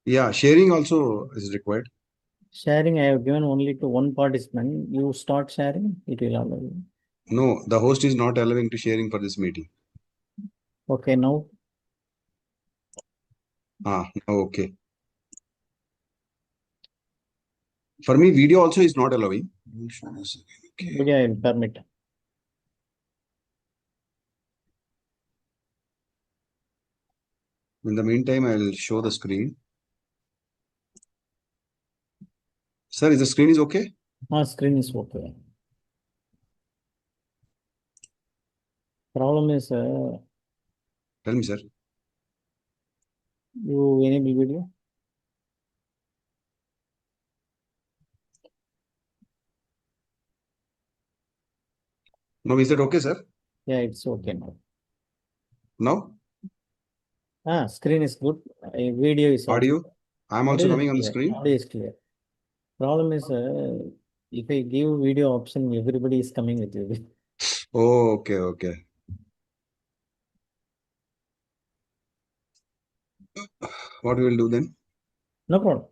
Yeah, sharing also is required. Sharing, I have given only to one participant. You start sharing, it will allow you. No, the host is not allowing to sharing for this meeting. Okay, now. Okay. For me, video also is not allowing. Okay. Video I will permit. In the meantime, I will show the screen. Sir, is the screen is okay? My screen is okay. Problem is, Tell me, sir. you enable video. Now, is that okay, sir? Yeah, it's okay now. Now, Screen is good. Video is also. audio. I'm also Audio is coming on the clear. screen. Audio is clear. Problem is, if I give video option, everybody is coming with you. Oh, okay, okay. What we will do then? No problem.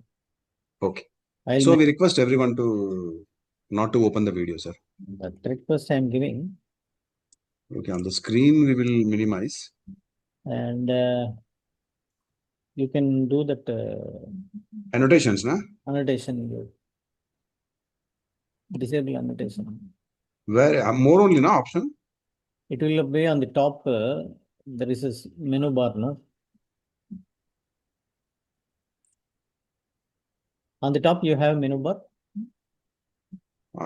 Okay. I'll So make we request everyone to not to open the video, sir. the request I'm giving, Okay, on the screen we will minimize. and you can do that Annotations, na? annotation. You disable annotation. Where more only na option? It will be on the top. There is a menu bar, no? On the top, you have menu bar.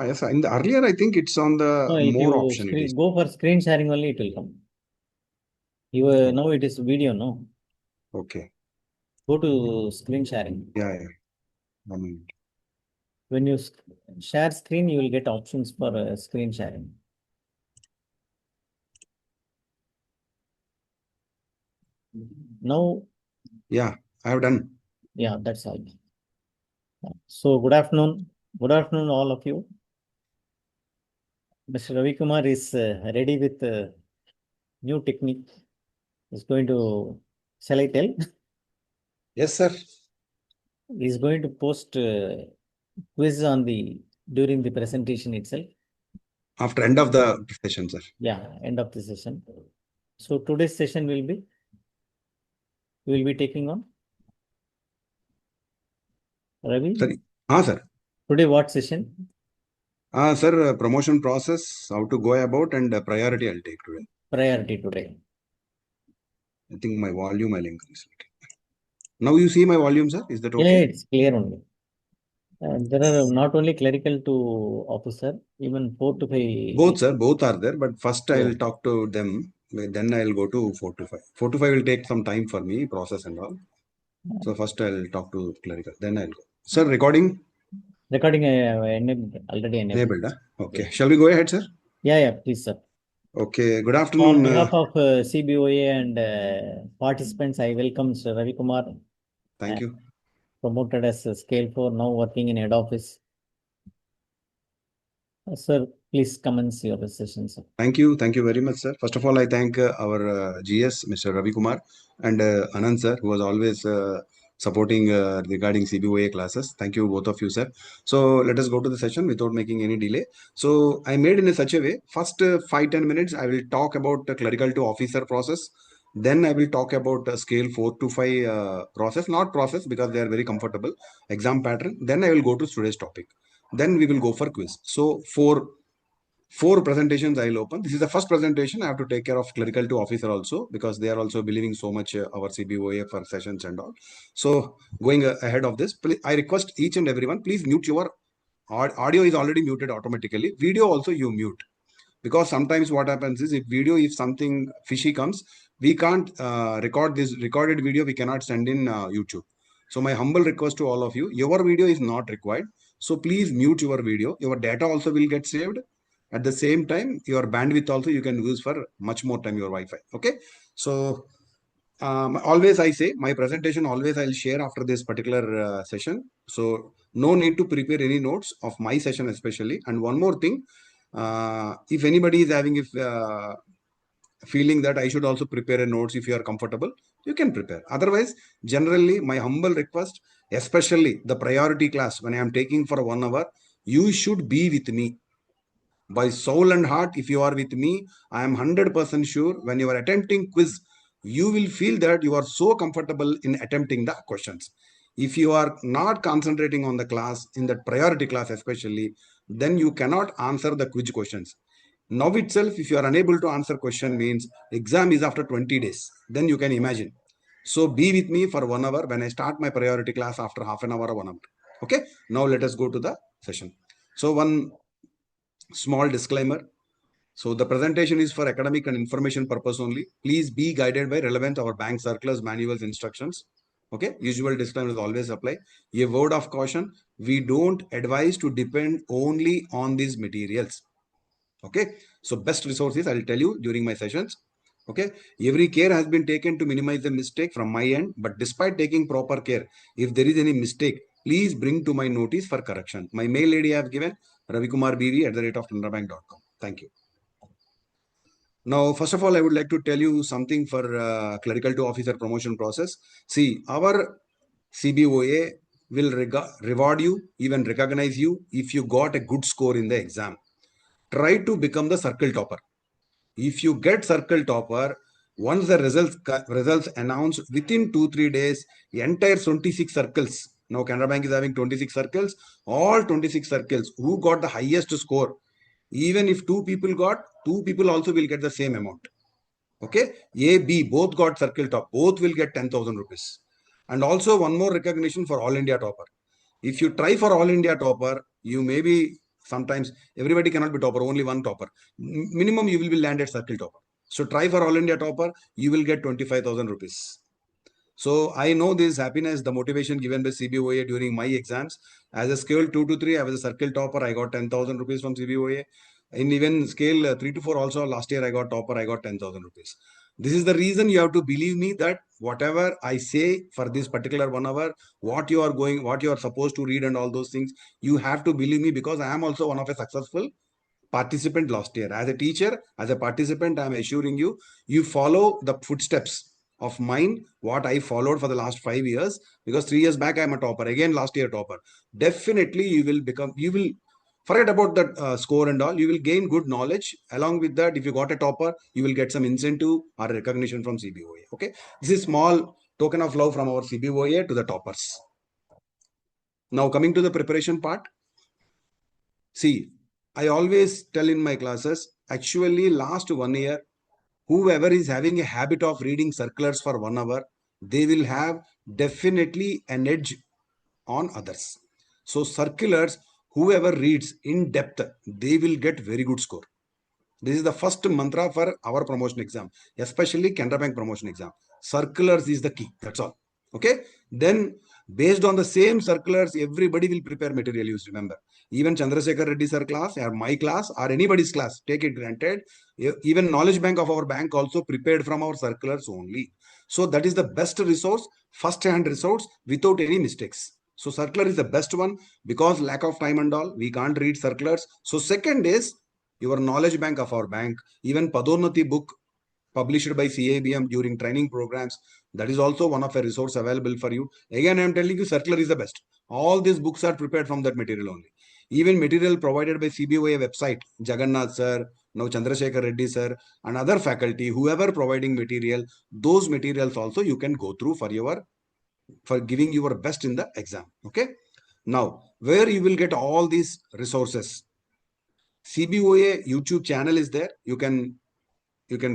Yes, in the earlier I think it's on the No, if more you option it is. go for screen sharing only, it will come. You now it is video, no? Okay. Go to screen sharing. Yeah, yeah. 1 minute. When you share screen, you will get options for screen sharing. Now, Yeah, I have done. yeah, that's all. So, good afternoon. Good afternoon, all of you. Mr. Ravikumar is ready with new technique. He's going to, shall I tell? Yes, sir. He's going to post quiz on the during the presentation itself. After end of the session, sir. Yeah, end of the session. So today's session will be, we will be taking on Ravi. Sorry. Sir. Today what session? Sir, promotion process, how to go about and priority I'll take today. Priority today. I think my volume I'll increase it. Now you see my volume, sir. Is that Yeah, okay? it's clear only. There are not only clerical to officer, even 4 to 5. Both, sir. Both are there. But first I'll Oh, talk to them. Then I'll go to 4 to 5. 4 to 5 will take some time for me, process and all. So first I'll talk to clerical. Then I'll go. Sir, recording recording already enabled. enabled. Huh? Yes. Okay. Shall we go ahead, sir? Yeah, please, sir. Okay. Good On afternoon. behalf of CBOA and participants, I welcome Sir Ravikumar, Thank you. promoted as a Scale 4, now working in head office. Sir, please commence your session, sir. Thank you. Thank you very much, sir. First of all, I thank our GS, Mr. Ravikumar, and Anand, sir, who was always supporting regarding CBOA classes. Thank you, both of you, sir. So let us go to the session without making any delay. So I made in a such a way, first 5-10 minutes, I will talk about the clerical to officer process. Then I will talk about scale 4 to 5 process, not process because they are very comfortable, exam pattern. Then I will go to today's topic. Then we will go for quiz. So four presentations I'll open. This is the first presentation. I have to take care of clerical to officer also because they are also believing so much our CBOA for sessions and all. So going ahead of this, please, I request each and everyone, please mute your audio is already muted automatically. Video also you mute because sometimes what happens is if something fishy comes, we can't record this recorded video. We cannot send in YouTube. So my humble request to all of you, your video is not required. So please mute your video. Your data also will get saved. At the same time, your bandwidth also you can use for much more time your Wi-Fi. Okay. So always I say my presentation always I'll share after this particular session. So no need to prepare any notes of my session especially. And one more thing, if anybody is having if feeling that I should also prepare a notes. If you are comfortable, you can prepare. Otherwise, generally, my humble request, especially the priority class, when I am taking for 1 hour, you should be with me. By soul and heart, if you are with me, I am 100% sure when you are attempting quiz, you will feel that you are so comfortable in attempting the questions. If you are not concentrating on the class, in that priority class especially, then you cannot answer the quiz questions. Now itself, if you are unable to answer question, means exam is after 20 days. Then you can imagine. So be with me for 1 hour when I start my priority class after half an hour or 1 hour. Okay. Now let us go to the session. So one small disclaimer. So the presentation is for academic and information purpose only. Please be guided by relevant our bank circulars, manuals, instructions. Okay. Usual disclaimers always apply. A word of caution. We don't advise to depend only on these materials. Okay. So best resources I'll tell you during my sessions. Okay. Every care has been taken to minimize the mistake from my end. But despite taking proper care, if there is any mistake, please bring to my notice for correction. My mail ID I have given, Ravikumar BV@canarabank.com. Thank you. Now, first of all, I would like to tell you something for clerical to officer promotion process. See, our CBOA will reward you, even recognize you if you got a good score in the exam. Try to become the circle topper. If you get circle topper, once the results announced within 2-3 days, the entire 26 circles. Now, Canara Bank is having 26 circles. All 26 circles who got the highest score, even if two people got, two people also will get the same amount. Okay, A, B, both got circle top, both will get 10,000 rupees. And also one more recognition for All India topper. If you try for All India topper, you may be, sometimes everybody cannot be topper, only one topper. Minimum you will be landed circle topper. So try for All India topper, you will get 25,000 rupees. So I know this happiness, the motivation given by CBOA during my exams. As a scale 2 to 3, I was a circle topper. I got 10,000 rupees from CBOA. In even scale 3 to 4 also, last year I got topper, I got 10,000 rupees. This is the reason you have to believe me that whatever I say for this particular 1 hour, what you are going, what you are supposed to read and all those things, you have to believe me because I am also one of a successful participant last year. As a teacher, as a participant, I am assuring you, you follow the footsteps of mine, what I followed for the last 5 years, because 3 years back, I'm a topper. Again, last year topper. Definitely, you will forget about that score and all. You will gain good knowledge. Along with that, if you got a topper, you will get some incentive or recognition from CBOA. Okay. This is small token of love from our CBOA to the toppers. Now, coming to the preparation part. See, I always tell in my classes, actually last 1 year, whoever is having a habit of reading circulars for 1 hour, they will have definitely an edge on others. So circulars, whoever reads in depth, they will get very good score. This is the first mantra for our promotion exam, especially Canara Bank promotion exam. Circulars is the key. That's all. Okay. Then based on the same circulars, everybody will prepare material use. Remember, even Chandrasekhar Reddy sir class or my class or anybody's class, take it granted. Even knowledge bank of our bank also prepared from our circulars only. So that is the best resource, first hand resource without any mistakes. So circular is the best one because lack of time and all, we can't read circulars. So second is your knowledge bank of our bank, even Padonati book published by CABM during training programs. That is also one of a resource available for you. Again, I am telling you, circular is the best. All these books are prepared from that material only. Even material provided by CBOA website, Jagannath sir, now Chandrasekhar Reddy sir, and other faculty, whoever providing material, those materials also you can go through for giving your best in the exam. Okay. Now, where you will get all these resources? CBOA YouTube channel is there. You can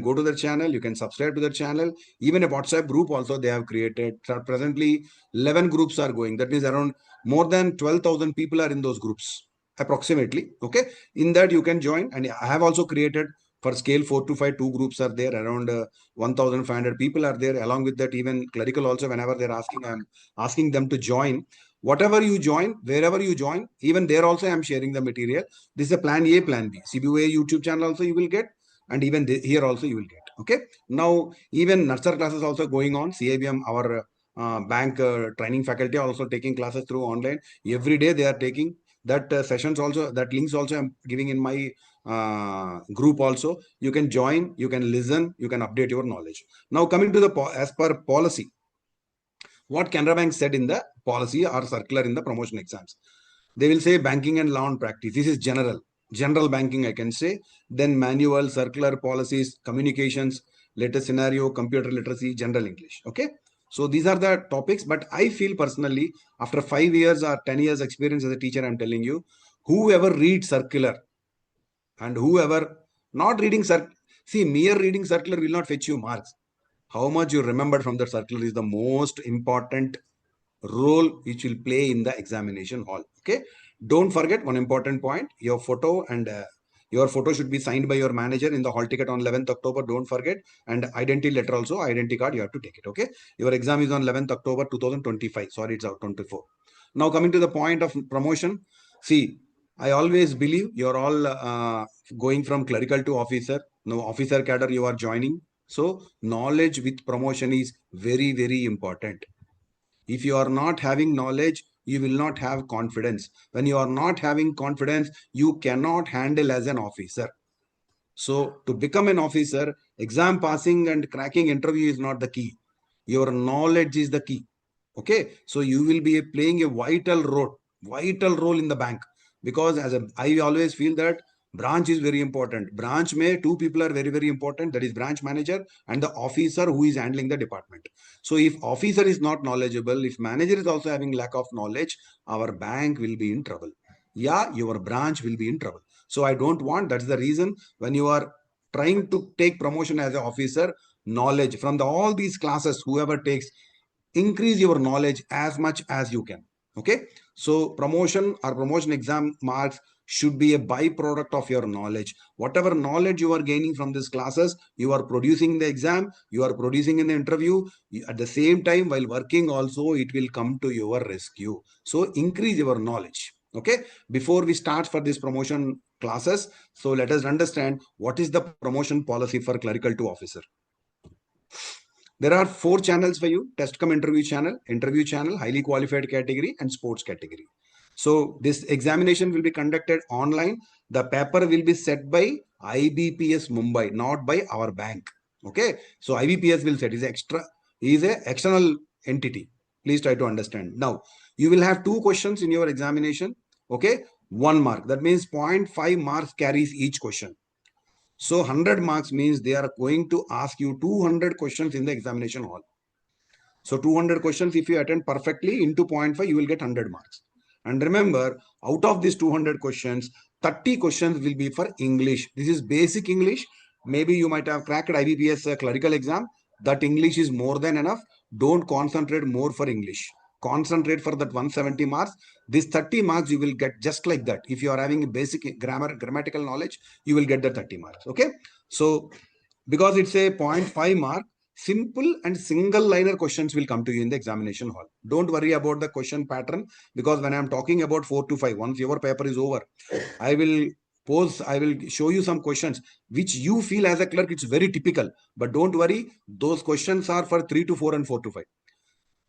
go to their channel, you can subscribe to their channel. Even a WhatsApp group also they have created. Presently, 11 groups are going. That means around more than 12,000 people are in those groups, approximately. Okay. In that you can join. And I have also created for scale 4 to 5, 2 groups are there. Around 1,500 people are there. Along with that, even clerical also, whenever they're asking, I'm asking them to join. Whatever you join, wherever you join, even there also I'm sharing the material. This is a plan A, plan B. CBOA YouTube channel also you will get, and even here also you will get. Okay. Now even nurture classes also going on. CABM, our bank training faculty are also taking classes through online. Every day they are taking. That sessions also, that links also I'm giving in my group also. You can join, you can listen, you can update your knowledge. Now coming to the as per policy, what Canara Bank said in the policy or circular in the promotion exams. They will say banking and law and practice. This is general banking, I can say. Then manual, circular, policies, communications, latest scenario, computer literacy, general English. Okay. So these are the topics. But I feel personally, after 5 years or 10 years experience as a teacher, I'm telling you, whoever reads circular and whoever not reading see, mere reading circular will not fetch you marks. How much you remembered from the circular is the most important role which will play in the examination hall. Okay, don't forget one important point: your photo, and your photo should be signed by your manager in the hall ticket on 11th October. Don't forget, and identity letter also, identity card you have to take it. Okay, your exam is on 11th October 2025. Sorry, it's out 24. Now coming to the point of promotion, see, I always believe you're all going from clerical to officer. Now officer cadre you are joining. So knowledge with promotion is very, very important. If you are not having knowledge, you will not have confidence. When you are not having confidence, you cannot handle as an officer. So to become an officer, exam passing and cracking interview is not the key. Your knowledge is the key. Okay. So you will be playing a vital role in the bank, because I always feel that branch is very important. Branch may two people are very, very important. That is branch manager and the officer who is handling the department. So if officer is not knowledgeable, if manager is also having lack of knowledge, our bank will be in trouble. Yeah, your branch will be in trouble. So I don't want, that's the reason when you are trying to take promotion as an officer, knowledge from all these classes, whoever takes, increase your knowledge as much as you can. Okay. So promotion or promotion exam marks should be a byproduct of your knowledge. Whatever knowledge you are gaining from these classes, you are producing the exam, you are producing in the interview. At the same time, while working also, it will come to your rescue. So increase your knowledge. Okay. Before we start for this promotion classes, so let us understand what is the promotion policy for clerical to officer. There are 4 channels for you: test come interview channel, highly qualified category, and sports category. So this examination will be conducted online. The paper will be set by IBPS Mumbai, not by our bank. Okay. So IBPS will set, is a external entity. Please try to understand. Now you will have 2 questions in your examination. Okay. 1 mark. That means 0.5 marks carries each question. So 100 marks means they are going to ask you 200 questions in the examination hall. So 200 questions, if you attend perfectly into 0.5, you will get 100 marks. And remember, out of these 200 questions, 30 questions will be for English. This is basic English. Maybe you might have cracked IBPS clerical exam. That English is more than enough. Don't concentrate more for English. Concentrate for that 170 marks. This 30 marks you will get just like that. If you are having basic grammatical knowledge, you will get the 30 marks. Okay. So because it's a 0.5 mark, simple and single liner questions will come to you in the examination hall. Don't worry about the question pattern, because when I'm talking about 4 to 5, once your paper is over, I will show you some questions which you feel as a clerk it's very typical. But don't worry, those questions are for 3 to 4 and 4 to 5.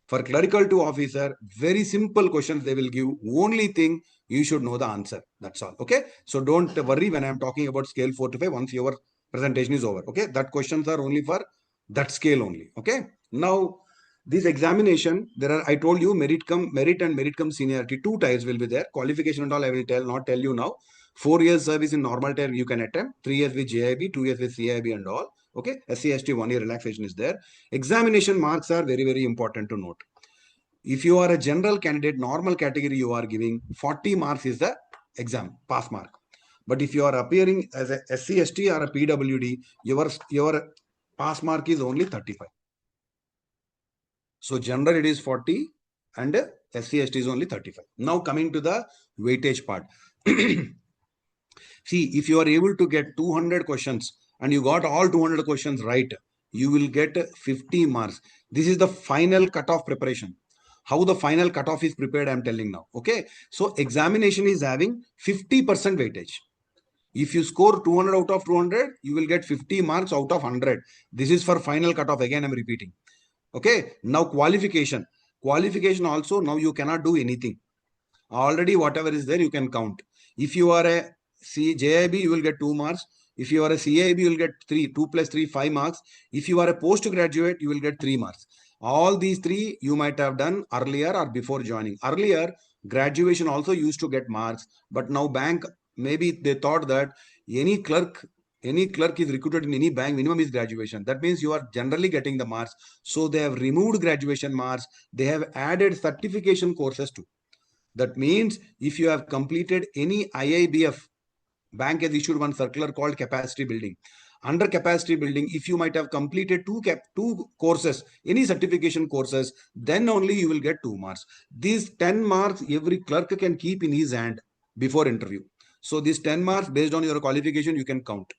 For clerical to officer, very simple questions they will give. Only thing, you should know the answer. That's all. Okay. So don't worry when I'm talking about scale 4 to 5 once your presentation is over. Okay. That questions are only for that scale only. Okay. Now, this examination, I told you merit and merit come seniority. 2 types will be there. Qualification and all I will not tell you now. 4 years service in normal time you can attempt. 3 years with JIB, 2 years with CIB and all. Okay. SC, ST 1 year relaxation is there. Examination marks are very, very important to note. If you are a general candidate, normal category you are giving, 40 marks is the exam pass mark. But if you are appearing as a SC, ST or a PWD, your pass mark is only 35. So general it is 40 and SC, ST is only 35. Now coming to the weightage part. See, if you are able to get 200 questions and you got all 200 questions right, you will get 50 marks. This is the final cutoff preparation. How the final cutoff is prepared, I'm telling now. Okay. So examination is having 50% weightage. If you score 200 out of 200, you will get 50 marks out of 100. This is for final cutoff. Again, I'm repeating. Okay. Now qualification. Qualification also, now you cannot do anything. Already whatever is there, you can count. If you are a JIB, you will get 2 marks. If you are a CIB, you will get 3, 2 plus 3, 5 marks. If you are a postgraduate, you will get 3 marks. All these three you might have done earlier or before joining. Earlier, graduation also used to get marks, but now bank, maybe they thought that any clerk is recruited in any bank, minimum is graduation. That means you are generally getting the marks. So they have removed graduation marks. They have added certification courses too. That means if you have completed any IIBF, bank has issued one circular called capacity building. Under capacity building, if you might have completed two courses, any certification courses, then only you will get 2 marks. These 10 marks every clerk can keep in his hand before interview. So these 10 marks based on your qualification you can count.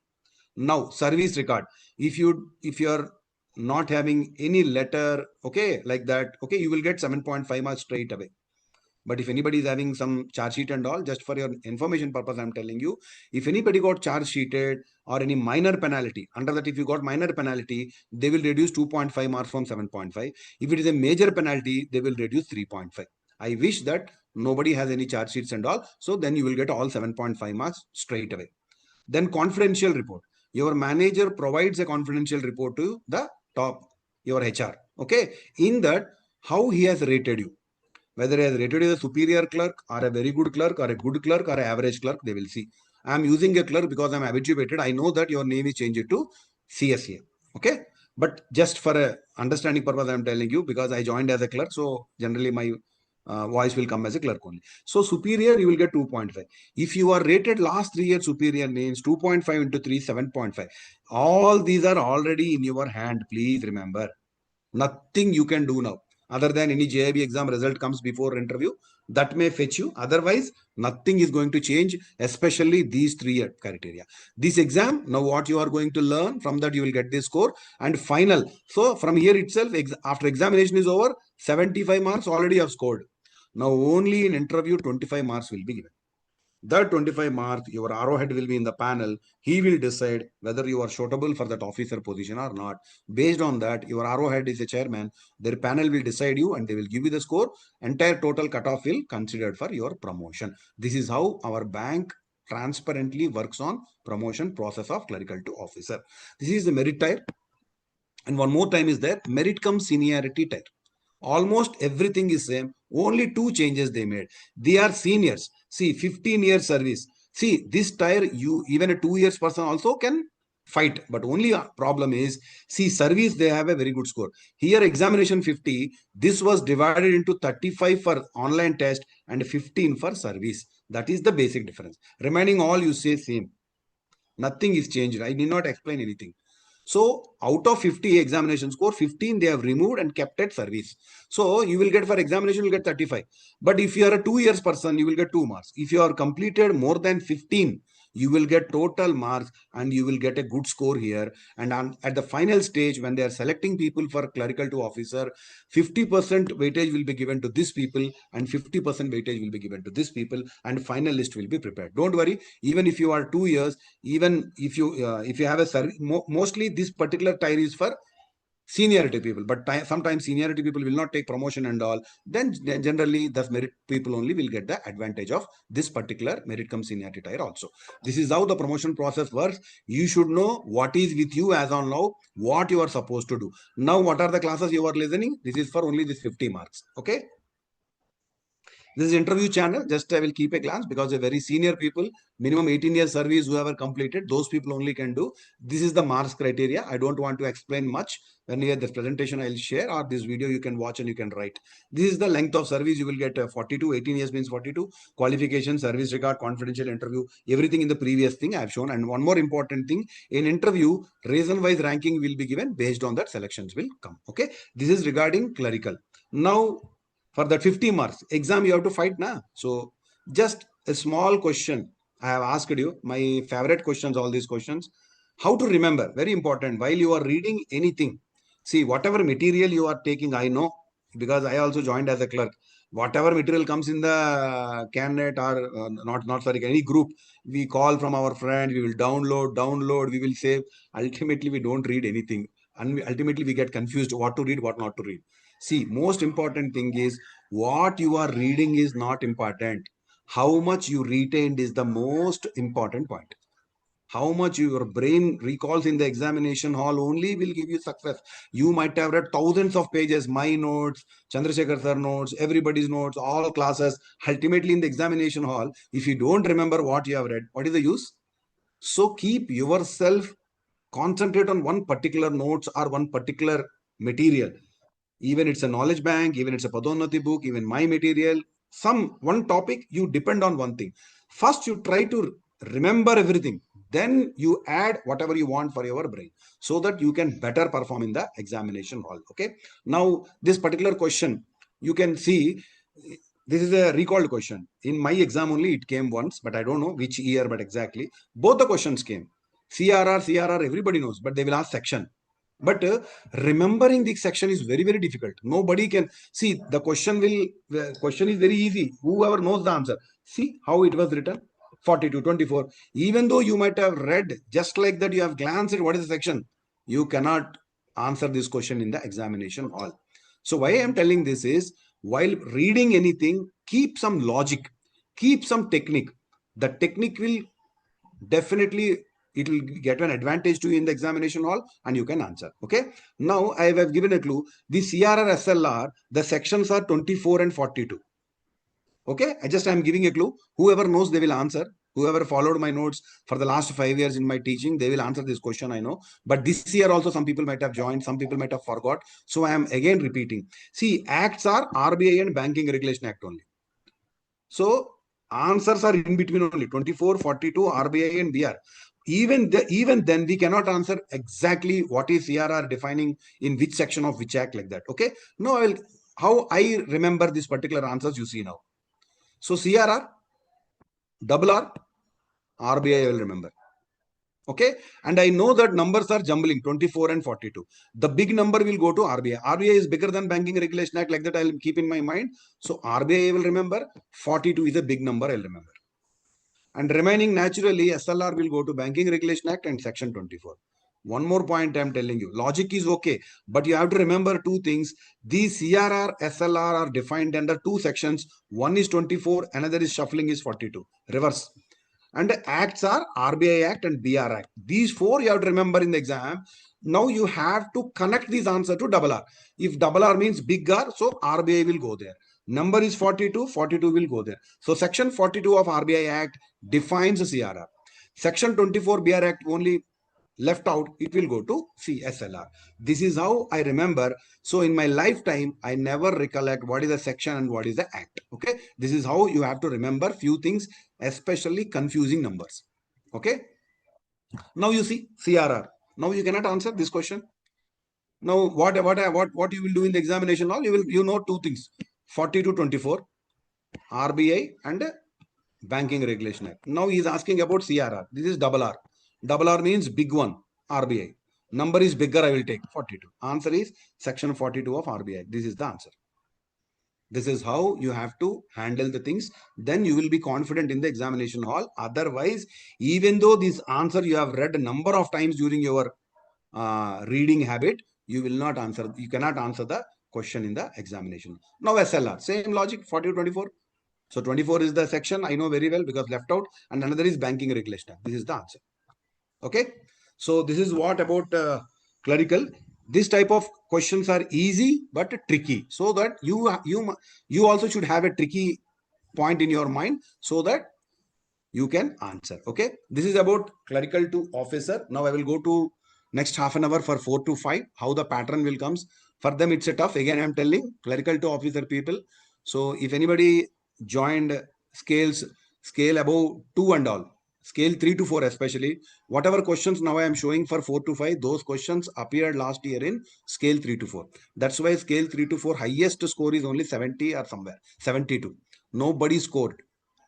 Now service record. If you are not having any letter, okay, like that, okay, you will get 7.5 marks straight away. But if anybody is having some charge sheet and all, just for your information purpose, I'm telling you, if anybody got charge sheeted or any minor penalty, under that if you got minor penalty, they will reduce 2.5 marks from 7.5. If it is a major penalty, they will reduce 3.5. I wish that nobody has any charge sheets and all. So then you will get all 7.5 marks straight away. Then confidential report. Your manager provides a confidential report to the top, your HR. Okay. In that, how he has rated you, whether he has rated you as a superior clerk or a very good clerk or a good clerk or an average clerk, they will see. I am using a clerk because I am habituated. I know that your name is changed to CSA. Okay. But just for a understanding purpose, I am telling you because I joined as a clerk. So generally my voice will come as a clerk only. So superior, you will get 2.5. If you are rated last 3 years superior means 2.5 into 3, 7.5. All these are already in your hand. Please remember. Nothing you can do now other than any JIB exam result comes before interview that may fetch you. Otherwise, nothing is going to change, especially these 3 criteria. This exam, now what you are going to learn from that, you will get this score and final. So from here itself, after examination is over, 75 marks already have scored. Now only in interview, 25 marks will be given. That 25 marks, your arrowhead will be in the panel. He will decide whether you are suitable for that officer position or not. Based on that, your arrowhead is a chairman. Their panel will decide you and they will give you the score. Entire total cutoff will considered for your promotion. This is how our bank transparently works on promotion process of clerical to officer. This is the merit tier. And one more time is there, merit comes seniority tier. Almost everything is same. Only two changes they made. They are seniors. See, 15 years service. See, this tier, you even a 2 years person also can fight. But only problem is, see, service, they have a very good score. Here, examination 50. This was divided into 35 for online test and 15 for service. That is the basic difference. Remaining all you say same. Nothing is changed. I need not explain anything. So out of 50 examination score, 15 they have removed and kept at service. So you will get for examination, you will get 35. But if you are a 2 years person, you will get 2 marks. If you are completed more than 15, you will get total marks and you will get a good score here. And at the final stage, when they are selecting people for clerical to officer, 50% weightage will be given to this people and 50% weightage will be given to this people and final list will be prepared. Don't worry, even if you are 2 years, even if you have a service, mostly this particular tier is for seniority people, but sometimes seniority people will not take promotion and all. Then generally the merit people only will get the advantage of this particular merit come seniority tier also. This is how the promotion process works. You should know what is with you as on now, what you are supposed to do. Now what are the classes you are listening? This is for only this 50 marks. Okay. This is interview channel. Just I will keep a glance because they're very senior people, minimum 18 years service whoever completed, those people only can do. This is the marks criteria. I don't want to explain much. When you have this presentation, I'll share, or this video you can watch and you can write. This is the length of service. You will get 42, 18 years means 42. Qualification, service record, confidential interview, everything in the previous thing I have shown. And one more important thing, in interview, reason-wise ranking will be given. Based on that, selections will come. Okay. This is regarding clerical. Now, for that 50 marks exam you have to fight now. So just a small question I have asked you, my favorite questions, all these questions, how to remember, very important. While you are reading anything, see, whatever material you are taking, I know because I also joined as a clerk. Whatever material comes in the candidate or not sorry, any group, we call from our friend, we will download, we will save. Ultimately we don't read anything and ultimately we get confused what to read, what not to read. See, most important thing is what you are reading is not important. How much you retained is the most important point. How much your brain recalls in the examination hall only will give you success. You might have read thousands of pages, my notes, Chandrasekhar sir notes, everybody's notes, all classes. Ultimately, in the examination hall, if you don't remember what you have read, what is the use? So keep yourself concentrate on one particular notes or one particular material. Even it's a knowledge bank, even it's a Padonati book, even my material, some one topic, you depend on one thing. First, you try to remember everything. Then you add whatever you want for your brain so that you can better perform in the examination hall. Okay. Now, this particular question, you can see this is a recalled question. In my exam only, it came once, but I don't know which year, but exactly. Both the questions came. CRR, everybody knows, but they will ask section. But remembering this section is very, very difficult. Nobody can see the question is very easy. Whoever knows the answer. See how it was written 42, 24. Even though you might have read just like that, you have glanced at what is the section. You cannot answer this question in the examination hall. So why I am telling this is while reading anything, keep some logic, keep some technique. The technique will definitely it will get an advantage to you in the examination hall and you can answer. Okay. Now I have given a clue. The CRR SLR, the sections are 24 and 42. Okay. I'm giving a clue. Whoever knows, they will answer. Whoever followed my notes for the last 5 years in my teaching, they will answer this question. I know. But this year also, some people might have joined, some people might have forgot. So I am again repeating. See, acts are RBI and Banking Regulation Act only. So answers are in between only 24, 42, RBI and BR. Even then, we cannot answer exactly what is CRR defining in which section of which act like that. Okay. No, how I remember this particular answers you see now. So CRR, double R, RBI I will remember. Okay. And I know that numbers are jumbling 24 and 42. The big number will go to RBI. RBI is bigger than Banking Regulation Act like that. I'll keep in my mind. So RBI I will remember. 42 is a big number. I'll remember. And remaining naturally, SLR will go to Banking Regulation Act and Section 24. One more point I'm telling you. Logic is okay, but you have to remember two things. These CRR, SLR are defined under two sections. One is 24, another is shuffling is 42. Reverse. And acts are RBI Act and BR Act. These four you have to remember in the exam. Now you have to connect this answer to double R. If double R means big R, so RBI will go there. Number is 42, 42 will go there. So section 42 of RBI Act defines CRR. Section 24 BR Act only left out, it will go to CSLR. This is how I remember. So in my lifetime, I never recollect what is the section and what is the act. Okay. This is how you have to remember few things, especially confusing numbers. Okay. Now you see CRR. Now you cannot answer this question. Now what you will do in the examination hall? You know two things: 40 to 24, RBI and Banking Regulation Act. Now he is asking about CRR. This is double R. Double R means big one, RBI. Number is bigger, I will take 42. Answer is section 42 of RBI. This is the answer. This is how you have to handle the things. Then you will be confident in the examination hall. Otherwise, even though this answer you have read a number of times during your reading habit, you will not answer. You cannot answer the question in the examination. Now SLR, same logic, 40 to 24. So 24 is the section I know very well because left out, and another is Banking Regulation Act. This is the answer. Okay. So this is what about clerical. This type of questions are easy but tricky. So that you also should have a tricky point in your mind so that you can answer. Okay. This is about clerical to officer. Now I will go to next half an hour for 4 to 5. How the pattern will comes. For them it's a tough. Again I am telling clerical to officer people. So if anybody joined scale above 2 and all, scale 3 to 4 especially, whatever questions now I am showing for 4 to 5, those questions appeared last year in scale 3 to 4. That's why scale 3 to 4 highest score is only 70 or somewhere 72. Nobody scored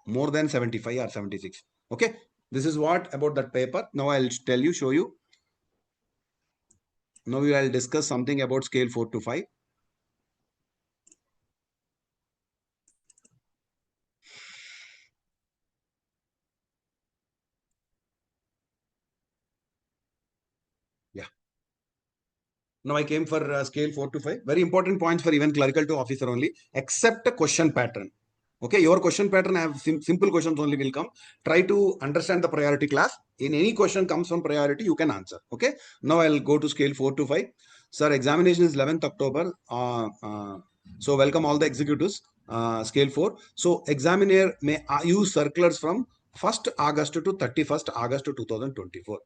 more than 75 or 76. Okay. This is what about that paper. Now I'll tell you, show you. Now I'll discuss something about scale 4 to 5. Yeah. Now I came for scale 4 to 5. Very important points for even clerical to officer only. Accept a question pattern. Okay, your question pattern, I have simple questions only will come. Try to understand the priority class. In any question comes from priority, you can answer. Okay. Now I'll go to scale 4 to 5. Sir, examination is 11th October. So welcome all the executives. Scale 4. So examiner may use circulars from 1st August to 31st August 2024.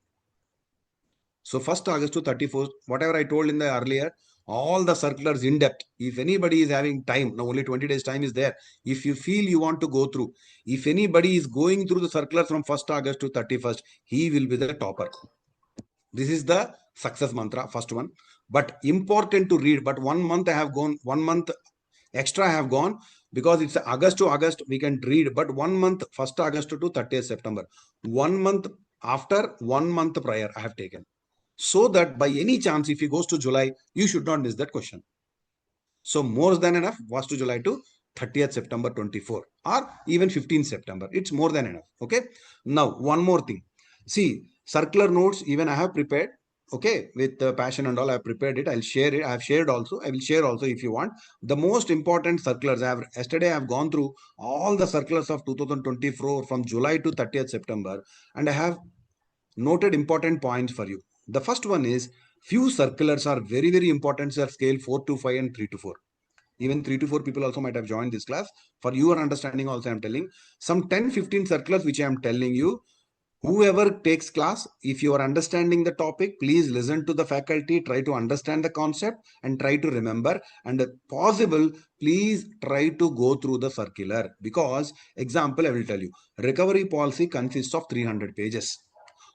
So 1st August to 31st, whatever I told in the earlier, all the circulars in depth. If anybody is having time, now only 20 days time is there. If you feel you want to go through, if anybody is going through the circulars from 1st August to 31st, he will be the topper. This is the success mantra, first one. But important to read. But 1 month I have gone, 1 month extra I have gone because it's August to August we can read. But 1 month, 1st August to 30th September. 1 month after, 1 month prior I have taken. So that by any chance, if he goes to July, you should not miss that question. So more than enough was to July to 30th September 24 or even 15th September. It's more than enough. Okay. Now, one more thing. See, circular notes, even I have prepared. Okay. With passion and all, I have prepared it. I'll share it. I have shared also. I will share also if you want. The most important circulars yesterday I have gone through all the circulars of 2024 from July to 30th September. And I have noted important points for you. The first one is few circulars are very, very important, sir. Scale 4 to 5 and 3 to 4. Even 3 to 4 people also might have joined this class. For your understanding also, I am telling some 10-15 circulars which I am telling you. Whoever takes class, if you are understanding the topic, please listen to the faculty, try to understand the concept and try to remember. And if possible, please try to go through the circular. Because, example, I will tell you, recovery policy consists of 300 pages.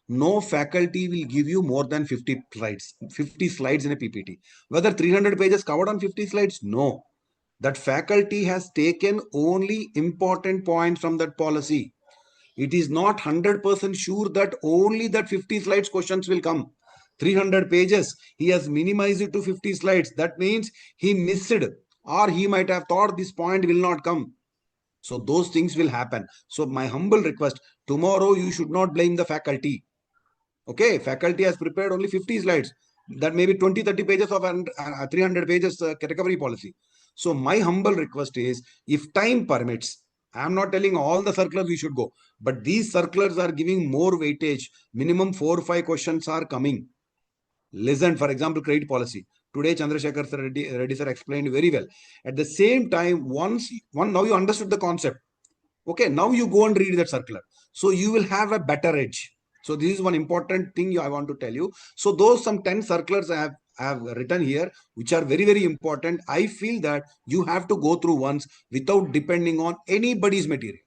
No faculty will give you more than 50 slides in a PPT. Whether 300 pages covered on 50 slides? No. That faculty has taken only important points from that policy. It is not 100% sure that only that 50 slides questions will come. 300 pages, he has minimized it to 50 slides. That means he missed, or he might have thought this point will not come. So those things will happen. So my humble request, tomorrow you should not blame the faculty. Okay, faculty has prepared only 50 slides. That may be 20-30 pages of 300 pages recovery policy. So my humble request is, if time permits, I am not telling all the circulars we should go, but these circulars are giving more weightage. Minimum 4 or 5 questions are coming. Listen, for example, credit policy. Today, Chandrasekhar Reddy sir explained very well. At the same time, now you understood the concept. Okay, now you go and read that circular. So you will have a better edge. So this is one important thing I want to tell you. So those some 10 circulars I have written here, which are very, very important. I feel that you have to go through once without depending on anybody's material.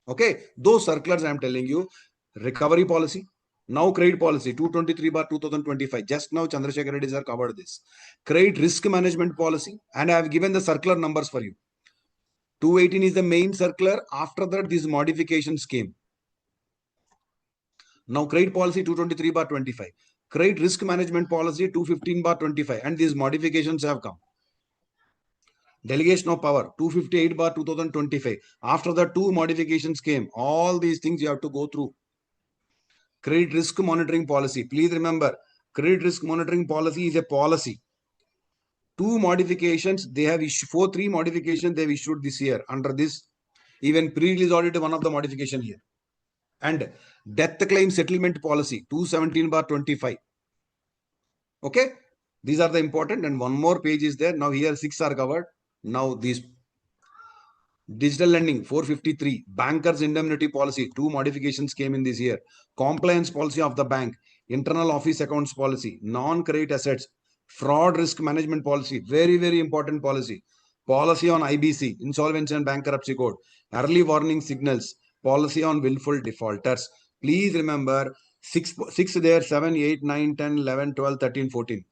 Okay, those circulars I am telling you, recovery policy, now credit policy 223/2025. Just now Chandrasekhar Reddy sir covered this. Credit risk management policy, and I have given the circular numbers for you. 218 is the main circular. After that, these modifications came. Now, credit policy 223/25. Credit risk management policy 215/25. And these modifications have come. Delegation of power 258/2025. After the two modifications came, all these things you have to go through. Credit risk monitoring policy. Please remember, credit risk monitoring policy is a policy. Two modifications they have issued, three modifications they have issued this year under this. Even pre-release audit, one of the modification here. And death claim settlement policy 217/25. Okay, these are the important, and one more page is there. Now here 6 are covered. Now these digital lending 453, bankers indemnity policy, two modifications came in this year. Compliance policy of the bank, internal office accounts policy, non-credit assets, fraud risk management policy, very, very important policy. Policy on IBC, insolvency and bankruptcy code, early warning signals, policy on willful defaulters. Please remember, 6 there, 7, 8, 9, 10, 11, 12, 13, 14.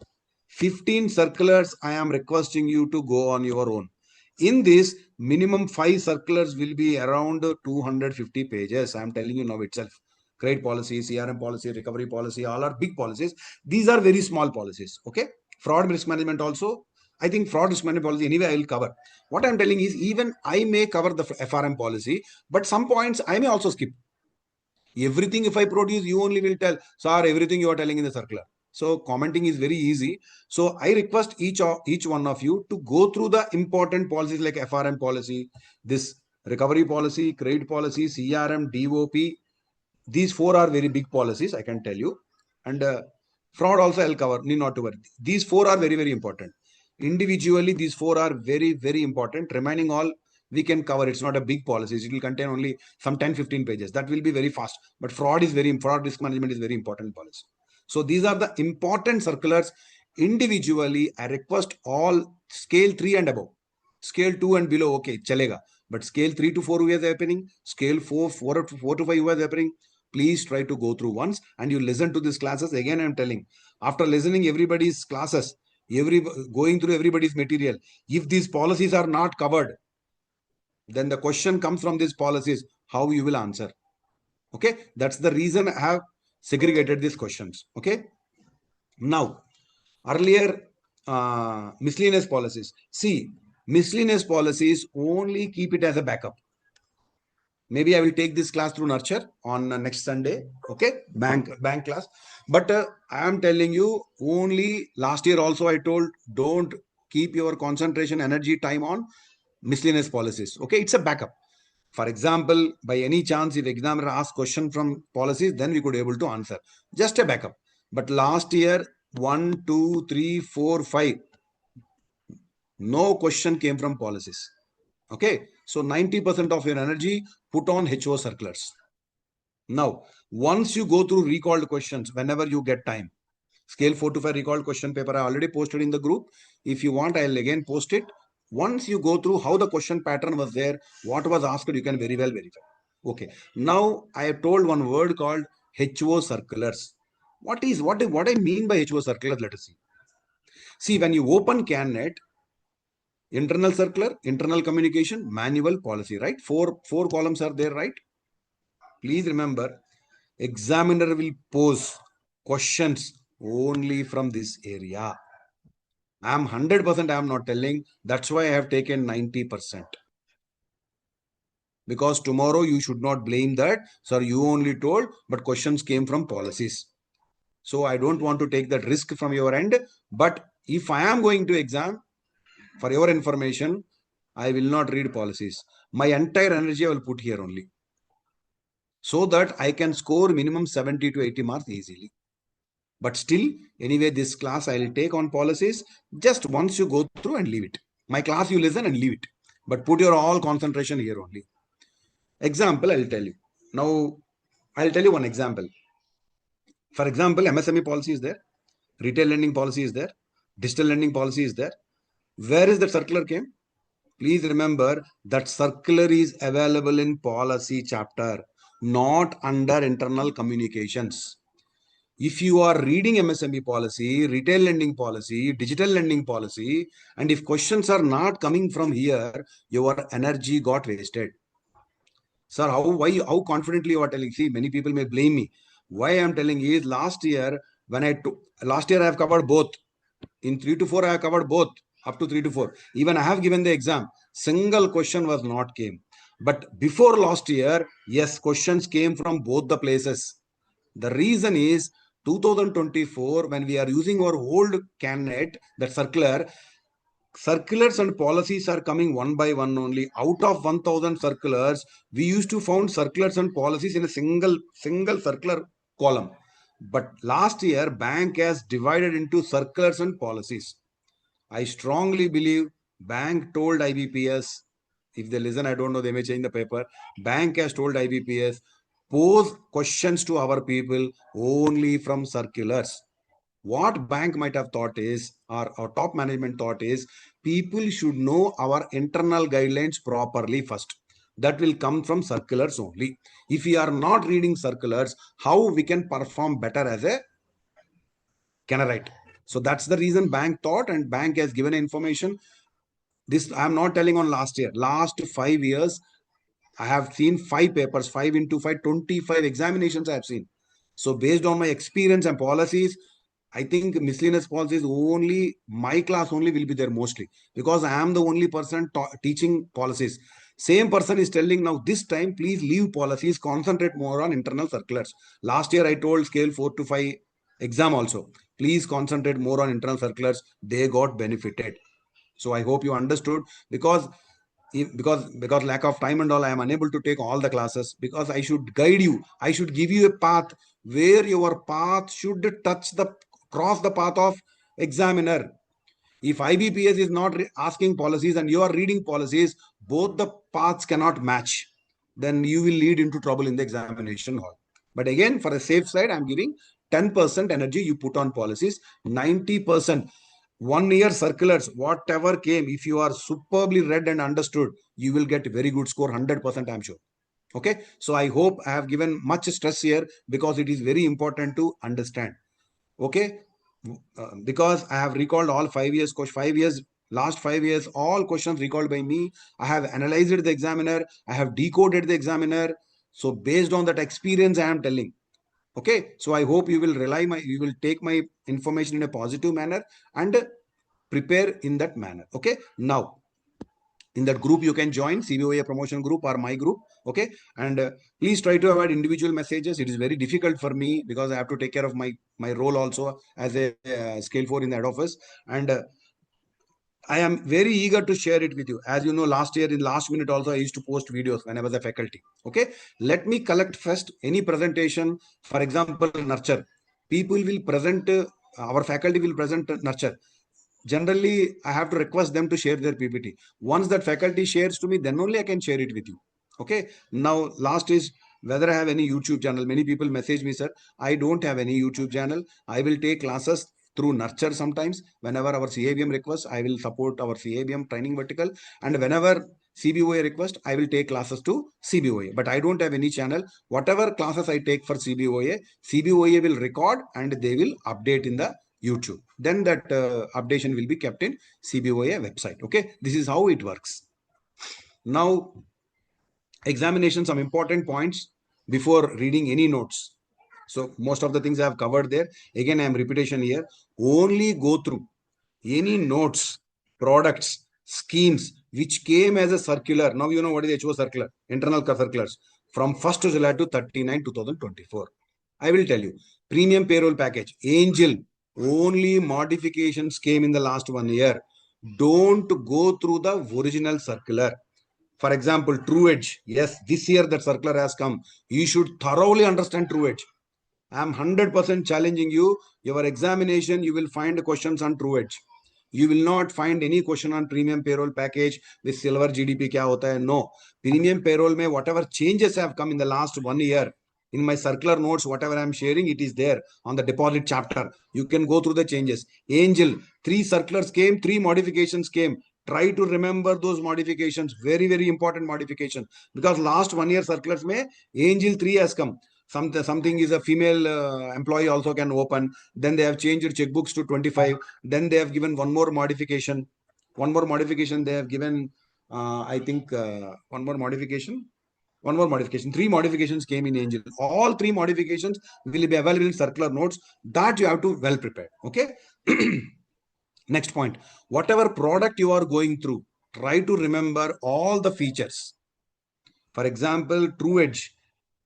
15 circulars I am requesting you to go on your own. In this, minimum 5 circulars will be around 250 pages. I am telling you now itself. Credit policy, CRM policy, recovery policy, all are big policies. These are very small policies. Okay. Fraud risk management also. I think fraud risk management policy anyway I will cover. What I am telling is, even I may cover the FRM policy, but some points I may also skip. Everything if I produce, you only will tell, sir, everything you are telling in the circular. So commenting is very easy. So I request each one of you to go through the important policies like FRM policy, this recovery policy, credit policy, CRM, DOP. These four are very big policies, I can tell you. And fraud also I'll cover, need not to worry. These four are very, very important. Individually, these four are very, very important. Remaining all, we can cover. It's not a big policy. It will contain only some 10-15 pages. That will be very fast. But fraud risk management is very important policy. So these are the important circulars. Individually, I request all scale 3 and above. Scale 2 and below, okay, chalega. But scale 3 to 4 is happening. Scale 4 to 5 is happening. Please try to go through once and you listen to these classes. Again, I'm telling, after listening everybody's classes, going through everybody's material, if these policies are not covered, then the question comes from these policies, how you will answer. Okay, that's the reason I have segregated these questions. Okay, now earlier miscellaneous policies. See, miscellaneous policies only keep it as a backup. Maybe I will take this class through nurture on next Sunday. Okay, bank class. But I am telling you, only last year also I told, don't keep your concentration, energy, time on miscellaneous policies. Okay, it's a backup. For example, by any chance, if examiner asks question from policies, then we could able to answer. Just a backup. But last year, 1, 2, 3, 4, 5, no question came from policies. Okay, so 90% of your energy put on HO circulars. Now, once you go through recalled questions, whenever you get time, scale 4 to 5 recalled question paper I already posted in the group. If you want, I'll again post it. Once you go through how the question pattern was there, what was asked, you can very well verify. Okay. Now I have told one word called HO circulars. What I mean by HO circulars? Let us see. See, when you open CanNet, internal circular, internal communication, manual, policy, right? Four columns are there, right? Please remember, examiner will pose questions only from this area. I am 100%, I am not telling. That's why I have taken 90%. Because tomorrow you should not blame that. Sir, you only told, but questions came from policies. So I don't want to take that risk from your end. But if I am going to exam, for your information, I will not read policies. My entire energy I will put here only. So that I can score minimum 70 to 80 marks easily. But still, anyway, this class I will take on policies. Just once you go through and leave it. My class you listen and leave it. But put your all concentration here only. Example, I will tell you. Now, I will tell you one example. For example, MSME policy is there. Retail lending policy is there. Digital lending policy is there. Where is that circular came? Please remember that circular is available in policy chapter, not under internal communications. If you are reading MSME policy, retail lending policy, digital lending policy, and if questions are not coming from here, your energy got wasted. Sir, how confidently you are telling? See, many people may blame me. Why I am telling is last year last year I have covered both. In 3 to 4 I have covered both up to 3 to 4. Even I have given the exam. Single question was not came. But before last year, yes, questions came from both the places. The reason is 2024, when we are using our old CanNet, that circulars and policies are coming one by one only. Out of 1000 circulars, we used to found circulars and policies in a single circular column. But last year, bank has divided into circulars and policies. I strongly believe bank told IBPS, if they listen, I don't know, they may change the paper. Bank has told IBPS, pose questions to our people only from circulars. What bank might have thought is, or our top management thought is, people should know our internal guidelines properly first. That will come from circulars only. If we are not reading circulars, how we can perform better as a Canarite? So that's the reason bank thought, and bank has given information. This I am not telling on last year. Last 5 years, I have seen 5 papers, 5 into 5, 25 examinations I have seen. So based on my experience and policies, I think miscellaneous policies only, my class only will be there mostly, because I am the only person teaching policies. Same person is telling now this time, please leave policies, concentrate more on internal circulars. Last year I told scale 4 to 5 exam also. Please concentrate more on internal circulars. They got benefited. So I hope you understood, because because lack of time and all, I am unable to take all the classes, because I should guide you. I should give you a path where your path should cross the path of examiner. If IBPS is not asking policies and you are reading policies, both the paths cannot match. Then you will lead into trouble in the examination hall. But again, for a safe side, I'm giving 10% energy you put on policies, 90%. 1 year circulars, whatever came, if you are superbly read and understood, you will get very good score, 100%, I'm sure. Okay. So I hope I have given much stress here, because it is very important to understand. Okay. Because I have recalled all 5 years, 5 years, last 5 years, all questions recalled by me. I have analyzed the examiner. I have decoded the examiner. So based on that experience, I am telling. Okay. So I hope you will take my information in a positive manner and prepare in that manner. Okay. Now, in that group you can join CBOA promotion group or my group. Okay. And please try to avoid individual messages. It is very difficult for me, because I have to take care of my role also as a scale 4 in the head office. And I am very eager to share it with you. As you know, last year in last minute also, I used to post videos when I was a faculty. Okay. Let me collect first any presentation. For example, nurture. People will present, our faculty will present nurture. Generally, I have to request them to share their PPT. Once that faculty shares to me, then only I can share it with you. Okay. Now, last is whether I have any YouTube channel. Many people message me, sir, I don't have any YouTube channel. I will take classes through nurture sometimes. Whenever our CABM requests, I will support our CABM training vertical. And whenever CBOA request, I will take classes to CBOA. But I don't have any channel. Whatever classes I take for CBOA, CBOA will record and they will update in the YouTube. Then that updation will be kept in CBOA website. Okay. This is how it works. Now, examination, some important points before reading any notes. So most of the things I have covered there. Again, I am repetition here. Only go through any notes, products, schemes which came as a circular. Now you know what is HO circular, internal circulars from 1st July to 39, 2024. I will tell you. Premium payroll package, Angel, only modifications came in the last 1 year. Don't go through the original circular. For example, True Edge. Yes, this year that circular has come. You should thoroughly understand True Edge. I am 100% challenging you. Your examination, you will find questions on True Edge. You will not find any question on premium payroll package with silver GDP. Kya hota hai? No. Premium payroll mein whatever changes have come in the last 1 year, in my circular notes, whatever I am sharing, it is there on the deposit chapter. You can go through the changes. Angel, 3 circulars came, 3 modifications came. Try to remember those modifications. Very, very important modification. Because last 1 year circulars mein, Angel 3 has come. Something is a female employee also can open. Then they have changed checkbooks to 25. Then they have given one more modification. One more modification they have given. I think one more modification. One more modification. 3 modifications came in Angel. All 3 modifications will be available in circular notes. That you have to well prepare. Okay. Next point. Whatever product you are going through, try to remember all the features. For example, True Edge.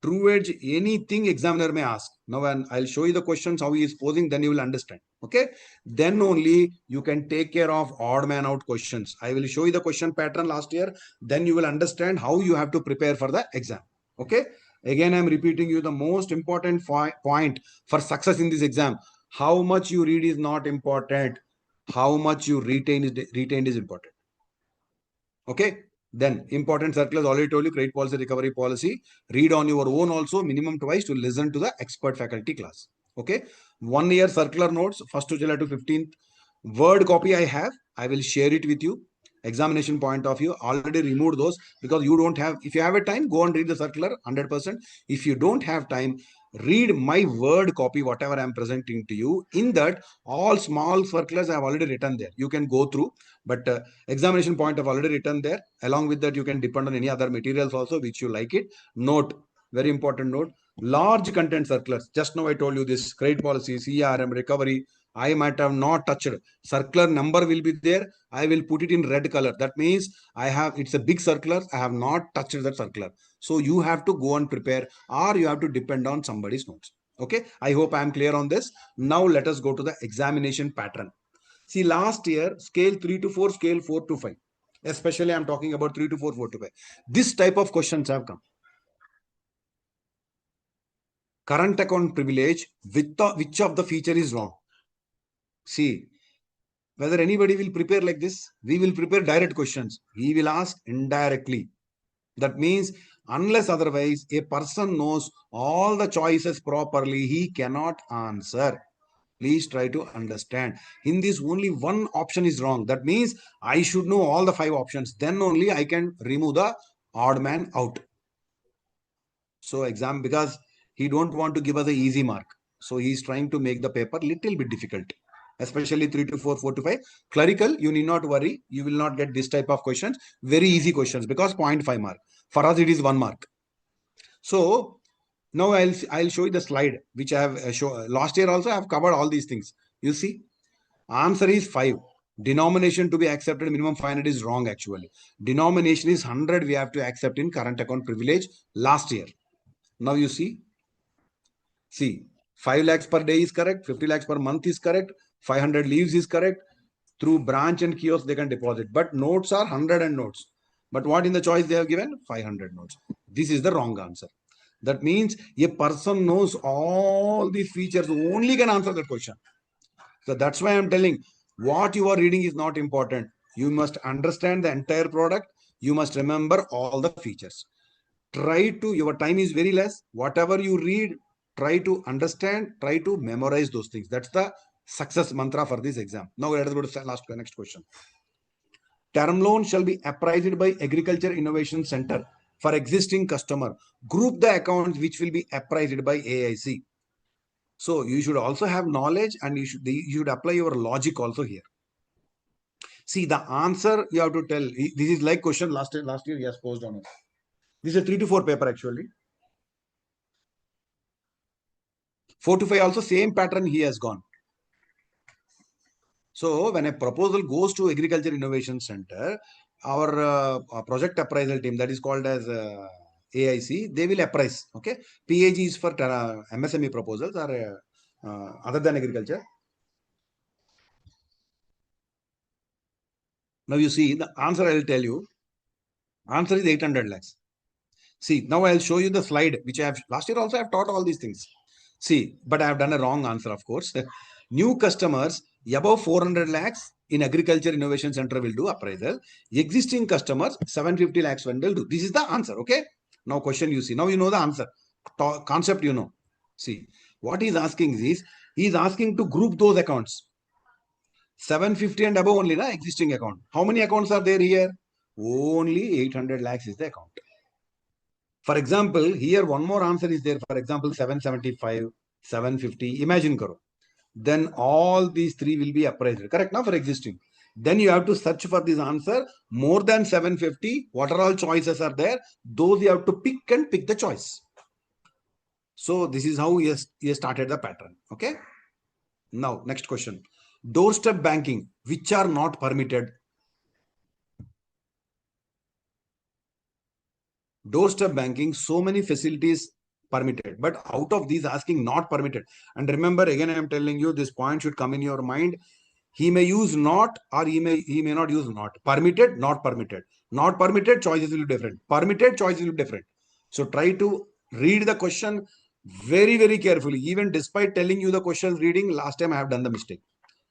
True Edge, anything examiner may ask. Now, when I'll show you the questions, how he is posing, then you will understand. Okay. Then only you can take care of odd man out questions. I will show you the question pattern last year. Then you will understand how you have to prepare for the exam. Okay. Again, I'm repeating you the most important point for success in this exam. How much you read is not important. How much you retained is important. Okay. Then important circulars, already told you, credit policy, recovery policy. Read on your own also, minimum twice, to listen to the expert faculty class. Okay. 1 year circular notes, 1st to July to 15th. Word copy I have. I will share it with you. Examination point of view, already removed those, because you don't have, if you have a time, go and read the circular 100%. If you don't have time, read my word copy, whatever I'm presenting to you. In that, all small circulars I have already written there. You can go through, but examination point I've already written there. Along with that, you can depend on any other materials also which you like it. Note, very important note, large content circulars. Just now I told you this credit policy, CRM, recovery. I might have not touched. Circular number will be there. I will put it in red color. That means it's a big circular. I have not touched that circular. So you have to go and prepare, or you have to depend on somebody's notes. Okay, I hope I am clear on this. Now let us go to the examination pattern. See, last year, scale 3 to 4, scale 4 to 5. Especially, I'm talking about 3 to 4, 4 to 5. This type of questions have come. Current account privilege, which of the feature is wrong? See, whether anybody will prepare like this, we will prepare direct questions. He will ask indirectly. That means, unless otherwise, a person knows all the choices properly, he cannot answer. Please try to understand. In this, only one option is wrong. That means I should know all the 5 options. Then only I can remove the odd man out. So because he don't want to give us a easy mark. So he is trying to make the paper little bit difficult. Especially 3 to 4, 4 to 5. Clerical, you need not worry. You will not get this type of questions. Very easy questions because 0.5 mark. For us, it is 1 mark. So now I'll show you the slide which I have shown. Last year also I have covered all these things. You see, answer is 5. Denomination to be accepted minimum 500 is wrong actually. Denomination is 100 we have to accept in current account privilege last year. Now you see, 5 lakhs per day is correct, 50 lakhs per month is correct, 500 leaves is correct. Through branch and kiosk they can deposit, but notes are 100 and notes. But what in the choice they have given? 500 notes. This is the wrong answer. That means a person knows all these features only can answer that question. So that's why I'm telling, what you are reading is not important. You must understand the entire product. You must remember all the features. Try to, your time is very less. Whatever you read, try to understand, try to memorize those things. That's the success mantra for this exam. Now let us go to the next question. Term loan shall be appraised by Agriculture Innovation Center for existing customer. Group the accounts which will be appraised by AIC. So you should also have knowledge and you should apply your logic also here. See, the answer you have to tell. This is like question last year he has posed on us. This is a 3 to 4 paper actually. 4 to 5 also same pattern he has gone. So when a proposal goes to Agriculture Innovation Center, our project appraisal team, that is called as AIC, they will appraise. Okay, PAG is for MSME proposals or other than agriculture. Now you see the answer. I will tell you. Answer is 800 lakhs. See, now I'll show you the slide which I have last year also I have taught all these things. See, but I have done a wrong answer, of course. New customers above 400 lakhs in Agriculture Innovation Center will do appraisal. Existing customers 750 lakhs when will do. This is the answer. Okay. Now question you see. Now you know the answer. Concept you know. See, what he's asking is he's asking to group those accounts. 750 and above only, na, existing account. How many accounts are there here? Only 800 lakhs is the account. For example, here one more answer is there. For example, 775, 750. Imagine karo. Then all these 3 will be appraised. Correct now for existing. Then you have to search for this answer. More than 750, what are all choices are there? Those you have to pick and pick the choice. So this is how he has started the pattern. Okay. Now, next question. Doorstep banking, which are not permitted. Doorstep banking, so many facilities permitted, but out of these asking not permitted. And remember, again, I am telling you, this point should come in your mind. He may use not or he may not use not. Permitted, not permitted. Not permitted, choices will be different. Permitted, choices will be different. So try to read the question very, very carefully. Even despite telling you the questions reading, last time I have done the mistake.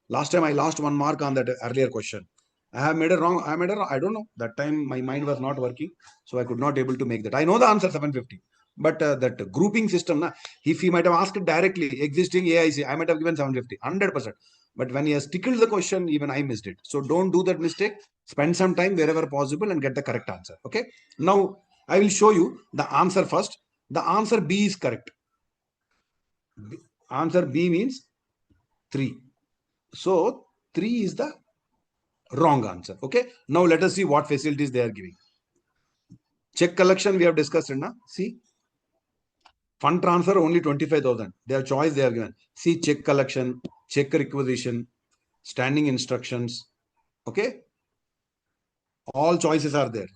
Last time I lost 1 mark on that earlier question. I have made a wrong. I don't know. That time my mind was not working, so I could not able to make that. I know the answer 750, but that grouping system, na, if he might have asked directly existing AIC, I might have given 750, 100%. But when he has tickled the question, even I missed it. So don't do that mistake. Spend some time wherever possible and get the correct answer. Okay. Now I will show you the answer first. The answer B is correct. Answer B means 3. So 3 is the wrong answer. Okay. Now let us see what facilities they are giving. Check collection we have discussed. Na? See, fund transfer only 25,000. Their choice they have given. See, check collection, check requisition, standing instructions. Okay. All choices are there.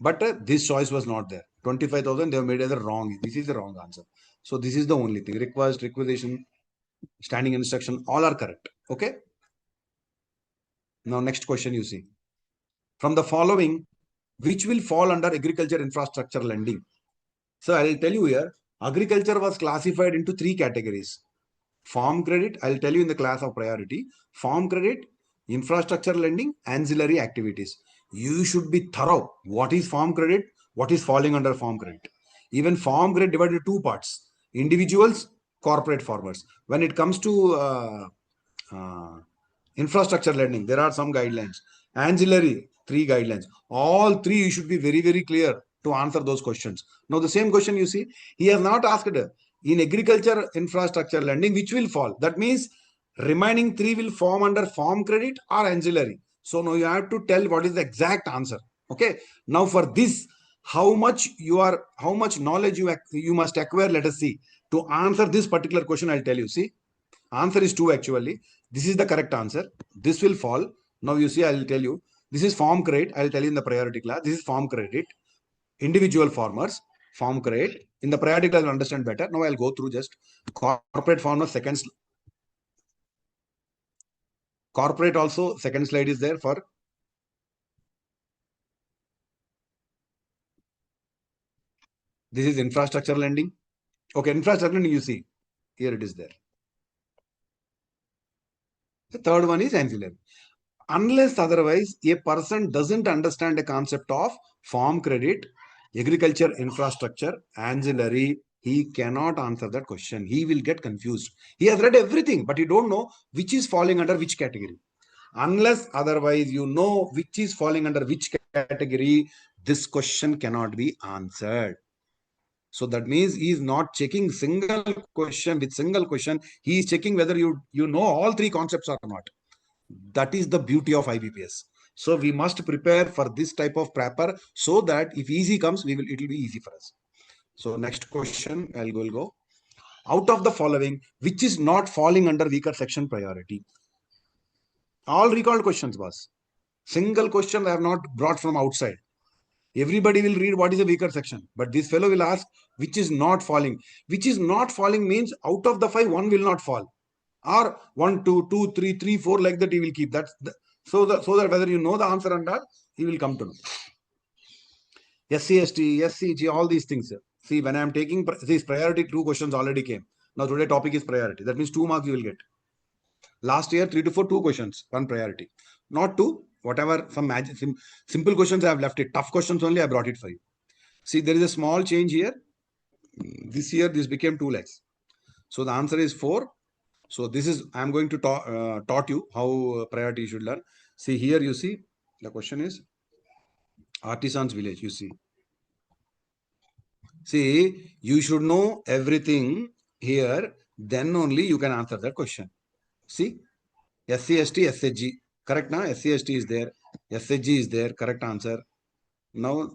But this choice was not there. 25,000 they have made as a wrong. This is the wrong answer. So this is the only thing. Request, requisition, standing instruction, all are correct. Okay. Now next question you see. From the following, which will fall under agriculture infrastructure lending? So I'll tell you here, agriculture was classified into three categories. Farm credit, I'll tell you in the class of priority. Farm credit, infrastructure lending, ancillary activities. You should be thorough. What is farm credit? What is falling under farm credit? Even farm credit divided into two parts. Individuals, corporate farmers. When it comes to uh, infrastructure lending, there are some guidelines. Ancillary, three guidelines. All three you should be very, very clear to answer those questions. Now, the same question you see, he has not asked in agriculture infrastructure lending, which will fall. That means remaining three will form under farm credit or ancillary. So now you have to tell what is the exact answer. Okay. Now for this, how much knowledge you must acquire, let us see. To answer this particular question, I'll tell you. See, answer is 2 actually. This is the correct answer. This will fall. Now you see, I'll tell you. This is farm credit. I'll tell you in the priority class. This is farm credit. Individual farmers, farm credit. In the priority class, I'll understand better. Now I'll go through just corporate farmers. Corporate also, second slide is there for. This is infrastructure lending. Okay, infrastructure lending you see. Here it is there. The third one is ancillary. Unless otherwise, a person doesn't understand the concept of farm credit, agriculture infrastructure, ancillary, he cannot answer that question. He will get confused. He has read everything, but he don't know which is falling under which category. Unless otherwise you know which is falling under which category, this question cannot be answered. So that means he is not checking single question with single question. He is checking whether you know all three concepts or not. That is the beauty of IBPS. So we must prepare for this type of prepper so that if easy comes, it will be easy for us. So next question, will go. Out of the following, which is not falling under weaker section priority? All recalled questions was. Single question I have not brought from outside. Everybody will read what is a weaker section. But this fellow will ask, which is not falling. Which is not falling means out of the 5, 1 will not fall. Or 1, 2, 2, 3, 3, 4, like that he will keep. So that whether you know the answer or not, he will come to know. SC, ST, SCG, all these things. See, when I am taking these priority, 2 questions already came. Now today topic is priority. That means 2 marks you will get. Last year, 3 to 4, 2 questions, 1 priority. Not 2, whatever, some magic, simple questions I have left it. Tough questions only I brought it for you. See, there is a small change here. This year, this became 2 lakhs. So the answer is 4. So this is, I am going to taught you how priority you should learn. See here, you see, the question is artisans village, you see. See, you should know everything here, then only you can answer that question. See, SC, ST, SHG, correct now? SC, ST is there, SHG is there, correct answer. Now,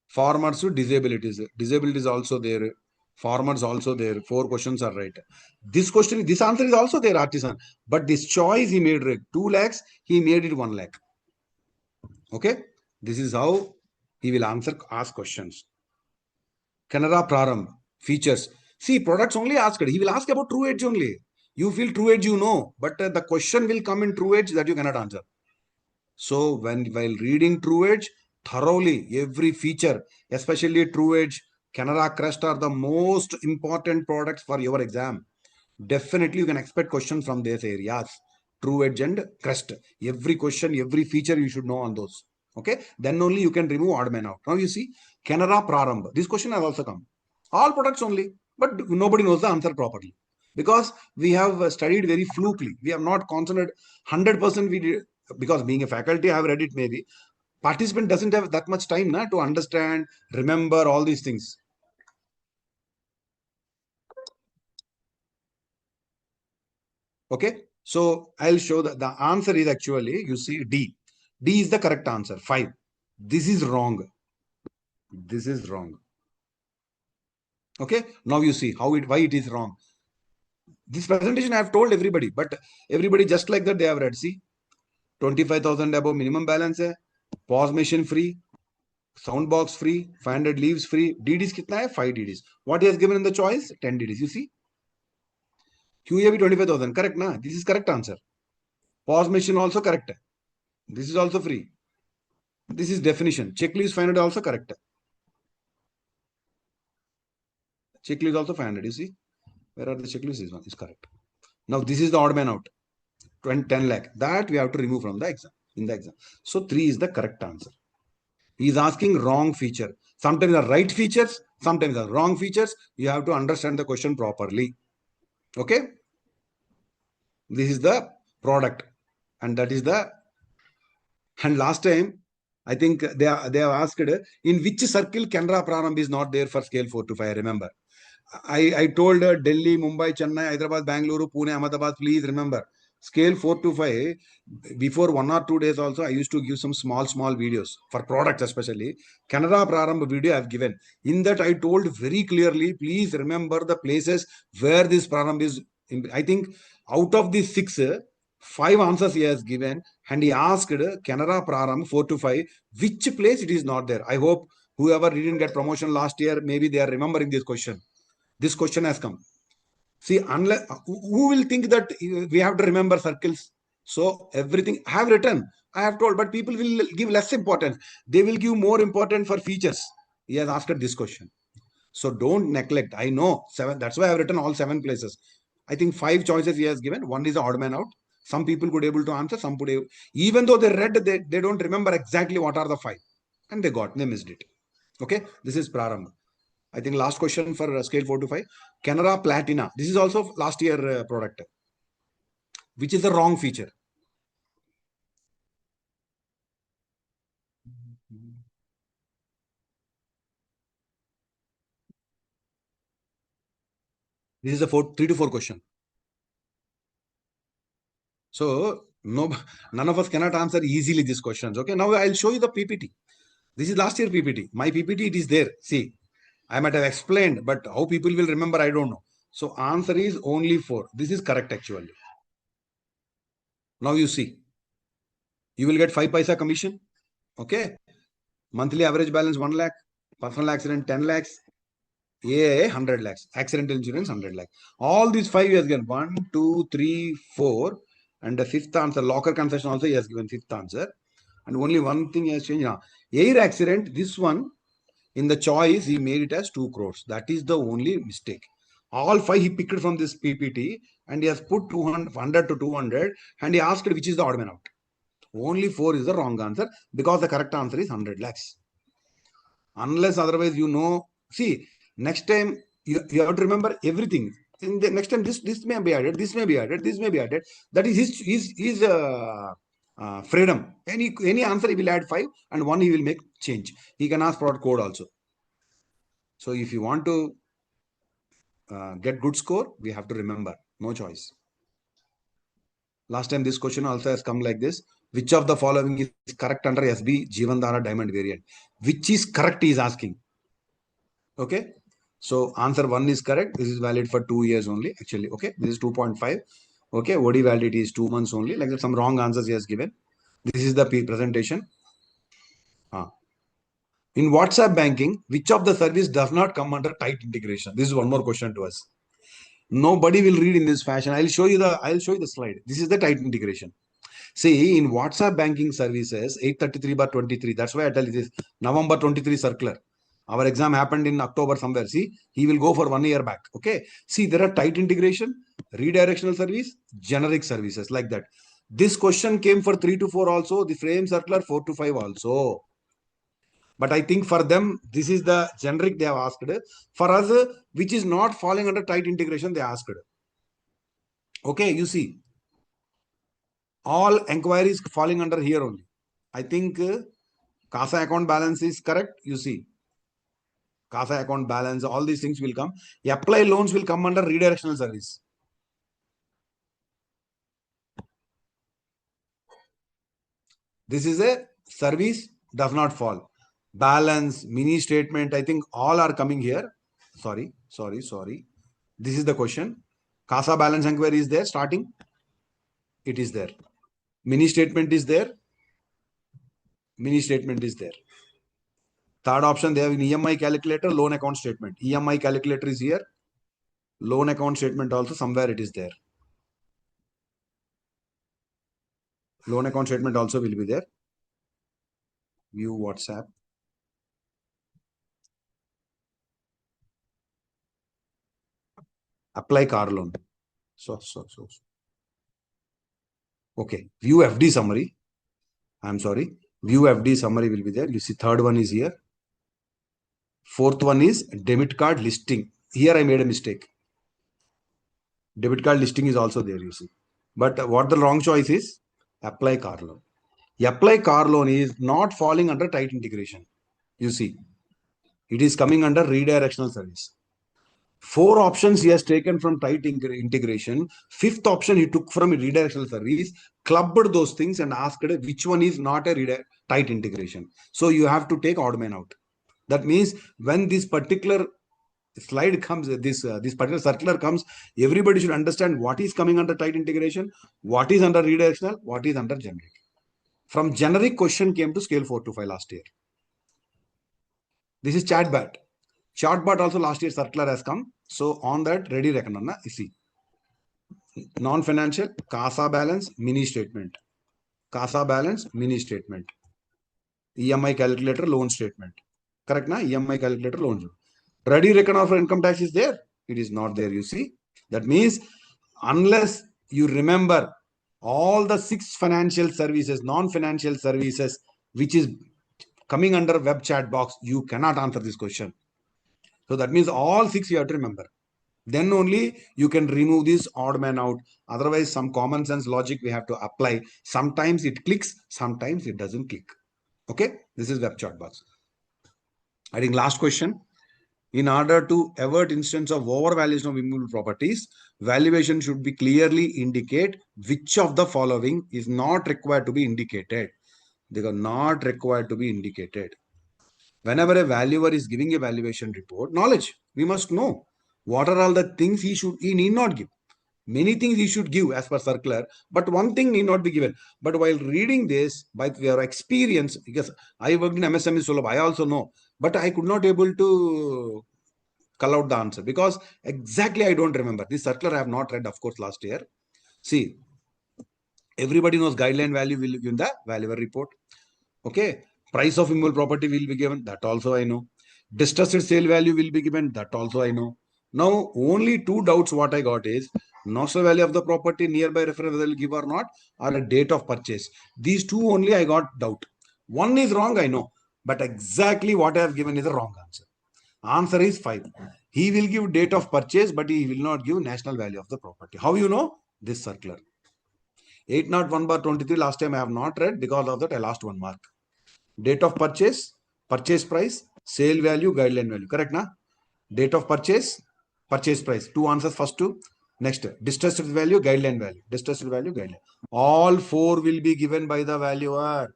farmers with disabilities, disabilities also there, farmers also there, 4 questions are right. This question, this answer is also there, artisan, but this choice he made 2 lakhs, he made it 1 lakh. Okay, this is how he will ask questions. Canara Praram features. See, products only asked. He will ask about true edge only. You feel true edge, you know, but the question will come in true edge that you cannot answer. So while reading true edge thoroughly, every feature, especially true edge, Canara Crest are the most important products for your exam. Definitely you can expect questions from these areas. True edge and crest. Every question, every feature you should know on those. Okay. Then only you can remove odd man out. Now you see, Canara Prarambha. This question has also come. All products only, but nobody knows the answer properly. Because we have studied very flukely. We have not concentrated 100% we did, because being a faculty, I have read it maybe. Participant doesn't have that much time to understand, remember all these things. Okay. So I'll show that the answer is actually, you see, D. D is the correct answer. 5. This is wrong. This is wrong. Okay. Now you see why it is wrong. This presentation I have told everybody, but everybody just like that they have read. See, 25,000 above minimum balance, pause machine free, sound box free, 500 leaves free. DDs kitna hai? 5 DDs. What he has given in the choice? 10 DDs. You see? QAB 25,000. Correct, na? This is correct answer. POS machine also correct. This is also free. This is definition. Checklist 500 also correct. Checklist also 500. You see? Where are the checklists? This one is correct. Now this is the odd man out. 10 lakh. That we have to remove from the exam. In the exam. So 3 is the correct answer. He is asking wrong feature. Sometimes the right features, sometimes the wrong features. You have to understand the question properly. Okay? This is the product. And that is the. And last time, I think they have asked in which circle Canara Pranam is not there for scale 4 to 5. I remember. I told Delhi, Mumbai, Chennai, Hyderabad, Bangalore, Pune, Ahmedabad, please remember. Scale 4 to 5, before 1 or 2 days also, I used to give some small videos for products especially. Canada Prarambha video I have given. In that, I told very clearly, please remember the places where this Prarambha is. I think out of these 6, 5 answers he has given, and he asked Canada Prarambha 4 to 5, which place it is not there. I hope whoever didn't get promotion last year, maybe they are remembering this question. This question has come. See, unless who will think that we have to remember circles? So everything I have written, I have told, but people will give less importance. They will give more importance for features. He has asked this question. So don't neglect. I know 7. That's why I have written all 7 places. I think 5 choices he has given. One is the odd man out. Some people could able to answer. Some could, even though they read, they don't remember exactly what are the 5, and they missed it. Okay, this is Prarambha. I think last question for scale 4 to 5. Canara Platina. This is also last year product. Which is the wrong feature? This is the 3 to 4 question. So none of us cannot answer easily these questions. Okay, now I'll show you the PPT. This is last year PPT. My PPT, it is there. See, I might have explained, but how people will remember, I don't know. So answer is only 4. This is correct actually. Now you see, you will get 5 paisa commission. Okay, monthly average balance 1 lakh, personal accident 10 lakhs, AAA 100 lakhs, accidental insurance 100 lakhs. All these 5 years given 1, 2, 3, 4, and the 5th answer, locker concession also he has given 5th answer. And only one thing he has changed now. Air accident, this one in the choice he made it as 2 crores. That is the only mistake. All 5 he picked from this PPT and he has put 200 to 200 and he asked which is the odd man out. Only 4 is the wrong answer because the correct answer is 100 lakhs. Unless otherwise see, next time you have to remember everything. In the next time this may be added, this may be added, this may be added. That is his freedom. Any answer he will add 5 and 1 he will make change. He can ask for code also. So if you want to get good score, we have to remember. No choice. Last time this question also has come like this. Which of the following is correct under SB Jivandhara Diamond variant? Which is correct he is asking. Okay. So answer 1 is correct. This is valid for 2 years only. Actually, okay. This is 2.5. Okay. OD validity is 2 months only. Like that, some wrong answers he has given. This is the presentation. In WhatsApp banking, which of the service does not come under tight integration? This is one more question to us. Nobody will read in this fashion. I'll show you the slide. This is the tight integration. See, in WhatsApp banking services, 833/23. That's why I tell you this. November 23 circular. Our exam happened in October somewhere. See, he will go for 1 year back. Okay. See, there are tight integration, redirectional service, generic services like that. This question came for 3 to 4 also. The frame circular 4 to 5 also. But I think for them, this is the generic they have asked. For us, which is not falling under tight integration, they asked. Okay, you see, all enquiries falling under here only. I think CASA account balance is correct. You see, CASA account balance, all these things will come. Apply loans will come under redirectional service. This is a service, does not fall. Balance, mini statement, I think all are coming here. Sorry. This is the question. CASA balance inquiry is there starting. It is there. Mini statement is there. Mini statement is there. Third option, they have an EMI calculator, loan account statement. EMI calculator is here. Loan account statement also somewhere it is there. Loan account statement also will be there. View WhatsApp. Apply car loan. So. Okay. View FD summary. I'm sorry. View FD summary will be there. You see, third one is here. Fourth one is debit card listing. Here I made a mistake. Debit card listing is also there, you see. But what the wrong choice is? Apply car loan. Apply car loan is not falling under tight integration. You see, it is coming under redirectional service. Four options he has taken from tight integration. Fifth option he took from a redirectional service, clubbed those things and asked which one is not a tight integration. So you have to take odd man out. That means when this particular slide comes, this particular circular comes, everybody should understand what is coming under tight integration, what is under redirectional, what is under generic. From generic question came to scale 4 to 5 last year. This is chatbot. Chatbot also last year circular has come. So on that, ready reckon. You see. Non-financial, CASA balance, mini statement. CASA balance, mini statement. EMI calculator, loan statement. Correct, na? EMI calculator, loan. Ready reckon of income tax is there. It is not there, you see. That means unless you remember all the 6 financial services, non-financial services, which is coming under web chat box, you cannot answer this question. So that means all 6 you have to remember. Then only you can remove this odd man out. Otherwise, some common sense logic we have to apply. Sometimes it clicks, sometimes it doesn't click. Okay, this is web chat box. I think last question. In order to avert instance of overvaluation of immovable properties, valuation should be clearly indicate which of the following is not required to be indicated. They are not required to be indicated. Whenever a valuer is giving a valuation report, knowledge, we must know what are all the things he need not give. Many things he should give as per circular, but one thing need not be given. But while reading this, by your experience, because I worked in MSME Sulabh, I also know, but I could not able to call out the answer because exactly I don't remember. This circular I have not read, of course, last year. See, everybody knows guideline value will be in the valuer report. Okay. Price of immovable property will be given. That also I know. Distressed sale value will be given. That also I know. Now, only two doubts what I got is notional value of the property, nearby reference whether will give or not, or a date of purchase. These two only I got doubt. One is wrong, I know. But exactly what I have given is a wrong answer. Answer is 5. He will give date of purchase, but he will not give national value of the property. How you know? This circular. 801/23 last time I have not read, because of that I lost 1 mark. Date of purchase, purchase price, sale value, guideline value. Correct, na? Date of purchase, purchase price. 2 answers first 2. Next, distressed value, guideline value. Distressed value, guideline. All 4 will be given by the valuer.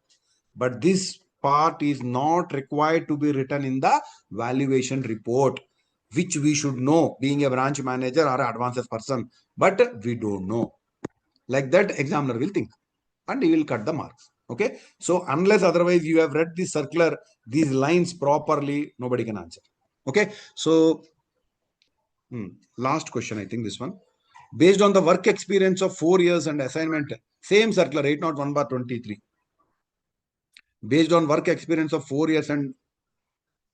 But this part is not required to be written in the valuation report, which we should know being a branch manager or advances person. But we don't know. Like that, examiner will think and he will cut the marks. Okay. So unless otherwise you have read this circular, these lines properly, nobody can answer. Okay. So last question, I think this one. Based on the work experience of 4 years and assignment, same circular 801/23. Based on work experience of 4 years and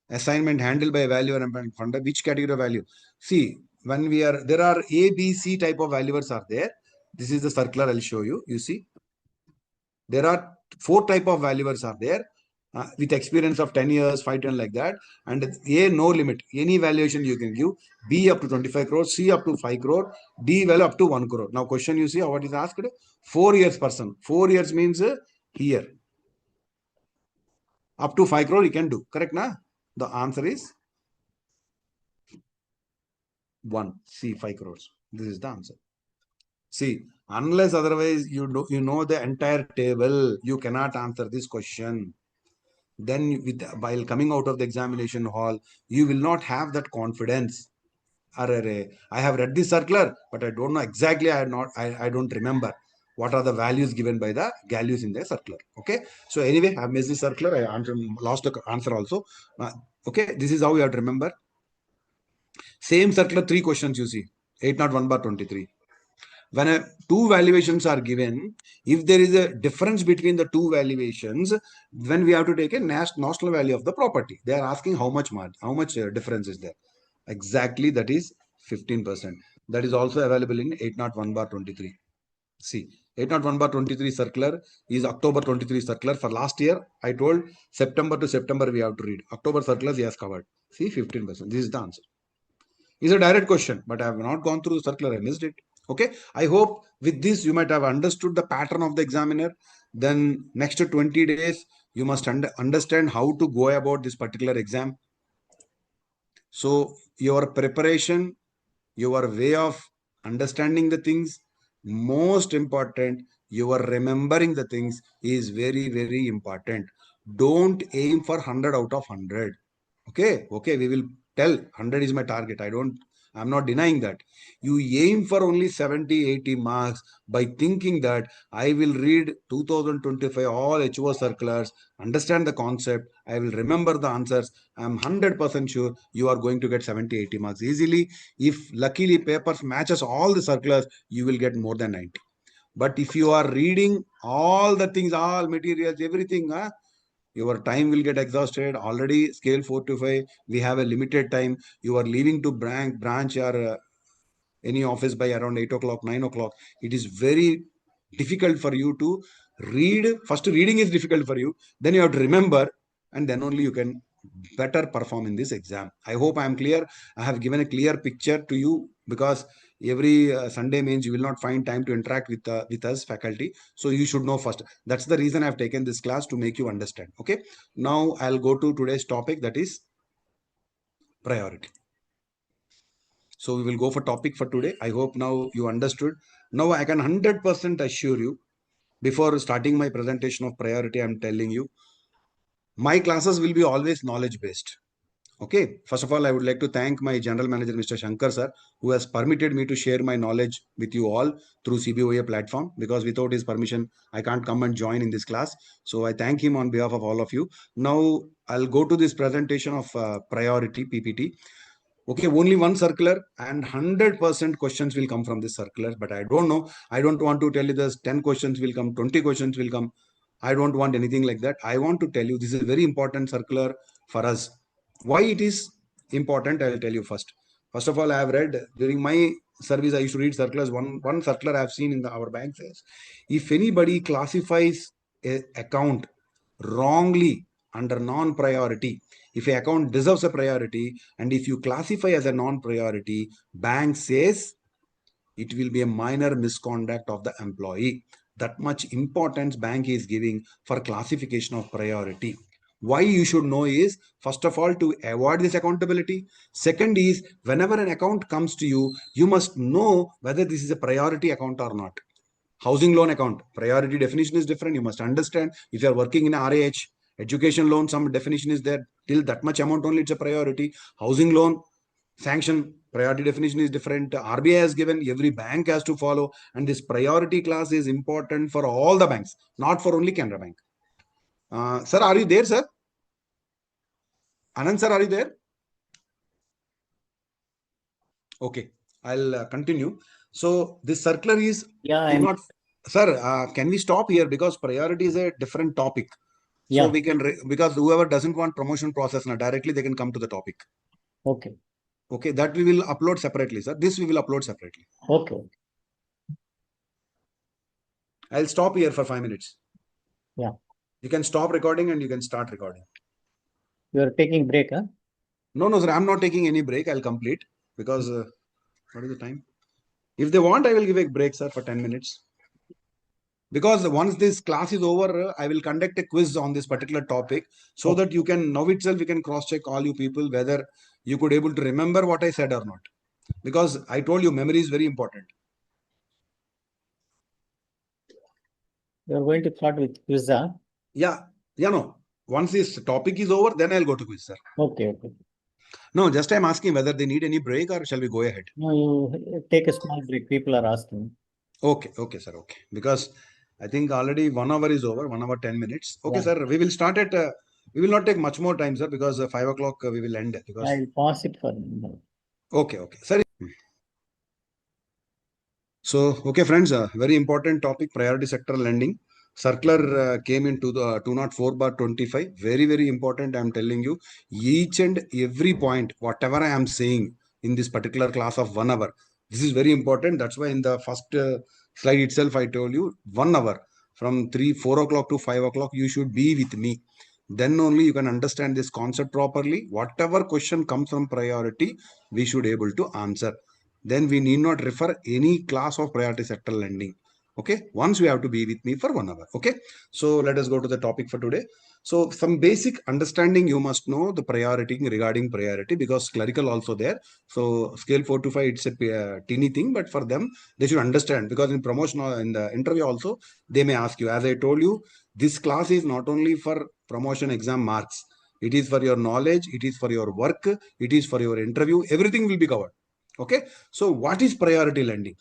assignment handled by a valuer and funder, which category of value? See, when there are A, B, C type of valuers are there. This is the circular I'll show you. You see, there are 4 type of valuers are there with experience of 10 years, 5, 10 like that. And A, no limit. Any valuation you can give. B up to 25 crore, C up to 5 crore, D value up to 1 crore. Now question you see what is asked? 4 years person. 4 years means here. Up to 5 crore you can do. Correct, na? The answer is 1. C, 5 crores. This is the answer. See, unless otherwise you know the entire table, you cannot answer this question. Then while coming out of the examination hall, you will not have that confidence. I have read this circular, but I don't know exactly. I don't remember. what are the values given by the values in the circular. Okay. So anyway, I have missed the circular. I lost the answer also. Okay. This is how you have to remember. Same circular, 3 questions you see. 801/23. When two valuations are given, if there is a difference between the two valuations, then we have to take a notional value of the property. They are asking how much difference is there. Exactly, that is 15%. That is also available in 801/23. See, 801/23 circular is October 23 circular. For last year, I told September to September we have to read. October circulars he has covered. See, 15%. This is the answer. It's a direct question, but I have not gone through the circular. I missed it. Okay. I hope with this you might have understood the pattern of the examiner. Then next 20 days, you must understand how to go about this particular exam. So your preparation, your way of understanding the things, most important, your remembering the things is very, very important. Don't aim for 100 out of 100. Okay, we will tell 100 is my target. I'm not denying that. You aim for only 70, 80 marks by thinking that I will read 2025 all HO circulars, understand the concept, I will remember the answers. I'm 100% sure you are going to get 70, 80 marks easily. If luckily papers matches all the circulars, you will get more than 90. But if you are reading all the things, all materials, everything, your time will get exhausted. Already scale 4 to 5, we have a limited time. You are leaving to branch or any office by around 8 o'clock, 9 o'clock. It is very difficult for you to read. First, reading is difficult for you. Then you have to remember, and then only you can better perform in this exam. I hope I am clear. I have given a clear picture to you, because every Sunday means you will not find time to interact with us faculty. So you should know first. That's the reason I have taken this class, to make you understand. Okay. Now I'll go to today's topic, that is priority. So we will go for topic for today. I hope now you understood. Now I can 100% assure you, before starting my presentation of priority, I'm telling you, my classes will be always knowledge based. Okay. First of all, I would like to thank my general manager, Mr. Shankar sir, who has permitted me to share my knowledge with you all through CBOA platform, because without his permission, I can't come and join in this class. So I thank him on behalf of all of you. Now I'll go to this presentation of priority PPT. Okay, only one circular and 100% questions will come from this circular, but I don't know. I don't want to tell you this 10 questions will come, 20 questions will come. I don't want anything like that. I want to tell you this is a very important circular for us. Why it is important, I will tell you first. First of all, I have read during my service, I used to read circulars. One circular I have seen in our bank says, if anybody classifies a account wrongly under non-priority, if an account deserves a priority, and if you classify as a non-priority, bank says it will be a minor misconduct of the employee. That much importance bank is giving for classification of priority. Why you should know is, first of all, to avoid this accountability. Second is, whenever an account comes to you, you must know whether this is a priority account or not. Housing loan account, priority definition is different. You must understand, if you are working in RAH, education loan, some definition is there. Till that much amount only, it's a priority. Housing loan, sanction, priority definition is different. RBI has given, every bank has to follow. And this priority class is important for all the banks, not for only Canara Bank. Sir, are you there, sir? Anand, sir, are you there? Okay, I'll continue. So this circular is not, sir, can we stop here, because priority is a different topic. So we can, because whoever doesn't want promotion process now, directly they can come to the topic. Okay. Okay, that we will upload separately, sir. This we will upload separately. Okay. I'll stop here for 5 minutes. Yeah. You can stop recording and you can start recording. You are taking break, huh? No, sir. I'm not taking any break. I'll complete, because what is the time? If they want, I will give a break, sir, for 10 minutes. Because once this class is over, I will conduct a quiz on this particular topic, so that you can, now itself, you can cross-check, all you people, whether you could able to remember what I said or not. Because I told you, memory is very important. You are going to start with quiz, huh? Yeah, no. Once this topic is over, then I'll go to quiz, sir. Okay. No, just I'm asking whether they need any break, or shall we go ahead? No, you take a small break. People are asking. Okay, okay, sir. Okay, because I think already 1 hour is over, 1 hour 10 minutes. Okay, Yeah. sir. We will start at. We will not take much more time, sir, because 5 o'clock we will end. Because I'll pause it for now. okay, okay, sir. So, okay, friends, very important topic, priority sector lending. Circular came into the 204 bar 25. Very, very important. I'm telling you, each and every point, whatever I am saying in this particular class of 1 hour, this is very important. That's why in the first slide itself, I told you 1 hour from 4 o'clock to 5 o'clock, you should be with me. Then only you can understand this concept properly. Whatever question comes from priority, we should able to answer. Then we need not refer any class of priority sector lending. Okay, once you have to be with me for 1 hour. Okay, so let us go to the topic for today. So some basic understanding you must know the priority regarding priority, because clerical also there. So scale 4 to 5, it's a teeny thing, but for them they should understand, because in promotion or in the interview also they may ask you. As I told you, this class is not only for promotion exam marks. It is for your knowledge. It is for your work. It is for your interview. Everything will be covered. Okay, so what is priority lending?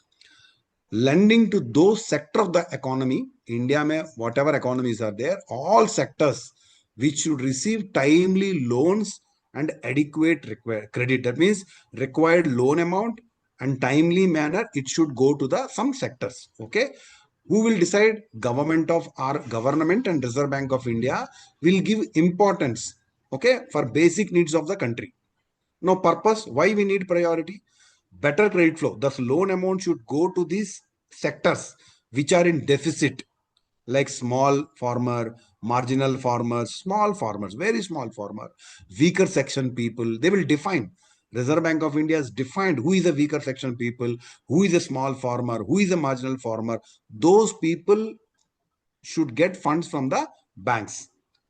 Lending to those sector of the economy, India mein whatever economies are there, all sectors which should receive timely loans and adequate credit. That means required loan amount and timely manner, it should go to the some sectors. Okay, who will decide? Government of our government and Reserve Bank of India will give importance, okay, for basic needs of the country. Now, purpose why we need priority? Better credit flow. Thus, loan amount should go to these sectors which are in deficit, like small farmer, marginal farmers, small farmers, very small farmer, weaker section people. They will define. Reserve Bank of India has defined who is a weaker section people, who is a small farmer, who is a marginal farmer. Those people should get funds from the banks.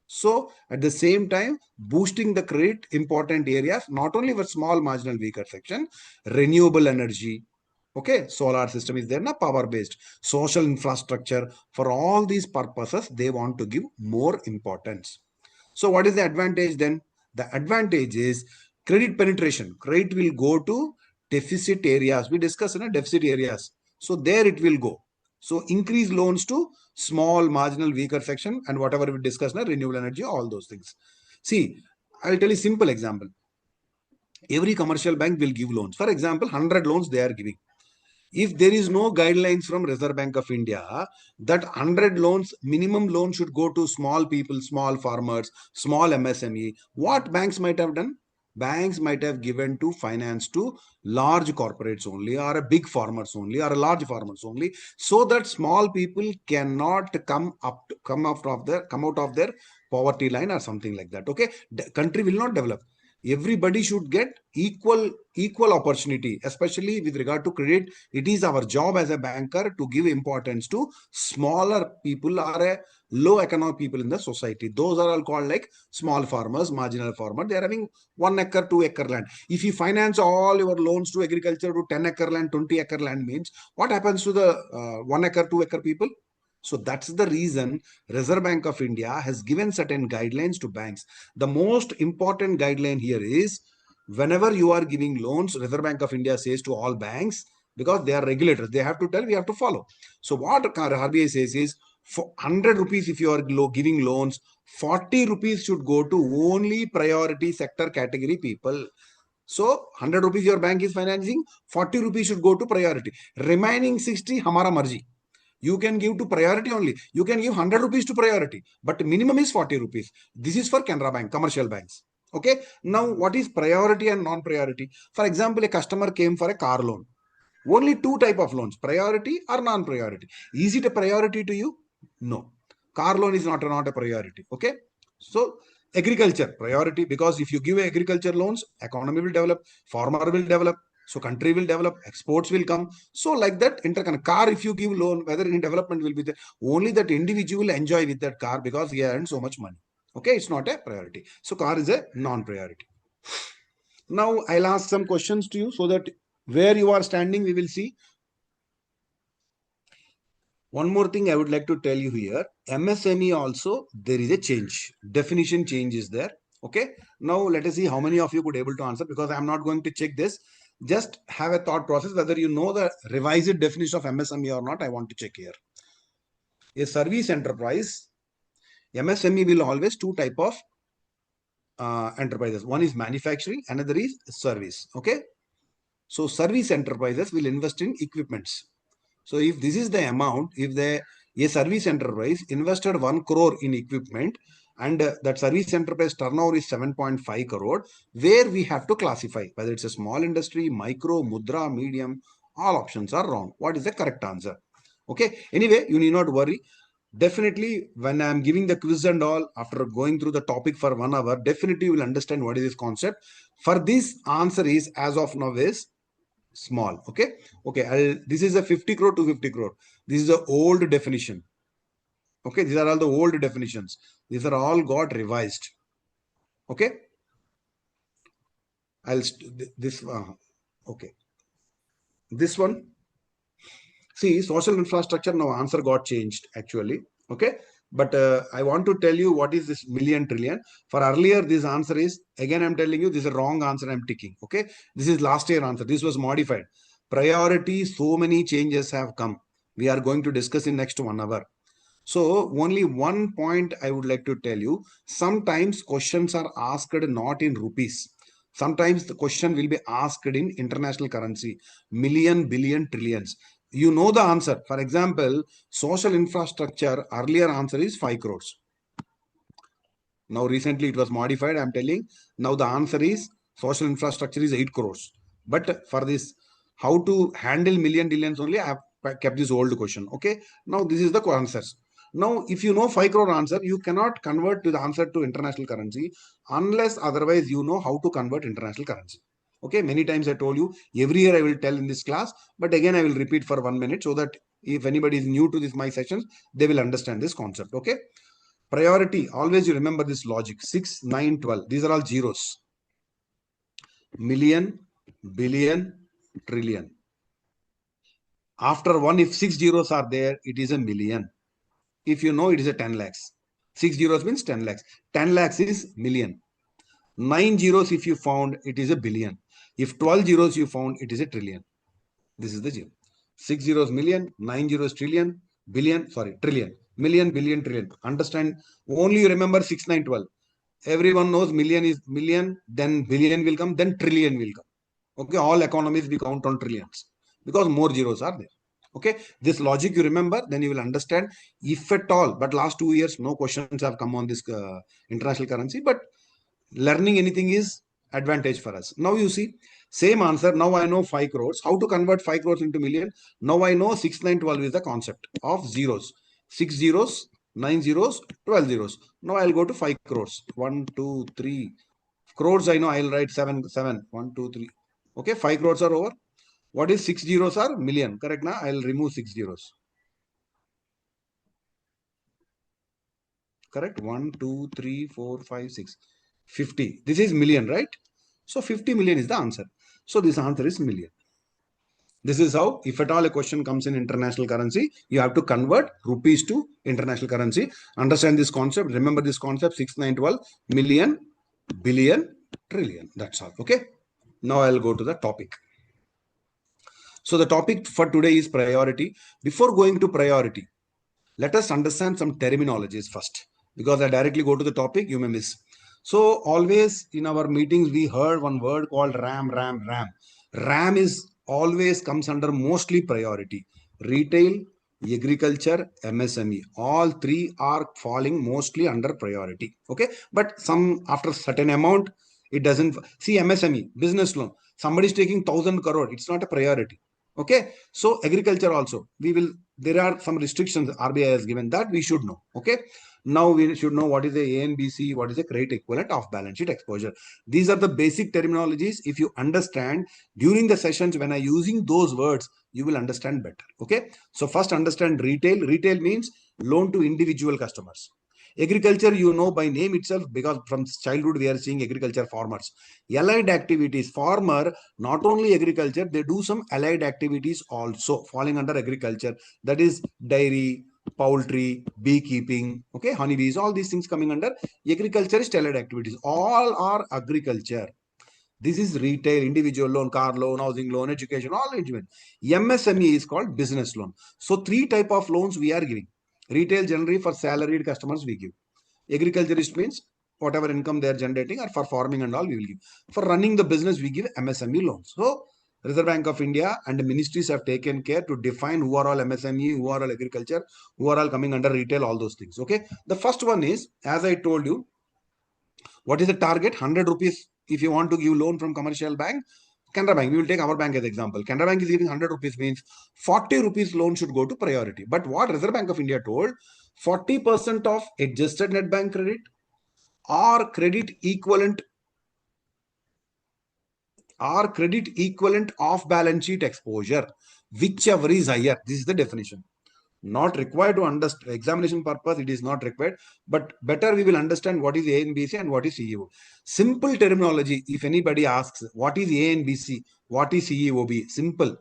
So at the same time, boosting the credit important areas, not only for small marginal weaker section, renewable energy. Okay, solar system is there, na power based, social infrastructure. For all these purposes, they want to give more importance. So what is the advantage then? The advantage is credit penetration. Credit will go to deficit areas. We discussed in deficit areas. So there it will go. So increase loans to small, marginal, weaker section, and whatever we discussed, renewable energy, all those things. See, I'll tell you simple example. Every commercial bank will give loans. For example, 100 loans they are giving. If there is no guidelines from Reserve Bank of India that 100 loans, minimum loan should go to small people, small farmers, small MSME, what banks might have done? Banks might have given to finance to large corporates only, or a big farmers only, or a large farmers only, so that small people cannot come out of their poverty line or something like that. Okay, the country will not develop. Everybody should get equal opportunity, especially with regard to credit. It is our job as a banker to give importance to smaller people or a low economic people in the society. Those are all called like small farmers, marginal farmer. They are having 1 acre, 2 acre land. If you finance all your loans to agriculture to 10 acre land, 20 acre land, means what happens to the 1 acre, 2 acre people? So that's the reason Reserve Bank of India has given certain guidelines to banks. The most important guideline here is, whenever you are giving loans, Reserve Bank of India says to all banks, because they are regulators, they have to tell, we have to follow. So what RBI says is, for 100 rupees, if you are giving loans, 40 rupees should go to only priority sector category people. So 100 rupees your bank is financing, 40 rupees should go to priority. Remaining 60, hamara marji. You can give to priority only. You can give 100 rupees to priority, but minimum is 40 rupees. This is for Canara Bank, commercial banks. Okay. Now, what is priority and non-priority? For example, a customer came for a car loan. Only two type of loans, priority or non-priority. Is it a priority to you? No. Car loan is not a priority. Okay. So agriculture priority, because if you give agriculture loans, economy will develop, farmer will develop, so country will develop, exports will come. So like that, interconnect. Car, if you give loan, whether in development will be there, only that individual enjoy with that car because he earned so much money. Okay, it's not a priority. So car is a non-priority. Now I'll ask some questions to you so that where you are standing, we will see. One more thing I would like to tell you here, MSME also, there is a change. Definition change is there. Okay. Now let us see how many of you could able to answer, because I'm not going to check this. Just have a thought process whether you know the revised definition of MSME or not. I want to check here. A service enterprise, MSME will always two type of enterprises. One is manufacturing, another is service. Okay. So service enterprises will invest in equipments. So if this is the amount, if a service enterprise invested 1 crore in equipment and that service enterprise turnover is 7.5 crore, where we have to classify whether it's a small industry, micro, mudra, medium, all options are wrong. What is the correct answer? Okay. Anyway, you need not worry. Definitely, when I'm giving the quiz and all, after going through the topic for 1 hour, definitely you will understand what is this concept. For this, answer is as of now is small. Okay. This is a 50 crore to 50 crore. This is the old definition. Okay. These are all the old definitions. These are all got revised. Okay. This okay. This one, see, social infrastructure, now answer got changed actually. Okay. But I want to tell you what is this million trillion. For earlier, this answer is, again, I'm telling you, this is a wrong answer I'm ticking. Okay. This is last year answer. This was modified. Priority, so many changes have come. We are going to discuss in next 1 hour. So only one point I would like to tell you. Sometimes questions are asked not in rupees. Sometimes the question will be asked in international currency, million, billion, trillions. You know the answer. For example, social infrastructure, earlier answer is 5 crores. Now recently it was modified. I'm telling. Now the answer is social infrastructure is 8 crores. But for this, how to handle million trillions only, I have kept this old question. Okay. Now this is the answers. Now, if you know 5 crore answer, you cannot convert to the answer to international currency unless otherwise you know how to convert international currency. Okay. Many times I told you, every year I will tell in this class, but again I will repeat for 1 minute so that if anybody is new to this my sessions, they will understand this concept. Okay. Priority, always you remember this logic. 6, 9, 12. These are all zeros. Million, billion, trillion. After one, if 6 zeros are there, it is a million. If you know, it is a 10 lakhs. 6 zeros means 10 lakhs. 10 lakhs is million. 9 zeros, if you found, it is a billion. If 12 zeros you found, it is a trillion. This is the zero. 6 zeros million, 9 zeros trillion, billion, sorry, trillion. Million, billion, trillion. Understand? Only you remember 6, 9, 12. Everyone knows million is million, then billion will come, then trillion will come. Okay, all economies we count on trillions because more zeros are there. Okay, this logic you remember, then you will understand if at all. But last 2 years, no questions have come on this international currency. But learning anything is advantage for us. Now you see, same answer. Now I know 5 crores. How to convert 5 crores into million? Now I know 6, 9, 12 is the concept of zeros. 6 zeros, 9 zeros, 12 zeros. Now I'll go to 5 crores. 1, 2, 3. Crores, I know I'll write 7, 7. 1, 2, 3. Okay, 5 crores are over. What is 6 zeros are? Million. Correct now? I'll remove 6 zeros. Correct? 1, 2, 3, 4, 5, 6. 50. This is million, right? So 50 million is the answer. So this answer is million. This is how, if at all a question comes in international currency, you have to convert rupees to international currency. Understand this concept. Remember this concept, 6, 9, 12, million, billion, trillion. That's all. Okay. Now I'll go to the topic. So the topic for today is priority. Before going to priority, let us understand some terminologies first, because I directly go to the topic, you may miss. So always in our meetings, we heard one word called RAM, RAM, RAM. RAM is always comes under mostly priority. Retail, agriculture, MSME. All three are falling mostly under priority. Okay. But some after certain amount, it doesn't. See, MSME, business loan. Somebody is taking 1,000 crore. It's not a priority. Okay. So agriculture also, there are some restrictions RBI has given that we should know. Okay. Now we should know what is a ANBC, what is a credit equivalent of balance sheet exposure. These are the basic terminologies. If you understand during the sessions, when I using those words, you will understand better. Okay. So first understand retail. Retail means loan to individual customers. Agriculture, you know by name itself, because from childhood we are seeing agriculture farmers. Allied activities, farmer, not only agriculture, they do some allied activities also falling under agriculture. That is dairy, poultry, beekeeping, okay, honeybees, all these things coming under agriculturist allied activities. All are agriculture. This is retail, individual loan, car loan, housing loan, education, all eligible. MSME is called business loan. So three type of loans we are giving. Retail generally for salaried customers we give. Agriculturist means whatever income they are generating, or for farming and all we will give. For running the business we give MSME loans. So Reserve Bank of India and the ministries have taken care to define who are all MSME, who are all agriculture, who are all coming under retail, all those things. Okay. The first one is, as I told you, what is the target? 100 rupees. If you want to give loan from commercial bank, Canara Bank, we will take our bank as example. Canara Bank is giving 100 rupees, means 40 rupees loan should go to priority. But what Reserve Bank of India told, 40% of adjusted net bank credit or credit equivalent of balance sheet exposure, whichever is higher. This is the definition. Not required to understand examination purpose, it is not required, but better we will understand what is A and BC and what is CEO. Simple terminology. If anybody asks what is A and BC, what is CEOB, simple.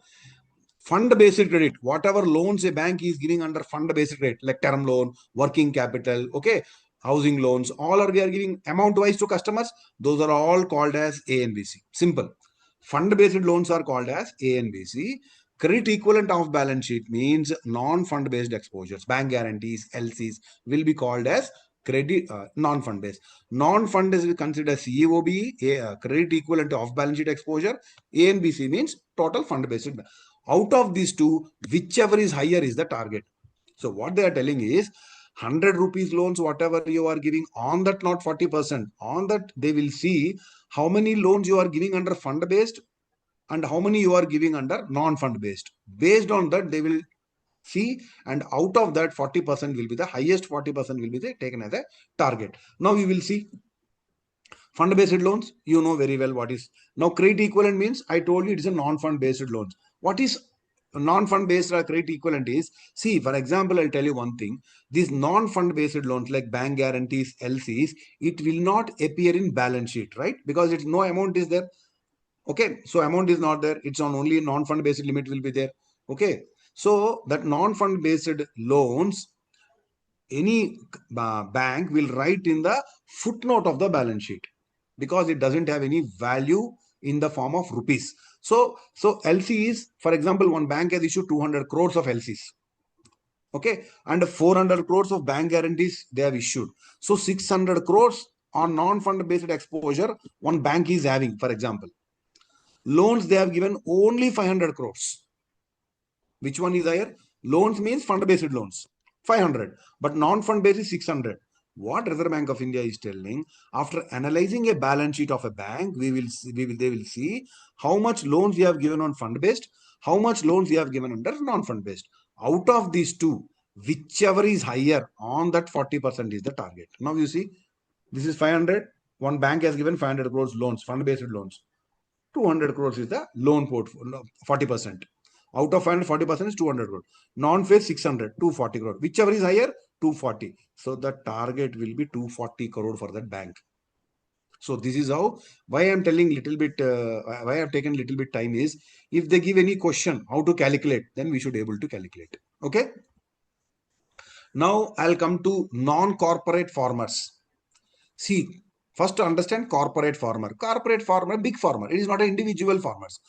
Fund based credit, whatever loans a bank is giving under fund based credit, like term loan, working capital, okay, housing loans, all are we are giving amount wise to customers, those are all called as A and BC. Simple. Fund based loans are called as A and BC. Credit equivalent of balance sheet means non-fund based exposures, bank guarantees, LCs will be called as credit non-fund based. Non-fund is considered as CEOB, credit equivalent of balance sheet exposure. A and BC means total fund based. Out of these two, whichever is higher is the target. So what they are telling is 100 rupees loans, whatever you are giving on that, not 40%. On that, they will see how many loans you are giving under fund based and how many you are giving under non-fund based. Based on that, they will see, and out of that 40% will be the highest, 40% will be taken as a target. Now we will see fund based loans. You know very well what is. Now credit equivalent means, I told you it is a non-fund based loans. What is non-fund based or credit equivalent is, see, for example, I'll tell you one thing. These non-fund based loans like bank guarantees, LCs, it will not appear in balance sheet, right? Because it's no amount is there. Okay, so amount is not there, it's on only non-fund based limit will be there. Okay, so that non-fund based loans, any bank will write in the footnote of the balance sheet, because it doesn't have any value in the form of rupees. So LC is, for example, one bank has issued 200 crores of LCs. Okay, and 400 crores of bank guarantees they have issued. So 600 crores on non-fund based exposure one bank is having, for example. Loans they have given only 500 crores. Which one is higher? Loans means fund-based loans, 500, but non-fund based is 600. What Reserve Bank of India is telling, after analyzing a balance sheet of a bank, they will see how much loans you have given on fund-based, how much loans you have given under non-fund-based. Out of these two, whichever is higher on that 40% is the target. Now you see, this is 500. One bank has given 500 crores loans, fund-based loans. 200 crores is the loan portfolio, 40%. Out of 500, 40% is 200 crore. Non-face 600, 240 crore. Whichever is higher, 240. So the target will be 240 crore for that bank. So this is how, why I'm telling little bit, why I've taken little bit time is, if they give any question, how to calculate, then we should able to calculate. Okay. Now I'll come to non-corporate farmers. See, first to understand corporate farmer. Corporate farmer, big farmer. It is not an individual farmers.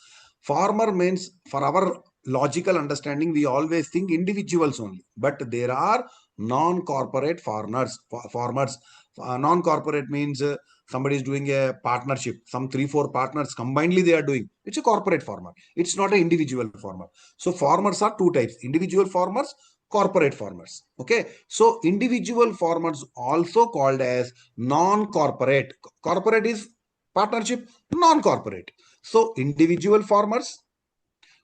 Farmer means, for our logical understanding, we always think individuals only. But there are non-corporate farmers. Farmers. Non-corporate means somebody is doing a partnership. Some 3-4 partners combinedly they are doing. It's a corporate farmer. It's not an individual farmer. So farmers are two types: individual farmers, corporate farmers. Okay, so individual farmers also called as non-corporate. Corporate is partnership, non-corporate. So individual farmers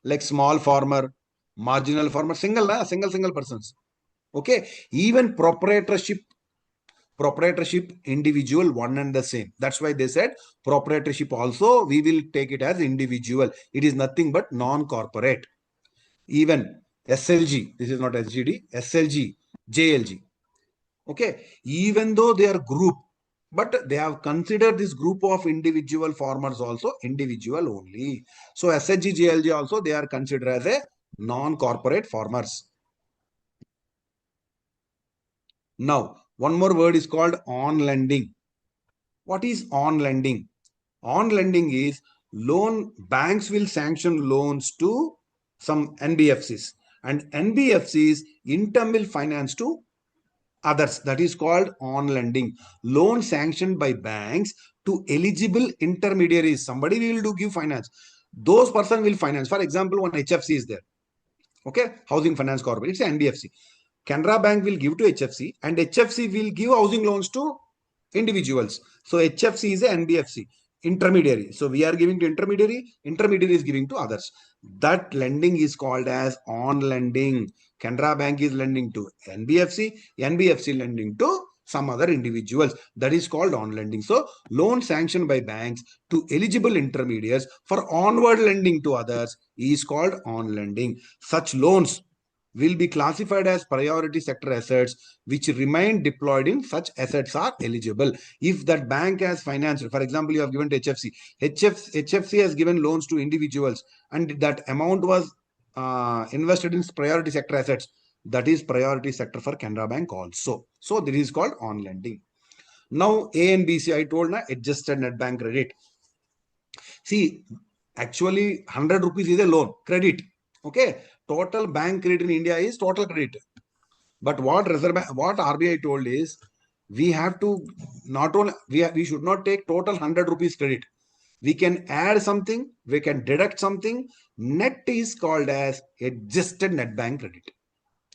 like small farmer, marginal farmer, single persons. Okay, even proprietorship, individual, one and the same. That's why they said proprietorship also we will take it as individual. It is nothing but non-corporate. Even SLG, this is not SGD, SLG, JLG. Okay, even though they are group, but they have considered this group of individual farmers also individual only. So SHG, JLG also they are considered as a non-corporate farmers. Now, one more word is called on lending. What is on lending? On lending is banks will sanction loans to some NBFCs, and NBFCs in turn will finance to others. That is called on lending. Loan sanctioned by banks to eligible intermediaries. Somebody will do give finance. Those person will finance. For example, one HFC is there. Okay, Housing Finance Corporation. It's an NBFC. Canara Bank will give to HFC, and HFC will give housing loans to individuals. So HFC is a NBFC intermediary. So we are giving to intermediary, intermediary is giving to others. That lending is called as on lending. Canara Bank is lending to NBFC, NBFC lending to some other individuals. That is called on lending. So loan sanctioned by banks to eligible intermediaries for onward lending to others is called on lending. Such loans will be classified as priority sector assets which remain deployed in such assets are eligible. If that bank has financed, for example, you have given to HFC, HFC has given loans to individuals and that amount was invested in priority sector assets, that is priority sector for Canara Bank also. So this is called on lending. Now A and B, I told na adjusted net bank credit. See, actually 100 rupees is a loan, credit. Okay, total bank credit in India is total credit. But what RBI told is we have to not only we should not take total 100 rupees credit. We can add something, we can deduct something. Net is called as adjusted net bank credit.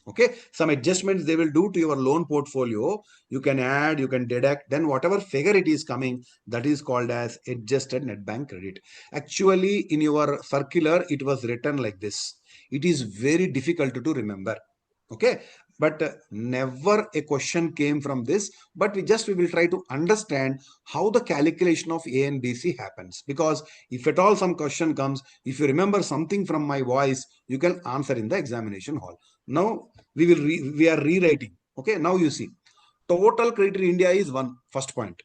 Okay, some adjustments they will do to your loan portfolio. You can add, you can deduct, then whatever figure it is coming, that is called as adjusted net bank credit. Actually, in your circular, it was written like this. It is very difficult to remember. Okay, but never a question came from this, but we will try to understand how the calculation of A and BC happens, because if at all some question comes, if you remember something from my voice, you can answer in the examination hall. Now we are rewriting. Okay, now you see total credit in India is one first point.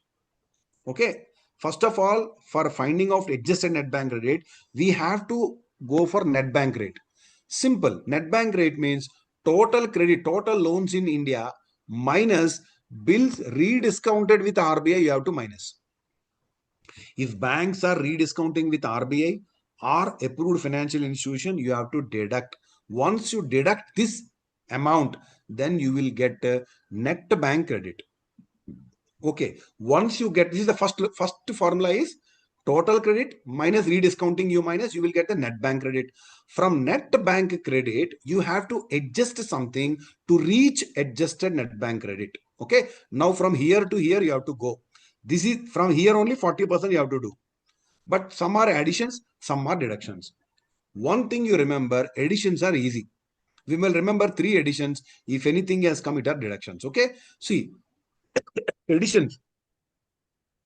Okay, first of all, for finding out adjusted net bank rate, we have to go for net bank rate. Simple. Net bank rate means total credit, total loans in India minus bills rediscounted with RBI, you have to minus. If banks are rediscounting with RBI or approved financial institution, you have to deduct. Once you deduct this amount, then you will get a net bank credit. Okay, once you get, this is the first formula is total credit minus rediscounting you will get the net bank credit. From net bank credit, you have to adjust something to reach adjusted net bank credit. Okay, now from here to here you have to go. This is from here only 40% you have to do. But some are additions, some are deductions. One thing you remember, additions are easy. We will remember 3 additions. If anything has come, it are deductions. Okay, see, additions.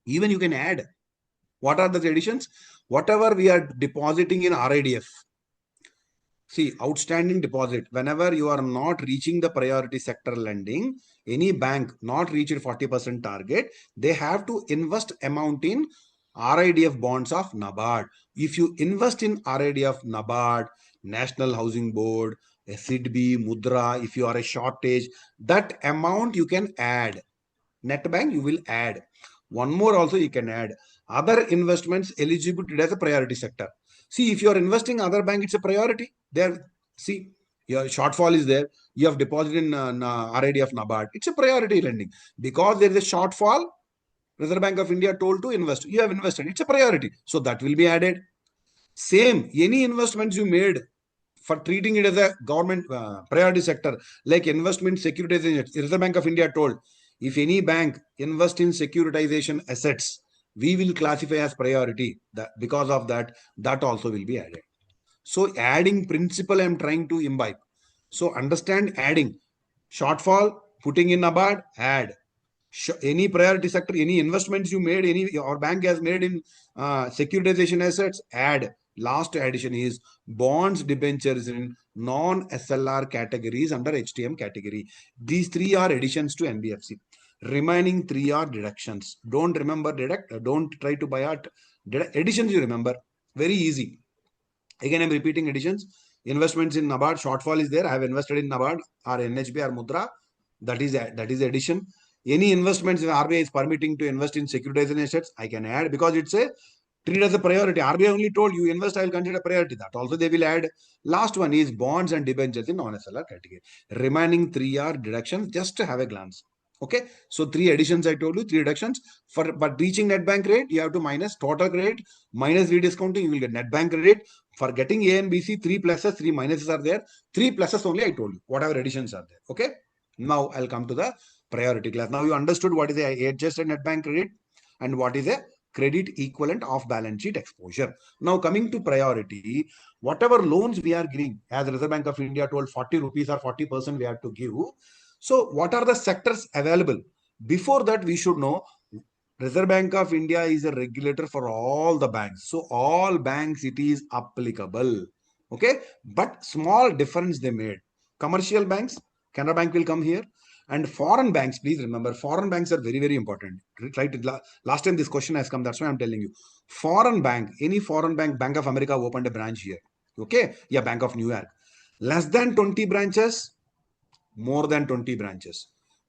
Even you can add. What are the additions? Whatever we are depositing in RIDF. See, outstanding deposit. Whenever you are not reaching the priority sector lending, any bank not reached 40% target, they have to invest amount in RIDF bonds of NABARD. If you invest in RIDF NABARD, National Housing Board, SIDB, Mudra, if you are a shortage, that amount you can add. Net bank you will add. One more also you can add. Other investments eligible as a priority sector. See, if you are investing other bank, it's a priority. There, see, your shortfall is there. You have deposited in RID of NABARD. It's a priority lending. Because there is a shortfall, Reserve Bank of India told to invest. You have invested. It's a priority. So that will be added. Same, any investments you made for treating it as a government priority sector, like investment securitization, Reserve Bank of India told, if any bank invest in securitization assets, we will classify as priority. Because of that, that also will be added. So adding principle I am trying to imbibe. So understand adding. Shortfall, putting in NABARD, add. Any priority sector, any investments you made, any or bank has made in securitization assets, add. Last addition is bonds, debentures in non-SLR categories under HTM category. These 3 are additions to NBFC. Remaining 3 are deductions. Don't remember deduct. Don't try to buy out. Additions you remember. Very easy. Again, I'm repeating additions. Investments in NABARD, shortfall is there. I have invested in NABARD or NHB or Mudra. That is addition. Any investments in RBI is permitting to invest in securitization assets, I can add because it's a treat as a priority. RBI only told you invest, I will consider priority. That also they will add. Last one is bonds and debentures in non-SLR category. Remaining 3 are deductions, just to have a glance. Okay, so 3 additions I told you, 3 deductions. But reaching net bank rate, you have to minus total credit, minus rediscounting, you will get net bank rate. For getting A and B, C, 3 pluses, 3 minuses are there. 3 pluses only I told you, whatever additions are there. Okay, now I'll come to the priority class. Now you understood what is a adjusted net bank credit and what is a credit equivalent of balance sheet exposure. Now coming to priority, whatever loans we are giving, as Reserve Bank of India told 40 rupees or 40% we have to give. So what are the sectors available? Before that, we should know Reserve Bank of India is a regulator for all the banks. So all banks it is applicable. Okay, but small difference they made. Commercial banks, Canara Bank will come here. And foreign banks, please remember, foreign banks are very, very important. Right? Last time this question has come, that's why I'm telling you. Foreign bank, any foreign bank, Bank of America opened a branch here. Okay? Yeah, Bank of New York. Less than 20 branches, more than 20 branches.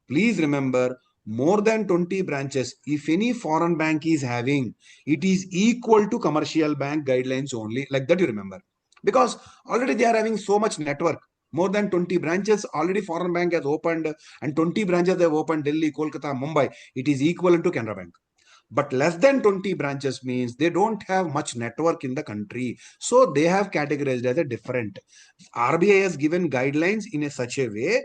Please remember, more than 20 branches, if any foreign bank is having, it is equal to commercial bank guidelines only. Like that, you remember. Because already they are having so much network. More than 20 branches already foreign bank has opened, and 20 branches they have opened Delhi, Kolkata, Mumbai. It is equivalent to Canara Bank. But less than 20 branches means they don't have much network in the country. So they have categorized as a different. RBI has given guidelines in a such a way.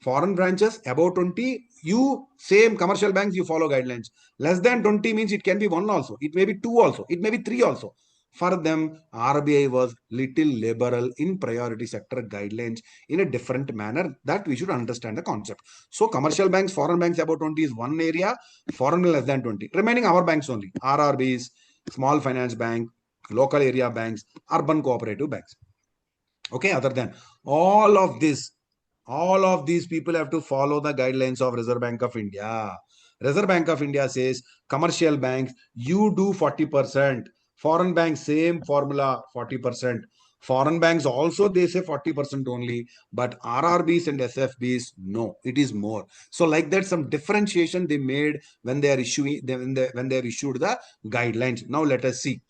Foreign branches above 20, you same commercial banks, you follow guidelines. Less than 20 means it can be one also. It may be two also. It may be three also. For them, RBI was little liberal in priority sector guidelines in a different manner, that we should understand the concept. So commercial banks, foreign banks above 20 is one area, foreign less than 20. Remaining our banks only, RRBs, small finance bank, local area banks, urban cooperative banks. Okay, other than all of these people have to follow the guidelines of Reserve Bank of India. Reserve Bank of India says commercial banks, you do 40%. Foreign banks, same formula, 40%. Foreign banks also, they say 40% only, but RRBs and SFBs, no, it is more. So like that, some differentiation they made when they are issuing, when they have issued the guidelines. Now let us see.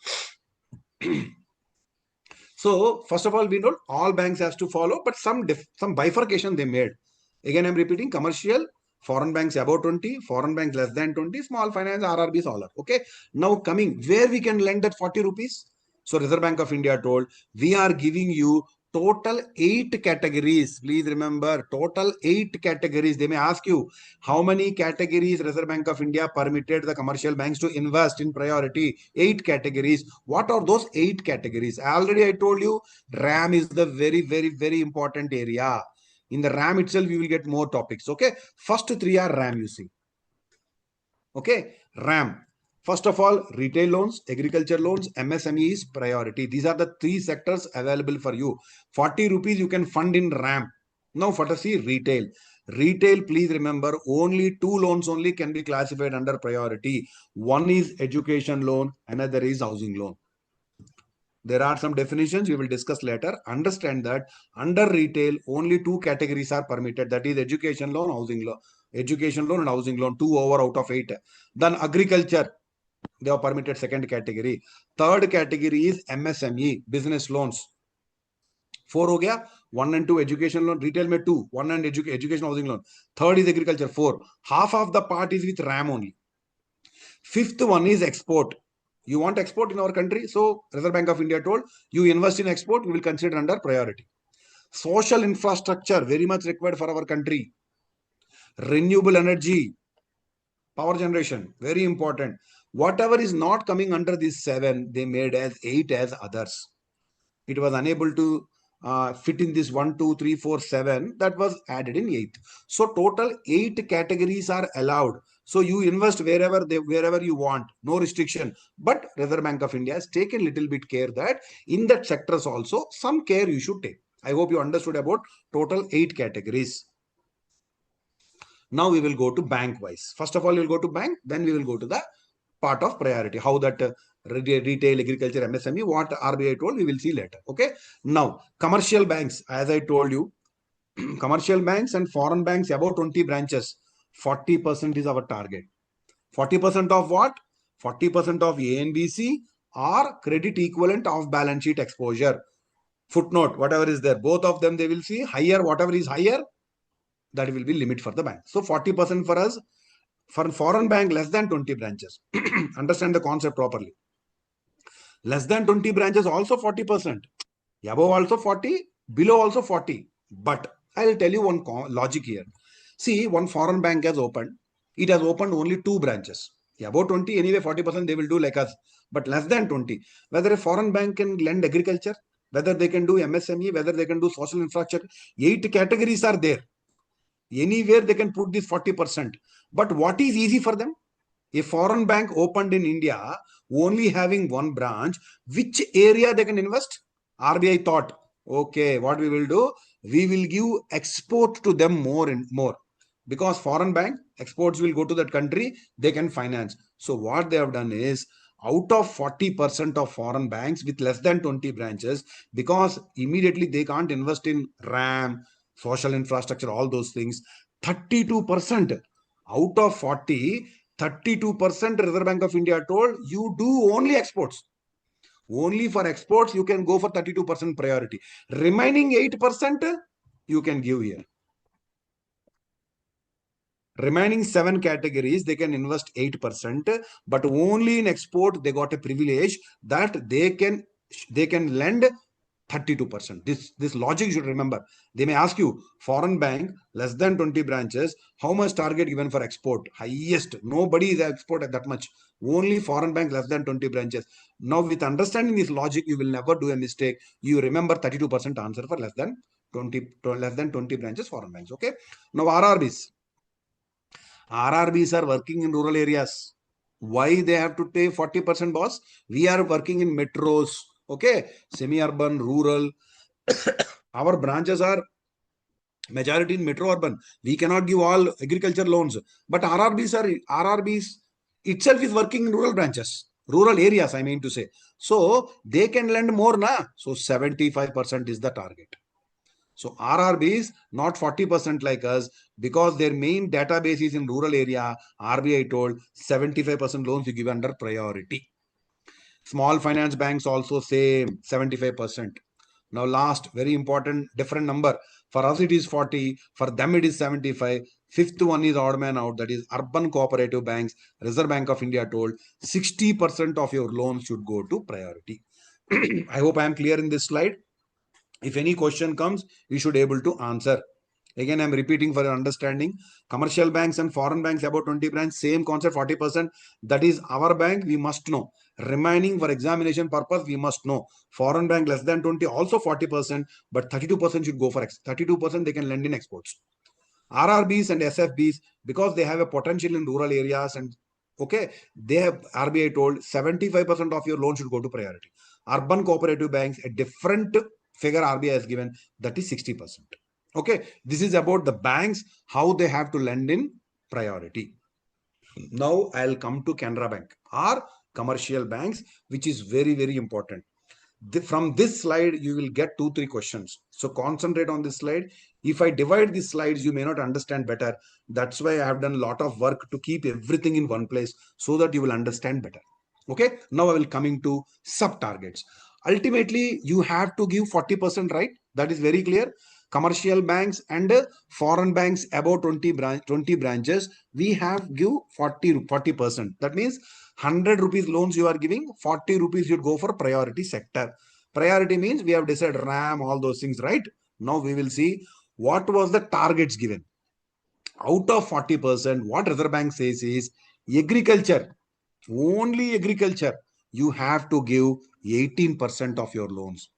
So first of all, we know all banks has to follow, but some bifurcation they made. Again, I'm repeating: commercial, foreign banks above 20, foreign banks less than 20, small finance, RRBs, all are. Okay. Now coming where we can lend at 40 rupees. So Reserve Bank of India told we are giving you total 8 categories. Please remember, total 8 categories. They may ask you how many categories Reserve Bank of India permitted the commercial banks to invest in priority. 8 categories. What are those 8 categories? Already I told you, RAM is the very, very, very important area. In the RAM itself, you will get more topics. Okay. First 3 are RAM, you see. Okay. RAM. First of all, retail loans, agriculture loans, MSME is priority. These are the 3 sectors available for you. 40 rupees you can fund in RAM. Now, for to see retail. Retail, please remember, only 2 loans only can be classified under priority. One is education loan, another is housing loan. There are some definitions we will discuss later. Understand that under retail, only 2 categories are permitted. That is education loan, housing loan. Education loan and housing loan, 2 over out of 8. Then agriculture, they are permitted second category. Third category is MSME, business loans. 4 हो गया. 1 and 2 education loan, retail में 2, 1 and education housing loan. Third is agriculture, 4. Half of the part is with RAM only. Fifth one is export. You want export in our country, so Reserve Bank of India told you invest in export, we will consider under priority. Social infrastructure, very much required for our country. Renewable energy, power generation, very important. Whatever is not coming under these 7, they made as 8 as others. It was unable to fit in this 1, 2, 3, 4, 7. That was added in 8. So total 8 categories are allowed. So you invest wherever you want, no restriction. But Reserve Bank of India has taken little bit care that in that sectors also some care you should take. I hope you understood about total 8 categories. Now we will go to bank wise. First of all, we will go to bank, then we will go to the part of priority. How that retail, agriculture, MSME, what RBI told, we will see later. Okay. Now, commercial banks, as I told you, commercial banks and foreign banks about 20 branches, 40% is our target. 40% of what? 40% of A and B, C, or credit equivalent of balance sheet exposure. Footnote, whatever is there, both of them they will see higher, whatever is higher, that will be limit for the bank. So 40% for us, for foreign bank less than 20 branches. Understand the concept properly. Less than 20 branches also 40%. Above also 40, below also 40. But I'll tell you one logic here. See, one foreign bank has opened. It has opened only 2 branches. Above 20, anyway, 40% they will do like us. But less than 20. Whether a foreign bank can lend agriculture, whether they can do MSME, whether they can do social infrastructure, 8 categories are there. Anywhere they can put this 40%. But what is easy for them? A foreign bank opened in India, only having one branch, which area they can invest? RBI thought, okay, what we will do? We will give export to them more and more. Because foreign bank, exports will go to that country, they can finance. So what they have done is, out of 40% of foreign banks with less than 20 branches, because immediately they can't invest in RAM, social infrastructure, all those things, 32% out of 40, 32% Reserve Bank of India told you do only exports. Only for exports, you can go for 32% priority. Remaining 8%, you can give here. Remaining 7 categories, they can invest 8%, but only in export, they got a privilege that they can lend 32%. This logic you should remember. They may ask you, foreign bank, less than 20 branches, how much target given for export? Highest. Nobody is export at that much. Only foreign bank, less than 20 branches. Now, with understanding this logic, you will never do a mistake. You remember 32% answer for less than 20 branches foreign banks. Okay. Now, RRBs. RRBs are working in rural areas. Why they have to pay 40%, boss? We are working in metros, okay, semi-urban, rural. Our branches are majority in metro urban. We cannot give all agriculture loans, but RRBs itself is working in rural branches, rural areas, I mean to say. So they can lend more, na? So 75% is the target. So RRBs, not 40% like us, because their main database is in rural area. RBI told 75% loans you give under priority. Small finance banks also same 75%. Now last, very important, different number. For us it is 40, for them it is 75. Fifth one is odd man out, that is urban cooperative banks. Reserve Bank of India told 60% of your loans should go to priority. I hope I am clear in this slide. If any question comes, you should able to answer. Again, I'm repeating for your understanding. Commercial banks and foreign banks about 20 branch, same concept, 40%. That is our bank, we must know. Remaining for examination purpose, we must know. Foreign bank less than 20, also 40%, but 32% should go for 32% they can lend in exports. RRBs and SFBs, because they have a potential in rural areas and okay, they have RBI told 75% of your loan should go to priority. Urban cooperative banks, a different figure RBI has given, that is 60%. Okay, this is about the banks, how they have to lend in priority. Now I'll come to Canara Bank or commercial banks, which is very, very important. From this slide, you will get 2-3 questions. So concentrate on this slide. If I divide these slides, you may not understand better. That's why I have done a lot of work to keep everything in one place so that you will understand better. Okay. Now I will coming to sub targets. Ultimately, you have to give 40%, right? That is very clear. Commercial banks and foreign banks about 20 branches, we have give 40%. That means 100 rupees loans you are giving, 40 rupees you go for priority sector. Priority means we have decided RAM, all those things, right? Now we will see what was the targets given. Out of 40%, what Reserve Bank says is agriculture, only agriculture, you have to give 18% of your loans.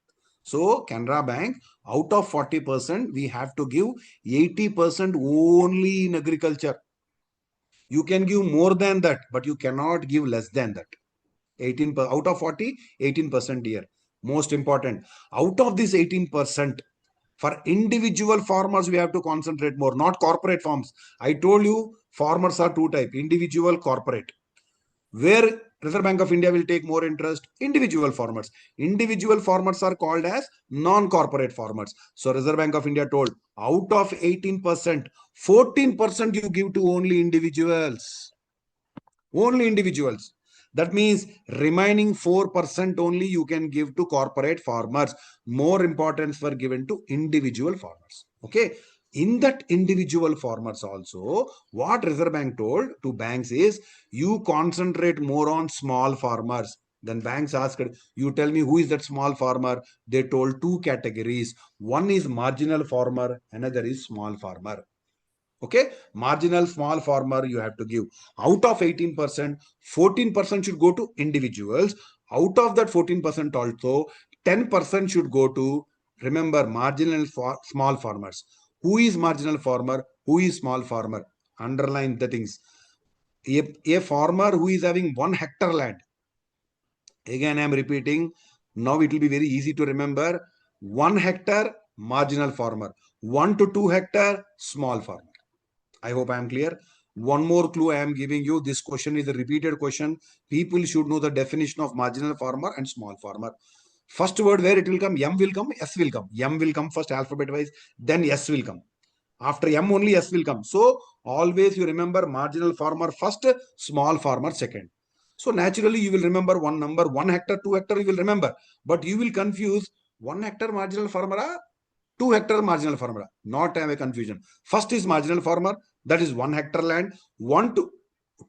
So Canara Bank, out of 40%, we have to give 80% only in agriculture. You can give more than that, but you cannot give less than that. 18 out of 40, 18% here. Most important, out of this 18%, for individual farmers, we have to concentrate more, not corporate farms. I told you farmers are two types, individual, corporate. Where Reserve Bank of India will take more interest, individual farmers. Individual farmers are called as non-corporate farmers. So Reserve Bank of India told, out of 18%, 14% you give to only individuals. Only individuals. That means remaining 4% only you can give to corporate farmers. More importance were given to individual farmers. Okay. In that individual farmers also, what Reserve Bank told to banks is, you concentrate more on small farmers. Then banks asked, you tell me who is that small farmer? They told two categories. One is marginal farmer, another is small farmer. Okay, marginal small farmer you have to give. Out of 18%, 14% should go to individuals. Out of that 14% also, 10% should go to, remember, marginal small farmers. Who is marginal farmer? Who is small farmer? Underline the things. A farmer who is having 1 hectare land. Again, I am repeating. Now it will be very easy to remember. 1 hectare, marginal farmer. 1 to 2 hectare, small farmer. I hope I am clear. One more clue I am giving you. This question is a repeated question. People should know the definition of marginal farmer and small farmer. First word where it will come, M will come, S will come. M will come first alphabet wise, then S will come. After M only S will come. So always you remember marginal farmer first, small farmer second. So naturally you will remember one number, 1 hectare, 2 hectare you will remember. But you will confuse 1 hectare marginal farmer, 2 hectare marginal farmer. Not have a confusion. First is marginal farmer, that is 1 hectare land. 1 to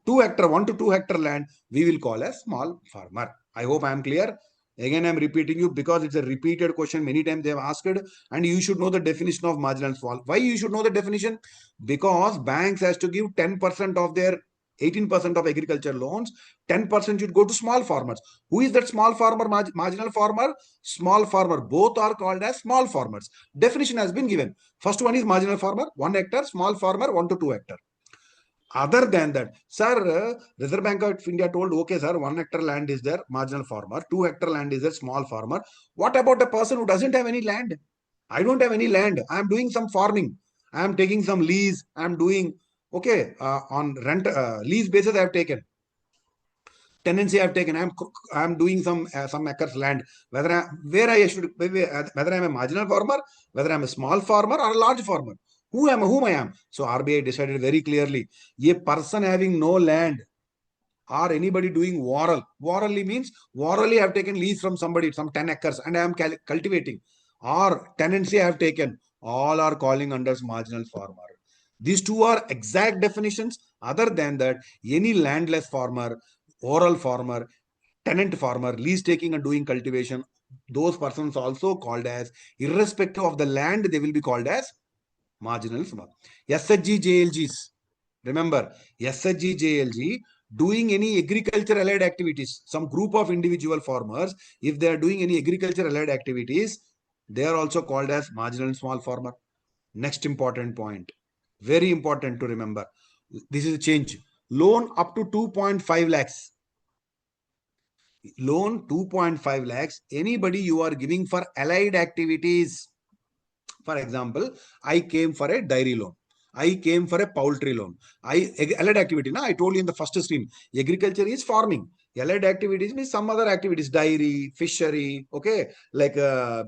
2 hectare land we will call as small farmer. I hope I am clear. Again, I am repeating you because it's a repeated question. Many times they have asked, and you should know the definition of marginal small. Why you should know the definition? Because banks has to give 10% of their 18% of agriculture loans, 10% should go to small farmers. Who is that small farmer, marginal farmer? Small farmer. Both are called as small farmers. Definition has been given. First one is marginal farmer, 1 hectare, small farmer, 1 to 2 hectare. Other than that, sir, Reserve Bank of India told, okay, sir, 1 hectare land is there, marginal farmer, 2 hectare land is there, small farmer. What about a person who doesn't have any land? I don't have any land. I am doing some farming. I am taking some lease. I am doing, okay, on rent, lease basis I have taken. Tenancy I have taken. I am doing some acres land. Where I should, whether I am a marginal farmer, whether I am a small farmer or a large farmer. Whom I am. So RBI decided very clearly, a person having no land or anybody doing warral. Warrally means, warrally I have taken lease from somebody, some 10 acres and I am cultivating. Or tenancy I have taken. All are calling under marginal farmer. These two are exact definitions. Other than that, any landless farmer, oral farmer, tenant farmer, lease taking and doing cultivation, those persons also called as, irrespective of the land, they will be called as marginal farmer. SHG, JLGs. Remember, SHG, JLG, doing any agriculture allied activities, some group of individual farmers, if they are doing any agriculture allied activities, they are also called as marginal and small farmer. Next important point, very important to remember. This is a change. Loan up to 2.5 lakhs. Loan 2.5 lakhs. Anybody you are giving for allied activities. For example, I came for a dairy loan. I came for a poultry loan. Allied activity. Now I told you in the first stream, agriculture is farming. Allied activities means some other activities, dairy, fishery, okay, like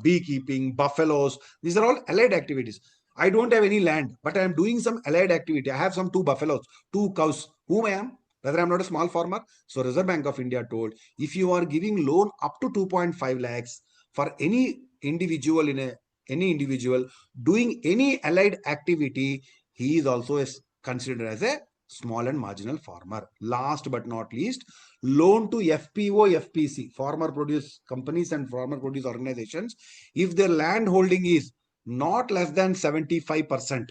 beekeeping, buffaloes. These are all allied activities. I don't have any land, but I am doing some allied activity. I have some 2 buffaloes, 2 cows. Whom I am? Whether I'm not a small farmer. So Reserve Bank of India told, if you are giving loan up to 2.5 lakhs for any individual any individual doing any allied activity, he is also considered as a small and marginal farmer. Last but not least, loan to FPO, FPC, farmer produce companies and farmer produce organizations, if their land holding is not less than 75%.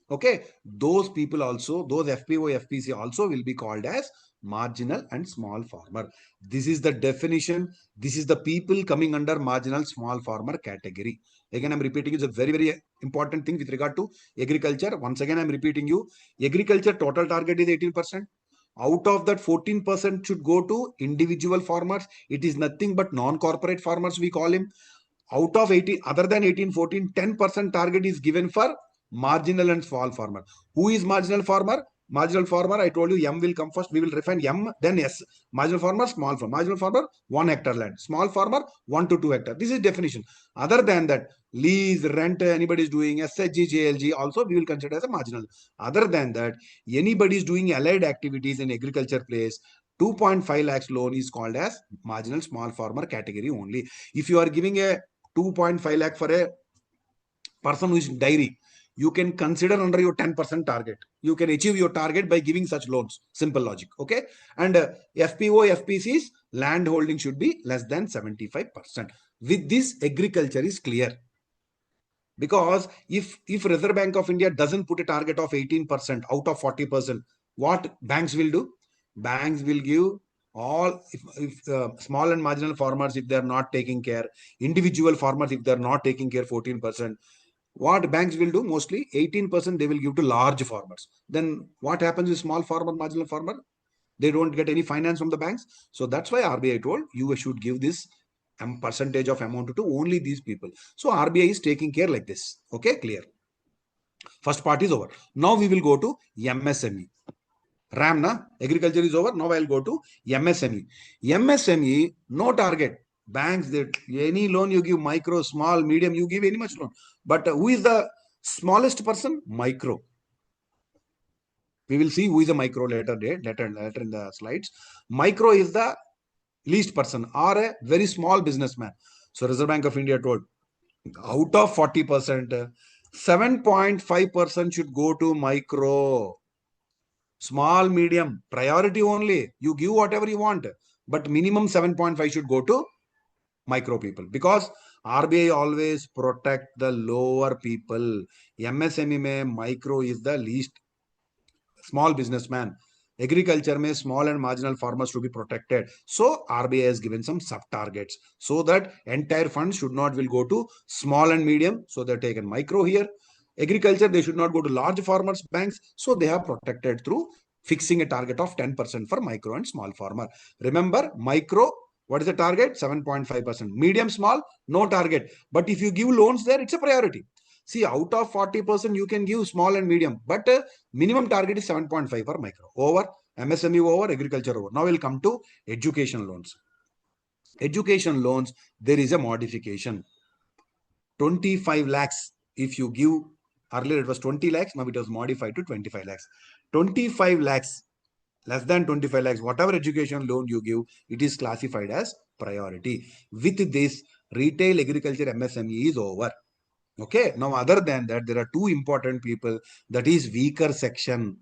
Okay, those people also, those FPO, FPC also will be called as marginal and small farmer. This is the definition. This is the people coming under marginal small farmer category. Again, I'm repeating, it's a very, very important thing with regard to agriculture. Once again, I'm repeating you, agriculture total target is 18%. Out of that, 14% should go to individual farmers. It is nothing but non-corporate farmers, we call him. Out of 18, other than 18, 14, 10% target is given for marginal and small farmer. Who is marginal farmer? Marginal farmer, I told you M will come first. We will refine M, then S. Marginal farmer, small farmer. Marginal farmer, 1 hectare land. Small farmer, 1 to 2 hectare. This is definition. Other than that, lease, rent, anybody is doing, SHG, JLG also we will consider as a marginal. Other than that, anybody is doing allied activities in agriculture place, 2.5 lakhs loan is called as marginal small farmer category only. If you are giving a 2.5 lakh for a person who is dairy, you can consider under your 10% target. You can achieve your target by giving such loans. Simple logic. Okay. And FPO, FPCs, land holding should be less than 75%. With this, agriculture is clear. Because if Reserve Bank of India doesn't put a target of 18% out of 40%, what banks will do? Banks will give all, if small and marginal farmers, if they are not taking care, individual farmers, if they are not taking care, 14%. What banks will do? Mostly 18% they will give to large farmers. Then what happens with small farmer, marginal farmer? They don't get any finance from the banks. So that's why RBI told you should give this percentage of amount to only these people. So RBI is taking care like this. Okay, clear. First part is over. Now we will go to MSME. RAM na agriculture is over. Now I'll go to MSME. MSME, no target. Banks, that any loan you give, micro, small, medium, you give any much loan. But who is the smallest person? Micro. We will see who is a micro later in the slides. Micro is the least person or a very small businessman. So Reserve Bank of India told out of 40%, 7.5% should go to micro. Small, medium, priority only. You give whatever you want, but minimum 7.5 should go to micro people, because RBI always protect the lower people. MSME mein micro is the least, small businessman. Agriculture may small and marginal farmers to be protected. So RBI has given some sub targets so that entire funds should not will go to small and medium. So they're taken micro here. Agriculture, they should not go to large farmers banks. So they have protected through fixing a target of 10% for micro and small farmer. Remember, micro, what is the target? 7.5%. Medium, small, no target. But if you give loans there, it's a priority. See, out of 40%, you can give small and medium, but minimum target is 7.5 for micro. Over, MSME over, agriculture over. Now we'll come to education loans. Education loans, there is a modification. 25 lakhs. If you give, earlier it was 20 lakhs, now it was modified to 25 lakhs. 25 lakhs, less than 25 lakhs, whatever education loan you give, it is classified as priority. With this, retail agriculture MSME is over. Okay. Now, other than that, there are two important people. That is weaker section.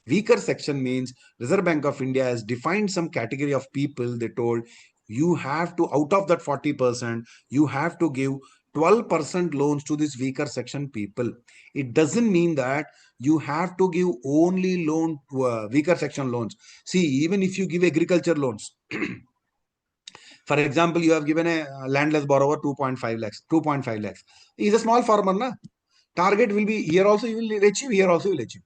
Weaker section means Reserve Bank of India has defined some category of people. They told you have to, out of that 40%, you have to give 12% loans to this weaker section people. It doesn't mean that you have to give only loan to weaker section loans. See, even if you give agriculture loans, for example, you have given a landless borrower 2.5 lakhs, 2.5 lakhs. He is a small farmer, na? Target will be here also you will achieve, here also you will achieve.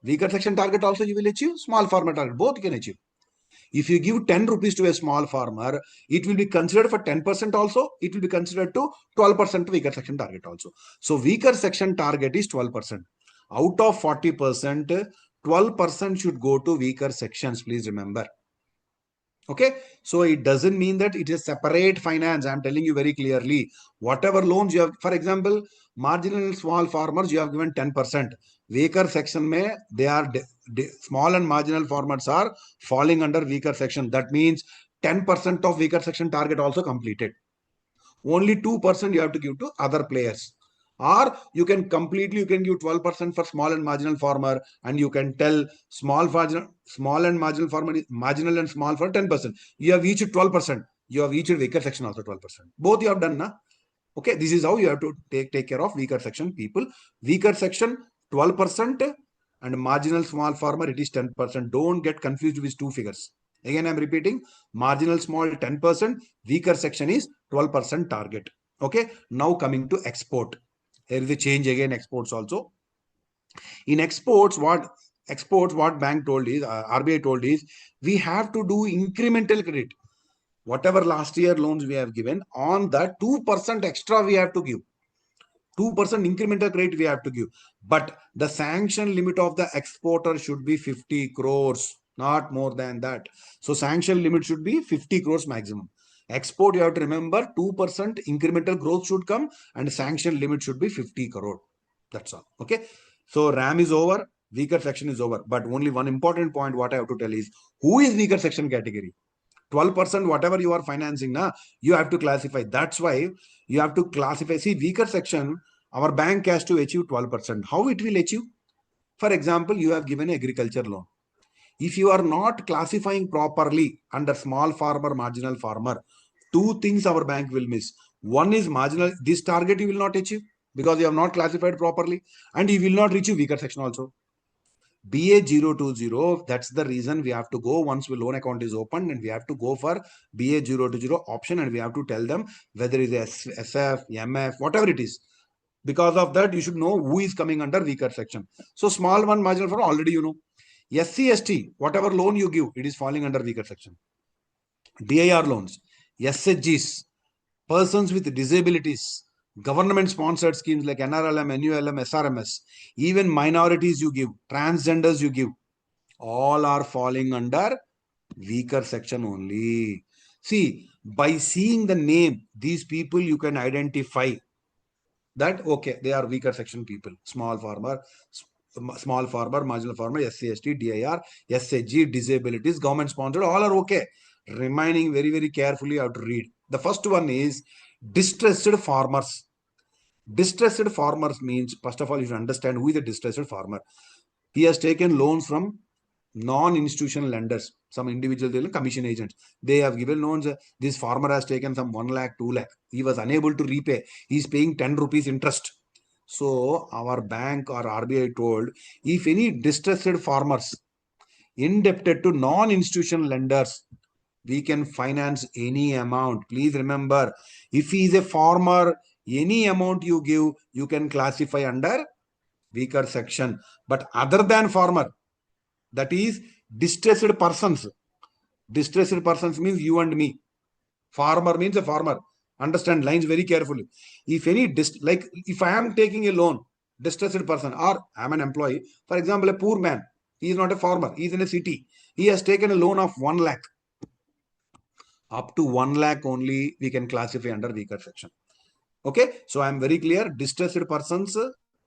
Weaker section target also you will achieve, small farmer target, both you can achieve. If you give 10 rupees to a small farmer, it will be considered for 10% also, it will be considered to 12% weaker section target also. So weaker section target is 12%. Out of 40%, 12% should go to weaker sections, please remember. Okay, so it doesn't mean that it is separate finance. I'm telling you very clearly. Whatever loans you have, for example, marginal and small farmers, you have given 10%. Weaker section may they are small and marginal farmers are falling under weaker section. That means 10% of weaker section target also completed. Only 2% you have to give to other players. Or you can completely, you can give 12% for small and marginal farmer, and you can tell small and marginal farmer, marginal and small for 10%. You have each 12%. You have each weaker section also 12%. Both you have done, na? Okay, this is how you have to take care of weaker section people. Weaker section 12% and marginal small farmer it is 10%. Don't get confused with two figures. Again, I'm repeating, marginal small 10%, weaker section is 12% target. Okay, now coming to export. There is a change again, exports also. In exports, what bank told is, RBI told is, we have to do incremental credit. Whatever last year loans we have given, on that 2% extra we have to give. 2% incremental credit we have to give. But the sanction limit of the exporter should be 50 crores, not more than that. So sanction limit should be 50 crores maximum. Export, you have to remember, 2% incremental growth should come and sanction limit should be 50 crore. That's all. Okay. So RAM is over. weaker section is over. But only one important point what I have to tell is, who is weaker section category? 12%, whatever you are financing, na, you have to classify. That's why you have to classify. See, weaker section, our bank has to achieve 12%. How it will achieve? For example, you have given agriculture loan. If you are not classifying properly under small farmer, marginal farmer, two things our bank will miss. One is marginal, this target you will not achieve because you have not classified properly, and you will not reach a weaker section also. BA020, that's the reason we have to go once the loan account is opened, and we have to go for BA020 option, and we have to tell them whether it is SF, MF, whatever it is. Because of that, you should know who is coming under weaker section. So small one, marginal farmer, already you know. SC/ST, whatever loan you give, it is falling under weaker section. DIR loans, SHGs, persons with disabilities, government sponsored schemes like NRLM, NULM, SRMS, even minorities you give, transgenders you give, all are falling under weaker section only. See, by seeing the name, these people you can identify that, okay, they are weaker section people. Small farmer, marginal farmer, SC/ST, DIR, SHG, disabilities, government sponsored, all are okay. Remaining very, very carefully, I have to read. The first one is distressed farmers. Distressed farmers means, first of all, you should understand who is a distressed farmer. He has taken loans from non-institutional lenders, some individual commission agents. They have given loans. This farmer has taken some 1 lakh, 2 lakh. He was unable to repay. He is paying 10 rupees interest. So our bank or RBI told, if any distressed farmers indebted to non-institutional lenders, we can finance any amount. Please remember, if he is a farmer, any amount you give, you can classify under weaker section. But other than farmer, that is distressed persons. Distressed persons means you and me. Farmer means a farmer. Understand lines very carefully. If any, like if I am taking a loan, distressed person, or I am an employee, for example, a poor man, he is not a farmer, he is in a city. He has taken a loan of 1 lakh. Up to 1 lakh only we can classify under weaker section. Okay, so I am very clear. Distressed persons,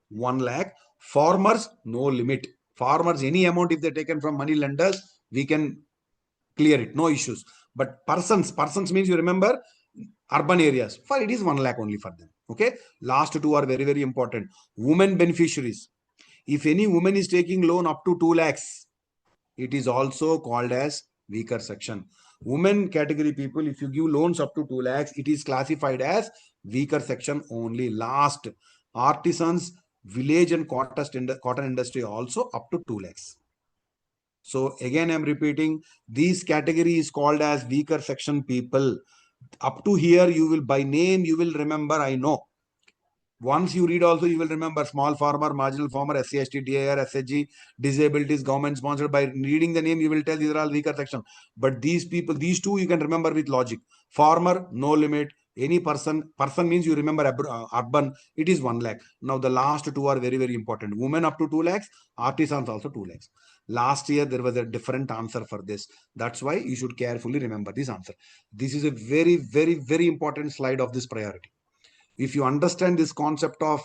1 lakh. Farmers, no limit. Farmers, any amount if they taken from money lenders, we can clear it, no issues. But persons means, you remember, urban areas, for it is 1 lakh only for them. Okay, last two are very, very important. Women beneficiaries. If any woman is taking loan up to 2 lakhs, it is also called as weaker section. Women category people, if you give loans up to 2 lakhs, it is classified as weaker section only. Last, artisans, village and cotton industry also up to 2 lakhs. So again, I'm repeating, this category is called as weaker section people. Up to here, you will, by name, you will remember, I know. Once you read also, you will remember small farmer, marginal farmer, SC/ST, DIR, SHG, disabilities, government sponsored. By reading the name, you will tell these are all weaker section. But these people, these two you can remember with logic. Farmer, no limit. Any person means you remember urban, it is 1 lakh. Now the last two are very, very important. Women up to 2 lakhs, artisans also 2 lakhs. Last year, there was a different answer for this. That's why you should carefully remember this answer. This is a very, very, very important slide of this priority. If you understand this concept of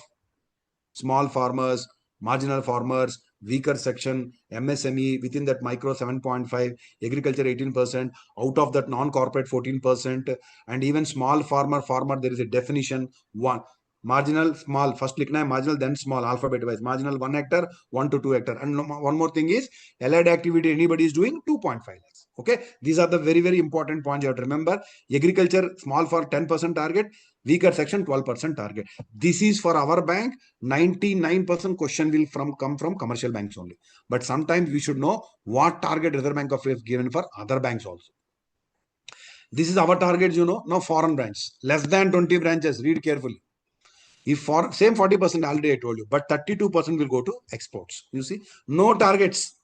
small farmers, marginal farmers, weaker section, MSME, within that micro 7.5, agriculture 18%, out of that non-corporate 14%, and even small farmer, there is a definition. One, marginal, small, first likhna hai marginal, then small, alphabet wise. Marginal 1 hectare, 1 to 2 hectare. And one more thing is, allied activity anybody is doing 2.5 lakhs. Okay, these are the very, very important points you have to remember. Agriculture, small for 10% target, weaker section 12% target. This is for our bank. 99% question will come from commercial banks only. But sometimes we should know what target Reserve Bank of India has given for other banks also. This is our target, you know. Now foreign branch, less than 20 branches. Read carefully. If for same 40% already I told you, but 32% will go to exports. You see, no targets,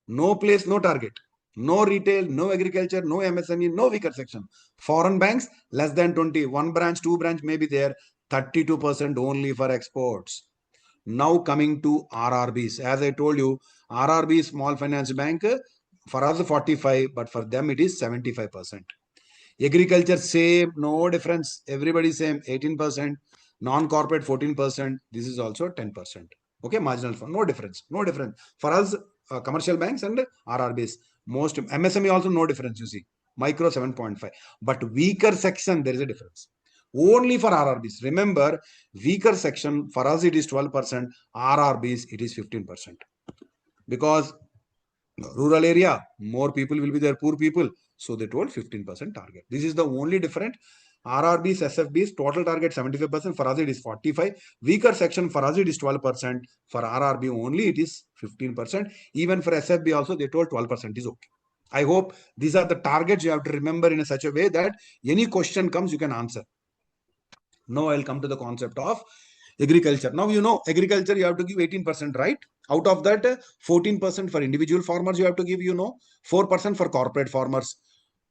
no place, no target. No retail, no agriculture, no MSME, no weaker section. Foreign banks, less than 20. One branch, two branch may be there. 32% only for exports. Now coming to RRBs. As I told you, RRB, small finance bank, for us 45, but for them it is 75%. Agriculture, same, no difference. Everybody same, 18%. Non-corporate 14%. This is also 10%. Okay, marginal fund, no difference, no difference. For us, commercial banks and RRBs, most MSME also no difference, you see. Micro 7.5. But weaker section, there is a difference. Only for RRBs. Remember, weaker section, for us it is 12%, RRBs it is 15%. Because rural area, more people will be there, poor people. So they told 15% target. This is the only different. RRBs, SFBs, total target 75%. For us, it is 45. Weaker section for us, it is 12%. For RRB only, it is 15%. Even for SFB also, they told 12% is okay. I hope these are the targets you have to remember in such a way that any question comes, you can answer. Now I'll come to the concept of agriculture. Now, you know, agriculture, you have to give 18%, right? Out of that, 14% for individual farmers, you have to give, 4% for corporate farmers.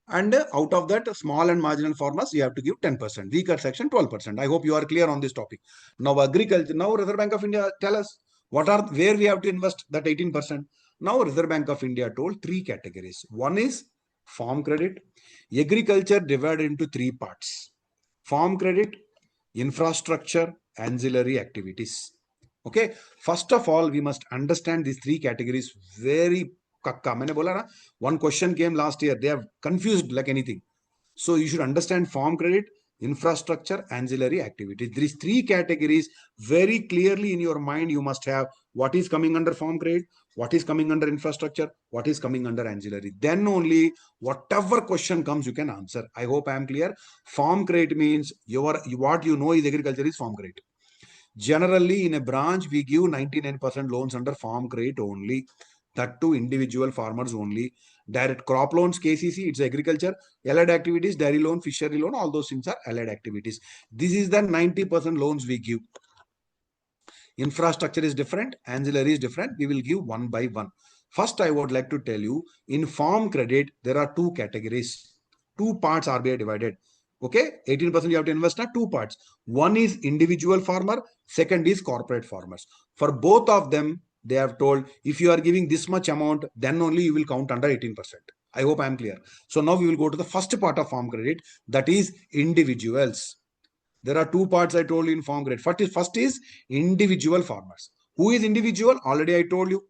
And out of that, small and marginal farmers, you have to give 10%. Weaker section, 12%. I hope you are clear on this topic. Now, agriculture, now Reserve Bank of India, tell us where we have to invest that 18%. Now, Reserve Bank of India told three categories. One is farm credit. Agriculture divided into three parts: farm credit, infrastructure, ancillary activities. Okay, first of all, we must understand these three categories very kakka. मैंने बोला ना, one question came last year. They are confused like anything. So you should understand farm credit, infrastructure, ancillary activities. These three categories very clearly in your mind. You must have what is coming under farm credit, what is coming under infrastructure, what is coming under ancillary. Then only whatever question comes, you can answer. I hope I am clear. Farm credit means what you know is agriculture is farm credit. Generally, in a branch, we give 99% loans under farm credit only. That to individual farmers only. Direct crop loans, KCC, it's agriculture. Allied activities, dairy loan, fishery loan, all those things are allied activities. This is the 90% loans we give. Infrastructure is different, ancillary is different. We will give one by one. First, I would like to tell you, in farm credit, there are two categories. Two parts are being divided. Okay, 18% you have to invest in two parts. One is individual farmer, second is corporate farmers. For both of them, they have told if you are giving this much amount, then only you will count under 18%. I hope I am clear. So now we will go to the first part of farm credit, that is individuals. There are two parts I told you in farm credit. First is individual farmers. Who is individual? Already I told you.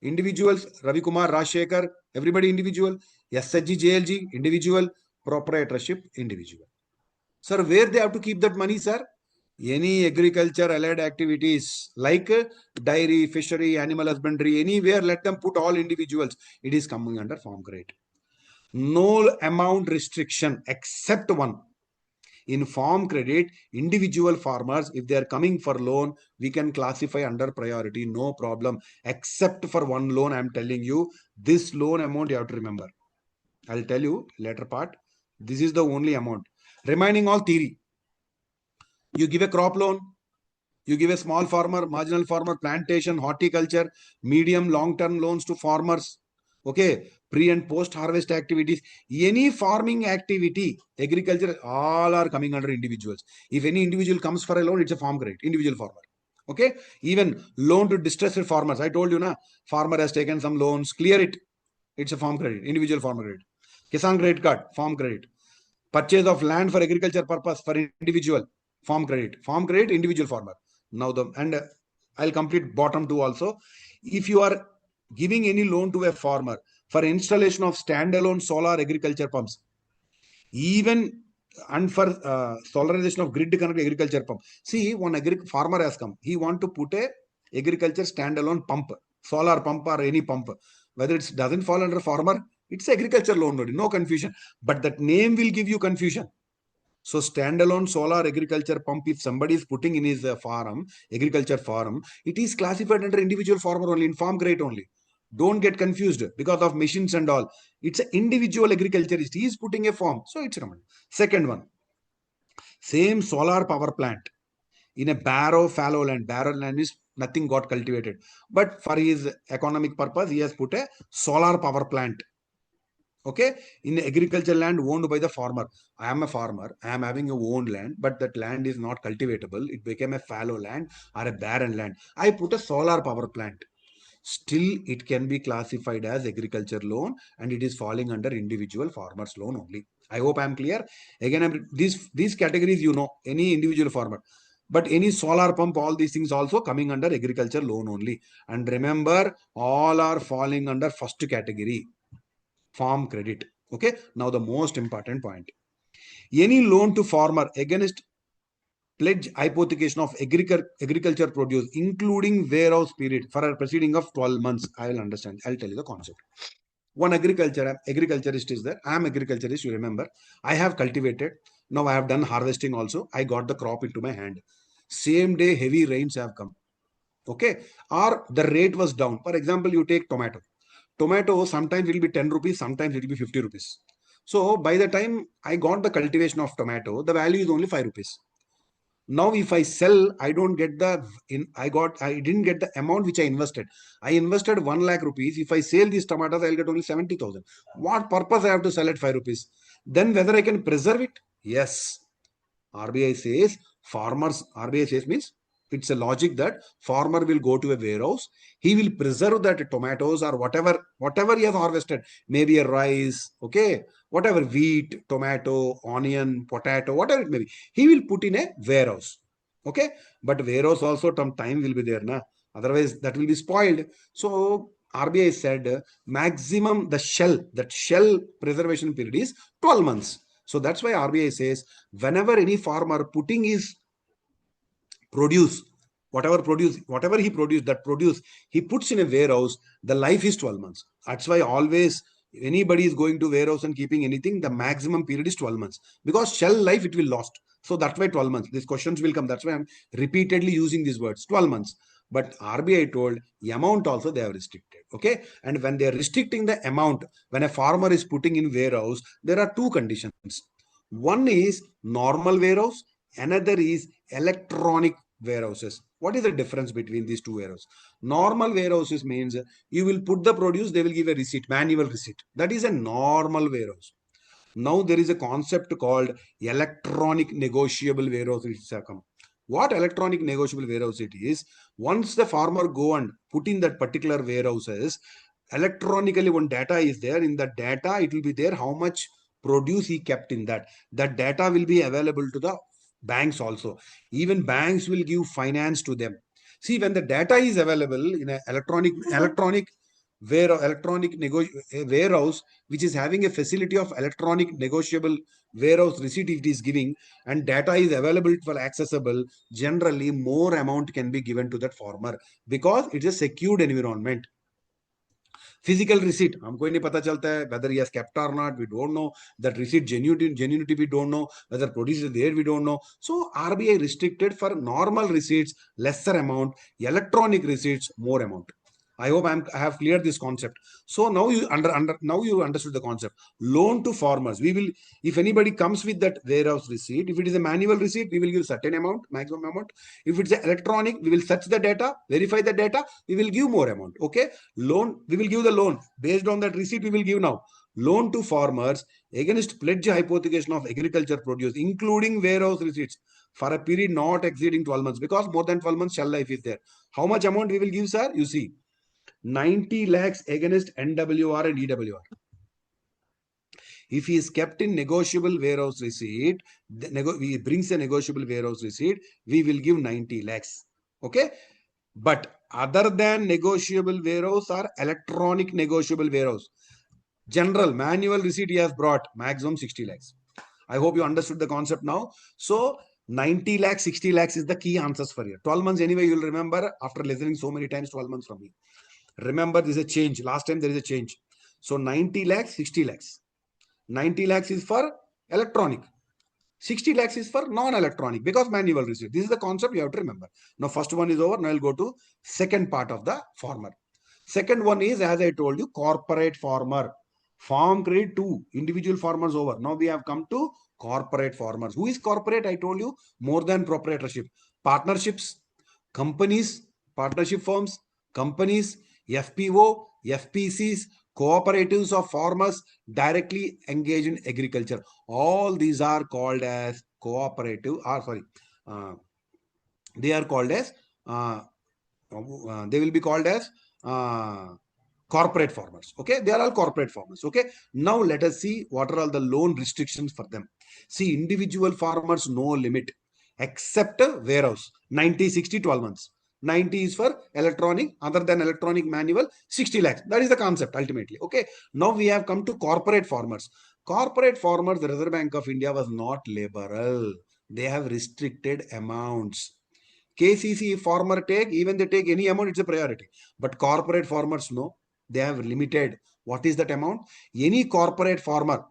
Individuals, Ravikumar, Rajshekhar, everybody individual. SHG, JLG, individual. Proprietorship, individual. Sir, where they have to keep that money, sir? Any agriculture allied activities like dairy, fishery, animal husbandry, anywhere, let them put all individuals. It is coming under farm credit. No amount restriction except one. In farm credit, individual farmers, if they are coming for loan, we can classify under priority, no problem. Except for one loan, I am telling you, this loan amount you have to remember. I'll tell you later part. This is the only amount. Remaining all theory. You give a crop loan, you give a small farmer, marginal farmer, plantation, horticulture, medium, long-term loans to farmers. Okay, pre and post harvest activities, any farming activity, agriculture, all are coming under individuals. If any individual comes for a loan, it's a farm credit, individual farmer. Okay, even loan to distressed farmers. I told you, na, farmer has taken some loans, clear it. It's a farm credit, individual farmer credit. Kisan credit card, farm credit. Purchase of land for agriculture purpose for individual, farm credit, individual farmer. Now I'll complete bottom two also. If you are giving any loan to a farmer for installation of standalone solar agriculture pumps, even and for solarization of grid connected agriculture pump. See, one farmer has come. He want to put a agriculture standalone pump, solar pump or any pump. Whether it doesn't fall under farmer, it's agriculture loan, no confusion. But that name will give you confusion. So standalone solar agriculture pump, if somebody is putting in his farm, agriculture farm, it is classified under individual farmer only, in farm grade only. Don't get confused because of machines and all. It's an individual agriculturist. He is putting a farm. So it's recommended. Second one, same solar power plant in a barrow fallow land. Barrow land is nothing got cultivated. But for his economic purpose, he has put a solar power plant. Okay, in agriculture land owned by the farmer. I am a farmer, I am having a owned land, but that land is not cultivatable. It became a fallow land or a barren land. I put a solar power plant. Still, it can be classified as agriculture loan and it is falling under individual farmers loan only. I hope I am clear. Again, these categories, any individual farmer. But any solar pump, all these things also coming under agriculture loan only. And remember, all are falling under first category, farm credit. Okay. Now the most important point. Any loan to farmer against pledge hypothecation of agriculture produce, including warehouse period for a proceeding of 12 months. I will understand. I'll tell you the concept. One agriculturist is there. I am agriculturist, you remember. I have cultivated. Now I have done harvesting also. I got the crop into my hand. Same day, heavy rains have come. Okay. Or the rate was down. For example, you take tomato. Tomato sometimes it will be 10 rupees, sometimes it will be 50 rupees. So by the time I got the cultivation of tomato, the value is only 5 rupees. Now if I sell, I don't get the I didn't get the amount which I invested. I invested 1 lakh rupees. If I sell these tomatoes, I'll get only 70,000. What purpose I have to sell at 5 rupees? Then whether I can preserve it? Yes. RBI says RBI says means it's a logic that farmer will go to a warehouse. He will preserve that tomatoes or whatever he has harvested, maybe a rice, okay, whatever, wheat, tomato, onion, potato, whatever it may be. He will put in a warehouse. Okay. But warehouse also some time will be there. Na? Otherwise that will be spoiled. So RBI said maximum that shell preservation period is 12 months. So that's why RBI says whenever any farmer putting his produce, whatever he produce, he puts in a warehouse, the life is 12 months. That's why always anybody is going to warehouse and keeping anything, the maximum period is 12 months because shell life it will lost. So that's why 12 months. These questions will come. That's why I'm repeatedly using these words, 12 months. But RBI told the amount also they have restricted. Okay. And when they are restricting the amount, when a farmer is putting in warehouse, there are two conditions. One is normal warehouse, another is electronic warehouses. What is the difference between these two warehouses? Normal warehouses means you will put the produce, they will give a receipt, manual receipt. That is a normal warehouse. Now there is a concept called electronic negotiable warehouse which has come. What electronic negotiable warehouse it is? Once the farmer go and put in that particular warehouses, electronically one data is there. In the data, it will be there how much produce he kept in that. That data will be available to the banks also. Even banks will give finance to them. See, when the data is available in an electronic warehouse which is having a facility of electronic negotiable warehouse receipt it is giving, and data is available for accessible, generally more amount can be given to that farmer because it's a secured environment. Physical receipt हमको ही नहीं पता चलता है whether he has kept or not, we don't know. That receipt genuinity we don't know, whether produce is there we don't know. So RBI restricted for normal receipts lesser amount, electronic receipts more amount. I hope I have cleared this concept. So now you now you understood the concept. Loan to farmers. We will, if anybody comes with that warehouse receipt, if it is a manual receipt, we will give certain amount, maximum amount. If it's electronic, we will search the data, verify the data, we will give more amount. Okay. Loan, we will give the loan based on that receipt. We will give now loan to farmers against pledge hypothecation of agriculture produce, including warehouse receipts for a period not exceeding 12 months, because more than 12 months shell life is there. How much amount we will give, sir? You see, 90 lakhs against NWR and EWR. If he is kept in negotiable warehouse receipt, he brings a negotiable warehouse receipt, we will give 90 lakhs. Okay. But other than negotiable warehouse or electronic negotiable warehouse, general manual receipt he has brought, maximum 60 lakhs. I hope you understood the concept now. So 90 lakhs, 60 lakhs is the key answers for you. 12 months anyway, you'll remember after listening so many times 12 months from me. Remember, there is a change. Last time there is a change. So 90 lakhs, 60 lakhs. 90 lakhs is for electronic. 60 lakhs is for non-electronic because manual receipt. This is the concept you have to remember. Now, first one is over. Now, I'll go to second part of the farmer. Second one is, as I told you, corporate farmer. Farm credit 2, individual farmers over. Now, we have come to corporate farmers. Who is corporate? I told you, more than proprietorship. Partnerships, companies, partnership firms, companies, FPO, FPCs, cooperatives of farmers directly engaged in agriculture. All these are called as cooperative, they are called as, they will be called as corporate farmers. Okay, they are all corporate farmers. Okay, now let us see what are all the loan restrictions for them. See, individual farmers, no limit. except warehouse. 90, 60, 12 months. 90 is for electronic, other than electronic manual, 60 lakhs. That is the concept ultimately. Okay. Now we have come to corporate farmers. Corporate farmers, the Reserve Bank of India was not liberal. They have restricted amounts. KCC farmer take, even they take any amount, it's a priority. But corporate farmers, no, they have limited. What is that amount? Any corporate farmer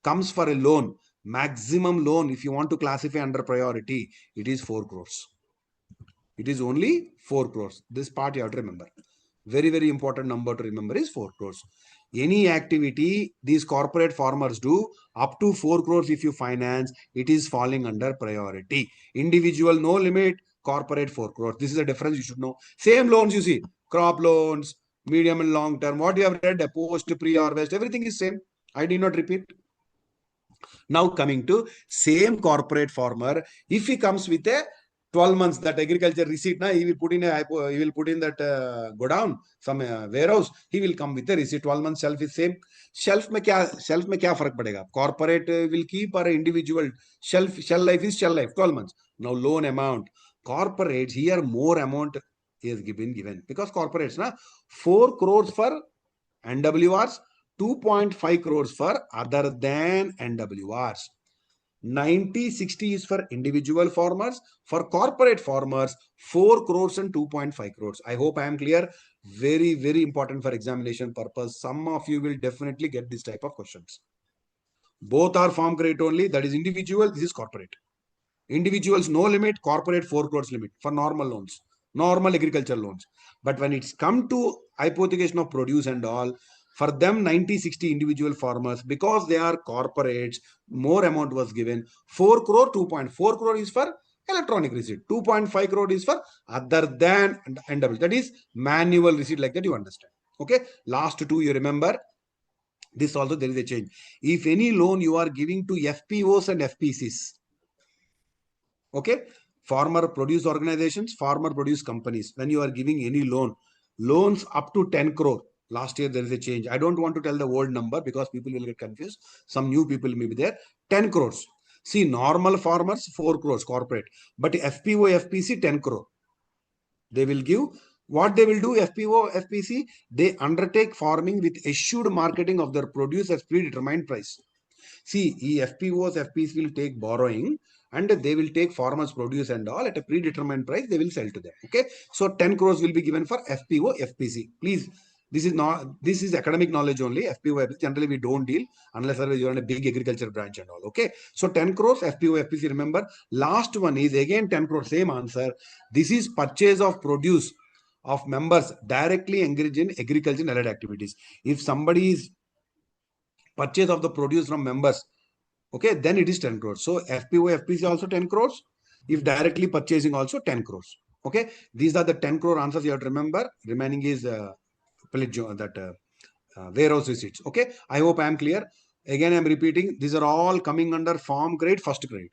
comes for a loan, maximum loan, if you want to classify under priority, it is 4 crores. It is only 4 crores. This part you have to remember. Very, very important number to remember is 4 crores. Any activity these corporate farmers do up to 4 crores if you finance, it is falling under priority. Individual, no limit. Corporate 4 crores. This is a difference you should know. Same loans you see. Crop loans, medium and long term. What you have read, post, pre-harvest, everything is same. I did not repeat. Now coming to same corporate farmer, if he comes with a 12 months that agriculture receipt, he will put in that go down some warehouse, he will come with a receipt. 12 months shelf is same. Shelf में क्या फर्क पड़ेगा? Corporate will keep or individual shell life is shell life 12 months. Now loan amount, corporates here more amount is given because corporates na 4 crores for NWRs, 2.5 crores for other than NWRs. 90-60 is for individual farmers. For corporate farmers, 4 crores and 2.5 crores. I hope I am clear. Very, very important for examination purpose. Some of you will definitely get this type of questions. Both are farm credit only. That is individual. This is corporate. Individuals, no limit. Corporate, 4 crores limit for normal loans, normal agriculture loans. But when it's come to hypothecation of produce and all, for them 90-60 individual farmers, because they are corporates, more amount was given. 4 crore, 2.4 crore is for electronic receipt. 2.5 crore is for other than NW. That is manual receipt, like that you understand. Okay. Last two you remember. This also there is a change. If any loan you are giving to FPOs and FPCs, okay, farmer produce organizations, farmer produce companies, when you are giving any loans up to 10 crore. Last year there is a change. I don't want to tell the old number because people will get confused. Some new people may be there. 10 crores. See, normal farmers 4 crores corporate, but FPO, FPC 10 crore. They will give. What they will do, FPO, FPC, they undertake farming with assured marketing of their produce as predetermined price. See, FPOs, FPs will take borrowing and they will take farmers' produce and all at a predetermined price. They will sell to them. Okay. So 10 crores will be given for FPO, FPC. Please, this is academic knowledge only. FPO, FPC. Generally, we don't deal unless you're in a big agriculture branch and all. Okay. So 10 crores, FPO, FPC. Remember, last one is again 10 crores. Same answer. This is purchase of produce of members directly engaged in agriculture and allied activities. If somebody is purchase of the produce from members, okay, then it is 10 crores. So FPO, FPC also 10 crores. If directly purchasing also 10 crores. Okay, these are the 10 crore answers you have to remember. Remaining is warehouse receipts. Okay, I hope I am clear. Again, I am repeating, these are all coming under farm grade, first grade.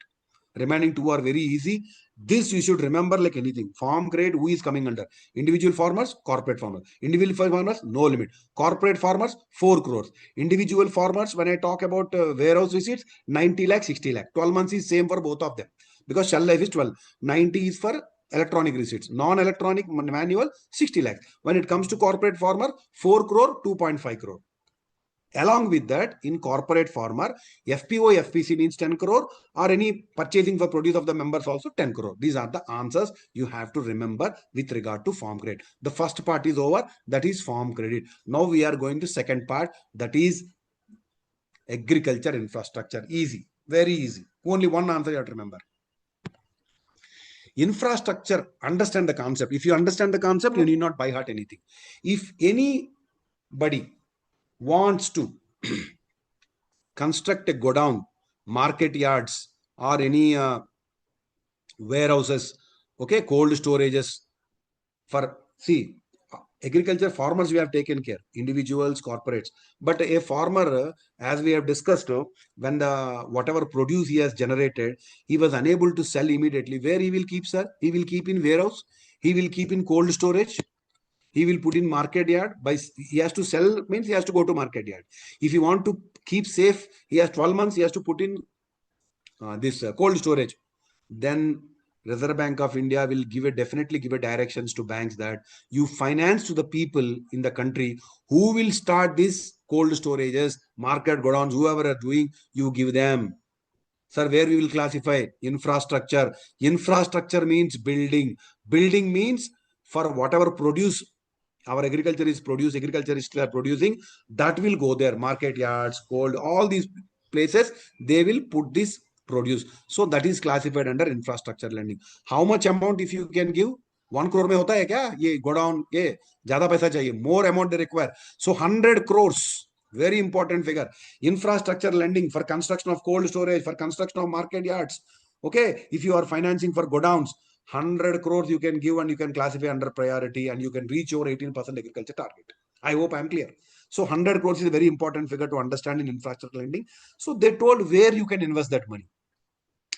Remaining two are very easy. This you should remember like anything. Farm grade, who is coming under? Individual farmers, corporate farmers. Individual farmers, no limit. Corporate farmers, 4 crores. Individual farmers, when I talk about warehouse receipts, 90 lakh, 60 lakh. 12 months is same for both of them. Because shell life is 12. 90 is for electronic receipts. Non-electronic manual, 60 lakh. When it comes to corporate farmer, 4 crore, 2.5 crore. Along with that, in corporate farmer, FPO, FPC means 10 crore or any purchasing for produce of the members also 10 crore. These are the answers you have to remember with regard to farm credit. The first part is over. That is farm credit. Now we are going to second part. That is agriculture infrastructure. Easy. Very easy. Only one answer you have to remember. Infrastructure, understand the concept. If you understand the concept, you need not by heart anything. If anybody wants to construct a godown, market yards, or any warehouses, okay, cold storages for, see, agriculture farmers we have taken care, individuals, corporates. But a farmer, as we have discussed, when the whatever produce he has generated, he was unable to sell immediately. Where he will keep, sir? He will keep in warehouse. He will keep in cold storage. He will put in market yard. He has to sell, means he has to go to market yard. If you want to keep safe, he has 12 months, he has to put in this cold storage. then Reserve Bank of India will definitely give a directions to banks that you finance to the people in the country who will start this cold storages, market godowns, whoever are doing, you give them. Sir, where we will classify infrastructure. Infrastructure means building. Building means for whatever produce our agriculturists are producing, that will go there. Market yards, cold, all these places, they will put this produce. So that is classified under infrastructure lending. How much amount if you can give? 1 crore में होता है क्या ये godown ये ज्यादा पैसा चाहिए more amount they require so 100 crores very important figure infrastructure lending for construction of cold storage for construction of market yards okay if you are financing for godowns 100 crores you can give and you can classify under priority and you can reach your 18% agriculture target. I hope I'm clear. So 100 crores is a very important figure to understand in infrastructure lending. So they told where you can invest that money.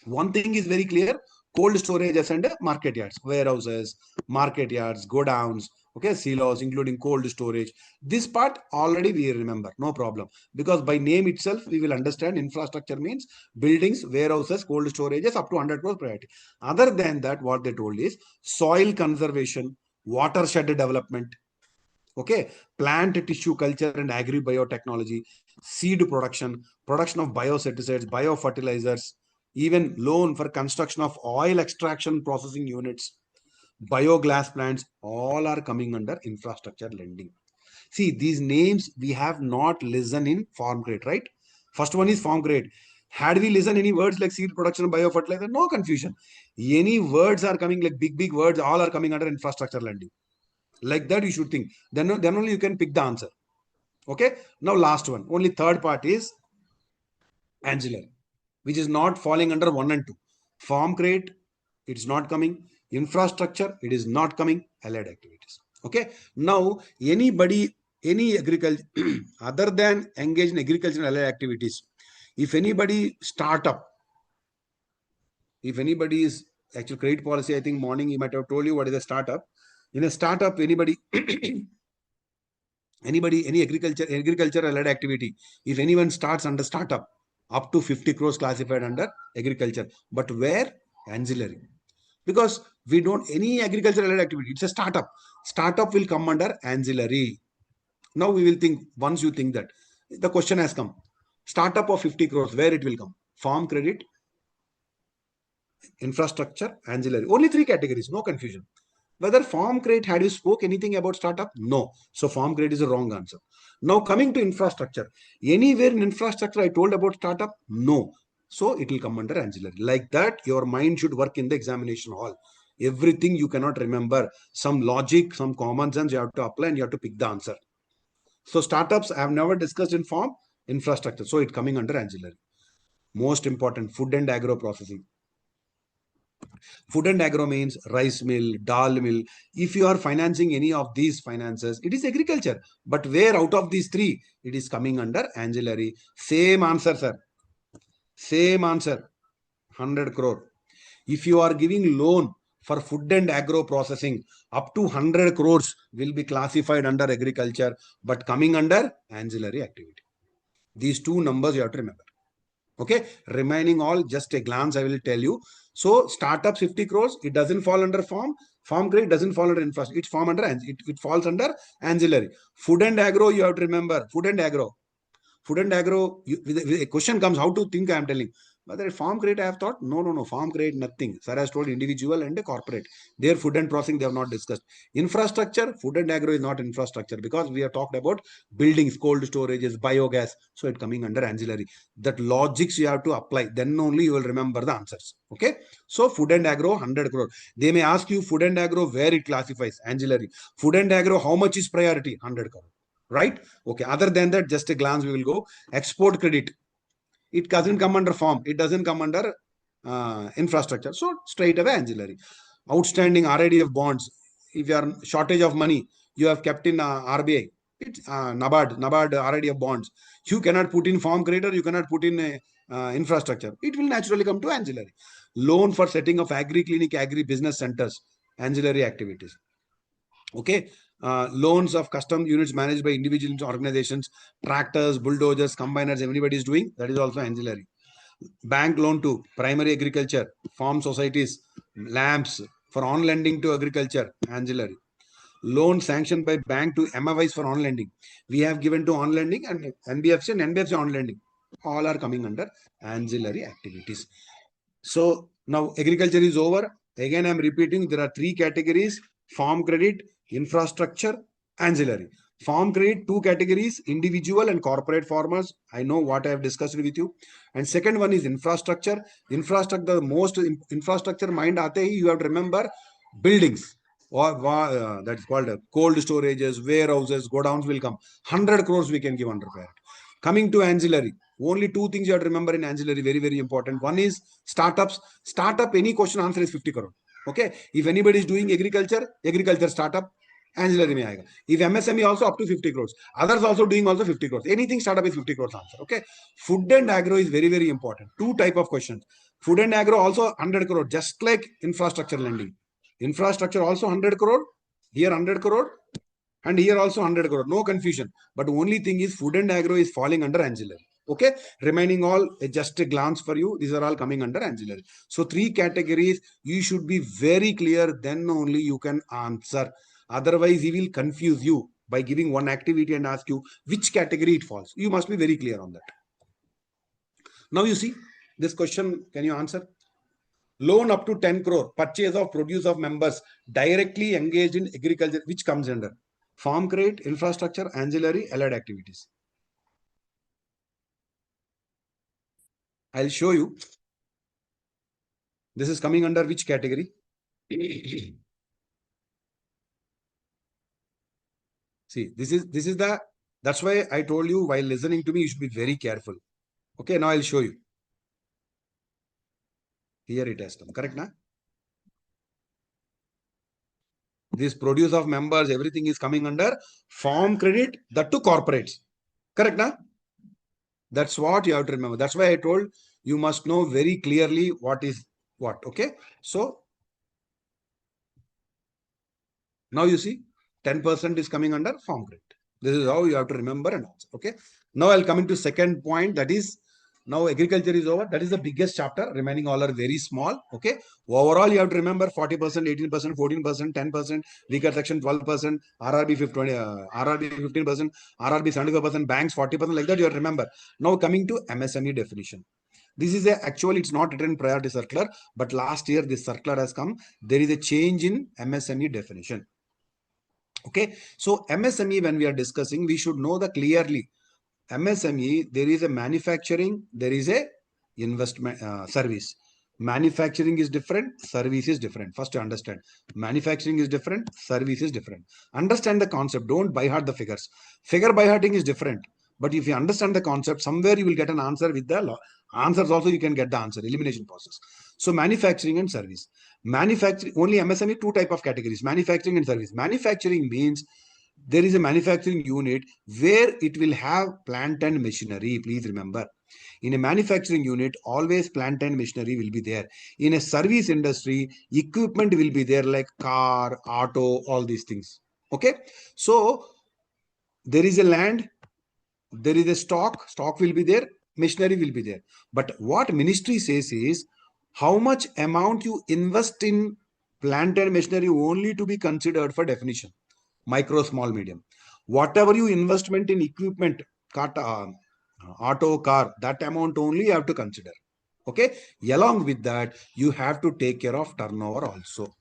One thing is very clear, cold storages and market yards, warehouses, market yards, godowns, okay, silos, including cold storage. This part already we remember, no problem. Because by name itself, we will understand infrastructure means buildings, warehouses, cold storages up to 100 crores priority. Other than that, what they told is soil conservation, watershed development, okay, plant tissue culture and agri biotechnology, seed production, production of biosensitives, biofertilizers, even loan for construction of oil extraction processing units, biogas plants, all are coming under infrastructure lending. See, these names we have not listened in farm grade, right? First one is farm grade. Had we listened any words like seed production, biofertilizer, no confusion. Any words are coming like big words, all are coming under infrastructure lending. Like that, you should think. Then only you can pick the answer. Okay. Now, last one. Only third part is ancillary, which is not falling under one and two. Farm credit, it's not coming. Infrastructure, it is not coming. Allied activities. Okay. Now, any agriculture, other than engage in agricultural allied activities, if anybody startup, if anybody is actual credit policy, I think morning he might have told you what is a startup. In a startup, any agriculture led activity, if anyone starts under startup, up to 50 crores classified under agriculture, but where ancillary, because we don't any agriculture led activity, it's a startup will come under ancillary. Now we will think, once you think that the question has come, startup of 50 crores, where it will come? Farm credit, infrastructure, ancillary, only three categories, no confusion. Whether farm credit, had you spoke anything about startup? No. So farm credit is a wrong answer. Now coming to infrastructure. Anywhere in infrastructure I told about startup? No. So it will come under ancillary. Like that, your mind should work in the examination hall. Everything you cannot remember. Some logic, some common sense you have to apply and you have to pick the answer. So startups I have never discussed in farm, infrastructure. So it coming under ancillary. Most important, food and agro processing. Food and agro means rice mill, dal mill. If you are financing any of these finances, it is agriculture. But where out of these three, it is coming under ancillary. Same answer, sir. Same answer. 100 crore. If you are giving loan for food and agro processing, up to 100 crores will be classified under agriculture, but coming under ancillary activity. These two numbers you have to remember. Okay, remaining all just a glance I will tell you. So startups 50 crores, it doesn't fall under farm credit doesn't fall under infrastructure, it falls under ancillary. Food and agro, you have to remember, food and agro, a question comes, how to think I am telling. Whether farm credit, I have thought, no, farm credit, nothing. Sir has told individual and a corporate. Their food and processing, they have not discussed. Infrastructure, food and agro is not infrastructure because we have talked about buildings, cold storages, biogas. So it coming under ancillary. That logics you have to apply. Then only you will remember the answers. Okay. So food and agro, 100 crore. They may ask you food and agro, where it classifies, ancillary. Food and agro, how much is priority? 100 crore. Right? Okay. Other than that, just a glance we will go. Export credit. It doesn't come under farm. It doesn't come under infrastructure. So straight away ancillary. Outstanding RIDF bonds. If you are shortage of money, you have kept in RBI. It's NABARD RIDF bonds. You cannot put in farm credit or you cannot put in infrastructure. It will naturally come to ancillary. Loan for setting of agri-clinic, agri-business centers, ancillary activities. Okay. Loans of custom units managed by individual organizations, tractors, bulldozers, combiners, everybody is doing. That is also ancillary. Bank loan to primary agriculture, farm societies, lamps for on lending to agriculture, ancillary. Loan sanctioned by bank to MFIs for on lending. We have given to on lending and NBFC and NBFC on lending. All are coming under ancillary activities. So now agriculture is over. Again, I'm repeating, there are three categories: farm credit, infrastructure, ancillary. Farm credit, two categories: individual and corporate farmers. I know what I have discussed with you. And second one is infrastructure. Infrastructure, the most infrastructure mind aate hi, you have to remember buildings. Or that's called cold storages, warehouses, godowns will come. 100 crores we can give under priority. Coming to ancillary, only two things you have to remember in ancillary, very, very important. One is startups. Startup, any question answer is 50 crore. Okay. If anybody is doing agriculture, agriculture startup, ancillary mein aayega. If MSME also up to 50 crores. Others also doing also 50 crores. Anything startup is 50 crores answer. Okay. Food and agro is very, very important. Two type of questions. Food and agro also 100 crore, just like infrastructure lending. Infrastructure also 100 crore. Here 100 crore. And here also 100 crore. No confusion. But only thing is food and agro is falling under ancillary. Okay. Remaining all just a glance for you. These are all coming under ancillary. So three categories. You should be very clear. Then only you can answer. Otherwise, he will confuse you by giving one activity and ask you which category it falls. You must be very clear on that. Now you see this question. Can you answer? Loan up to 10 crore, purchase of produce of members directly engaged in agriculture, which comes under farm credit, infrastructure, ancillary, allied activities. I'll show you. This is coming under which category? See, this is the, that's why I told you while listening to me, you should be very careful. Okay, now I'll show you. Here it has come, correct na? This produce of members, everything is coming under farm credit, that to corporates. Correct na? That's what you have to remember. That's why I told you must know very clearly what is what. Okay. So now you see 10% is coming under farm credit. This is how you have to remember and answer. Okay. Now I'll come into second point, that is now agriculture is over. That is the biggest chapter. Remaining all are very small. Okay. Overall, you have to remember 40%, 18%, 14%, 10%, weaker section 12%, RRB 15, RRB 15%, RRB 75%, banks 40%, like that you have to remember. Now coming to MSME definition. This is actually it's not written priority circular, but last year this circular has come. There is a change in MSME definition. Okay. So MSME, when we are discussing, we should know the clearly. MSME, there is a manufacturing, there is a investment service. Manufacturing is different, service is different. First to understand, manufacturing is different, service is different. Understand the concept, don't by heart the figures. Figure by hearting is different. But if you understand the concept, somewhere you will get an answer with the answers also you can get the answer, elimination process. So manufacturing and service. Manufacturing, only MSME, two type of categories, manufacturing and service. Manufacturing means there is a manufacturing unit where it will have plant and machinery. Please remember, in a manufacturing unit, always plant and machinery will be there. In a service industry, equipment will be there like car, auto, all these things. Okay. So there is a land, there is a stock will be there, machinery will be there. But what ministry says is how much amount you invest in plant and machinery only to be considered for definition. Micro, small, medium. Whatever you investment in equipment, auto, car, that amount only you have to consider. Okay. Along with that, you have to take care of turnover also.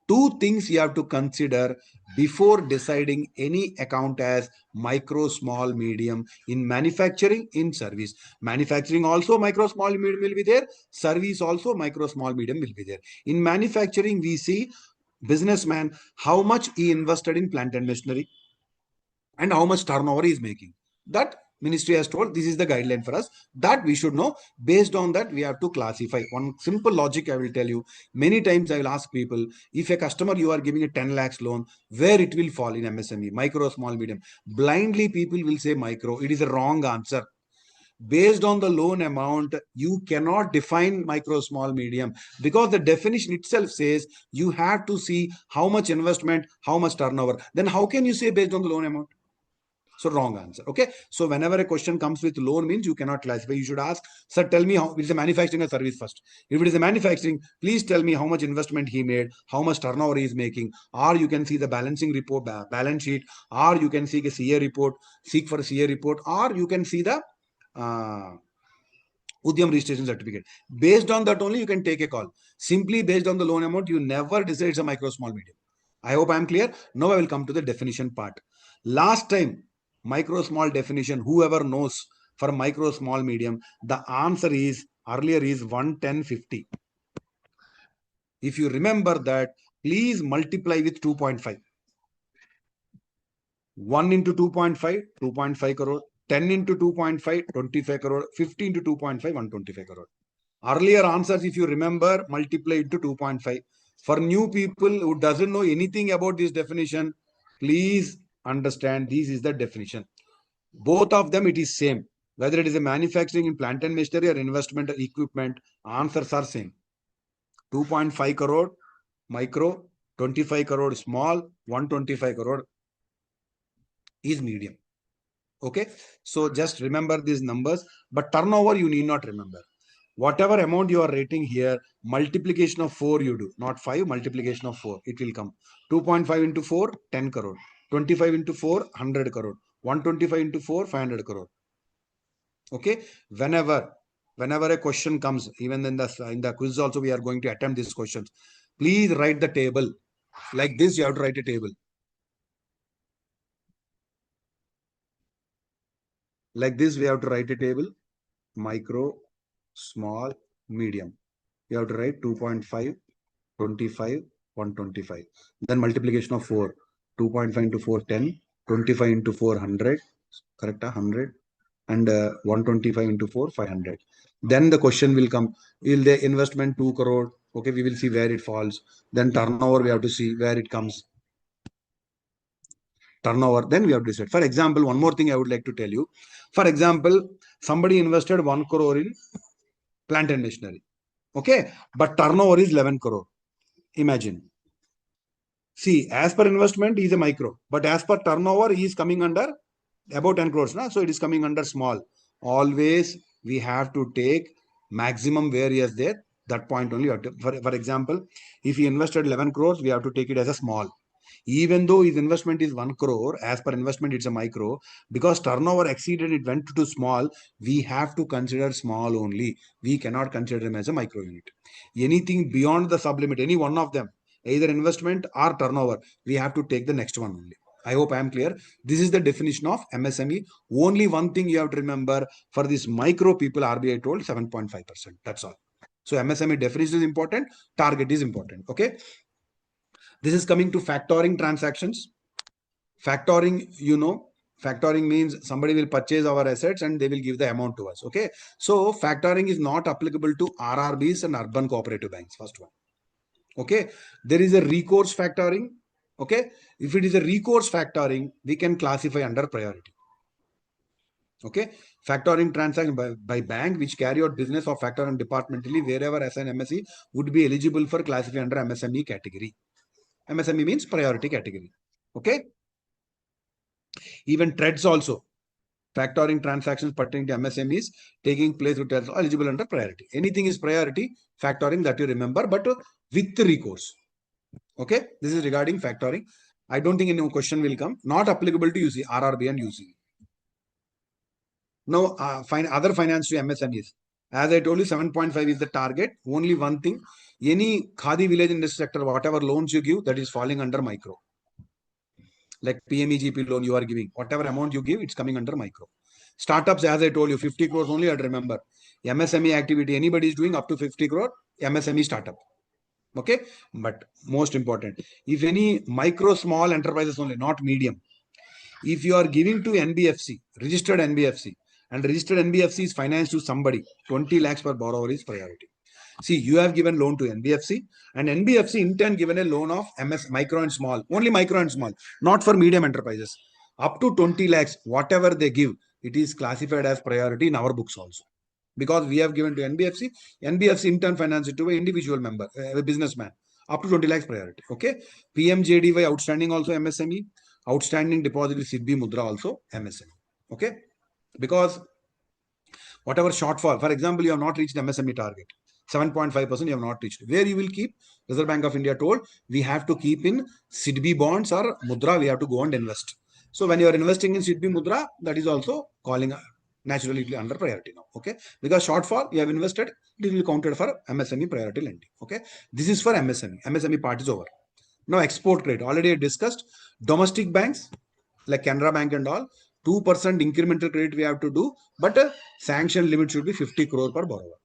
Two things you have to consider before deciding any account as micro, small, medium in manufacturing, in service. Manufacturing also micro, small, medium will be there. Service also micro, small, medium will be there. In manufacturing, we see businessman, how much he invested in plant and machinery and how much turnover he is making. That ministry has told, this is the guideline for us, that we should know. Based on that, we have to classify. One simple logic I will tell you. Many times I will ask people, if a customer you are giving a 10 lakhs loan, where it will fall in MSME, micro, small, medium. Blindly people will say micro. It is a wrong answer. Based on the loan amount, you cannot define micro, small, medium, because the definition itself says you have to see how much investment, how much turnover. Then how can you say based on the loan amount? So wrong answer. Okay. So whenever a question comes with loan means you cannot classify. You should ask, sir, tell me how it is a manufacturing or service first. If it is a manufacturing, please tell me how much investment he made, how much turnover he is making, or you can see the balancing report, balance sheet, or you can seek a CA report, seek for a CA report, or you can see the Udyam registration certificate. Based on that only you can take a call. Simply based on the loan amount, you never decide it's a micro, small, medium. I hope I am clear. Now I will come to the definition part. Last time, micro, small definition, whoever knows for micro, small, medium, the answer is earlier is 11050. If you remember that, please multiply with 2.5. 1 into 2.5, 2.5 crore. 10 into 2.5, 25 crore. 50 into 2.5, 125 crore. Earlier answers, if you remember, multiply into 2.5. For new people who doesn't know anything about this definition, please understand this is the definition. Both of them, it is same. Whether it is a manufacturing in plant and machinery or investment or equipment, answers are same. 2.5 crore micro, 25 crore small, 125 crore is medium. Okay. So just remember these numbers, but turnover you need not remember. Whatever amount you are rating here, multiplication of 4 you do, not 5, multiplication of 4, it will come. 2.5 into 4, 10 crore. 25 into 4, 100 crore. 125 into 4, 500 crore. Okay. Whenever a question comes, even in the quiz also we are going to attempt these questions. Please write the table. Like this, you have to write a table. Like this, we have to write a table. Micro, small, medium. You have to write 2.5, 25, 125. Then multiplication of 4. 2.5 into 4, 10. 25 into 4, 100. Correct? 100. And 125 into 4, 500. Then the question will come. Will the investment 2 crore? Okay, we will see where it falls. Then turnover, we have to see where it comes. Turnover, then we have to decide. For example, one more thing I would like to tell you. For example, somebody invested 1 crore in plant and machinery. Okay, but turnover is 11 crore. Imagine. See, as per investment, he is a micro, but as per turnover, he is coming under about 10 crores. So it is coming under small. Always we have to take maximum where he is there. That point only. For example, if he invested 11 crores, we have to take it as a small. Even though his investment is 1 crore, as per investment, it's a micro. Because turnover exceeded, it went to small. We have to consider small only. We cannot consider him as a micro unit. Anything beyond the sublimit, any one of them, either investment or turnover, we have to take the next one only. I hope I am clear. This is the definition of MSME. Only one thing you have to remember, for this micro people, RBI told 7.5%. That's all. So MSME definition is important. Target is important. Okay. This is coming to factoring transactions. Factoring, factoring means somebody will purchase our assets and they will give the amount to us. Okay. So factoring is not applicable to RRBs and urban cooperative banks. First one. Okay. There is a recourse factoring. Okay. If it is a recourse factoring, we can classify under priority. Okay. Factoring transaction by bank which carry out business of factoring departmentally wherever as an MSE would be eligible for classify under MSME category. MSME means priority category. Okay. Even trades also. Factoring transactions pertaining to MSMEs taking place with eligible under priority. Anything is priority, factoring, that you remember, but with recourse. Okay. This is regarding factoring. I don't think any question will come. Not applicable to UC, RRB and UC. Now, other finance to MSMEs. As I told you, 7.5 is the target. Only one thing. Any Khadi village industry sector, whatever loans you give, that is falling under micro. Like PMEGP loan you are giving, whatever amount you give, it's coming under micro. Startups, as I told you, 50 crores only, I'd remember. MSME activity, anybody is doing up to 50 crore, MSME startup. Okay. But most important, if any micro, small enterprises only, not medium. If you are giving to NBFC, registered NBFC, and registered NBFC is financed to somebody, 20 lakhs per borrower is priority. See, you have given loan to NBFC and NBFC in turn given a loan of micro and small, only micro and small, not for medium enterprises. Up to 20 lakhs, whatever they give, it is classified as priority in our books also. Because we have given to NBFC, NBFC in turn finance it to an individual member, a businessman, up to 20 lakhs priority. Okay. PMJDY outstanding also MSME. Outstanding deposit is SIDBI Mudra also MSME. Okay, because whatever shortfall, for example, you have not reached MSME target, 7.5% you have not reached. Where you will keep? Reserve Bank of India told we have to keep in SIDBI bonds or Mudra. We have to go and invest. So when you are investing in SIDBI Mudra, that is also calling naturally under priority now. Okay, because shortfall you have invested, it will be counted for MSME priority lending. Okay, this is for MSME. MSME part is over. Now export credit already discussed. Domestic banks like Canara Bank and all, 2% incremental credit we have to do, but sanction limit should be 50 crore per borrower.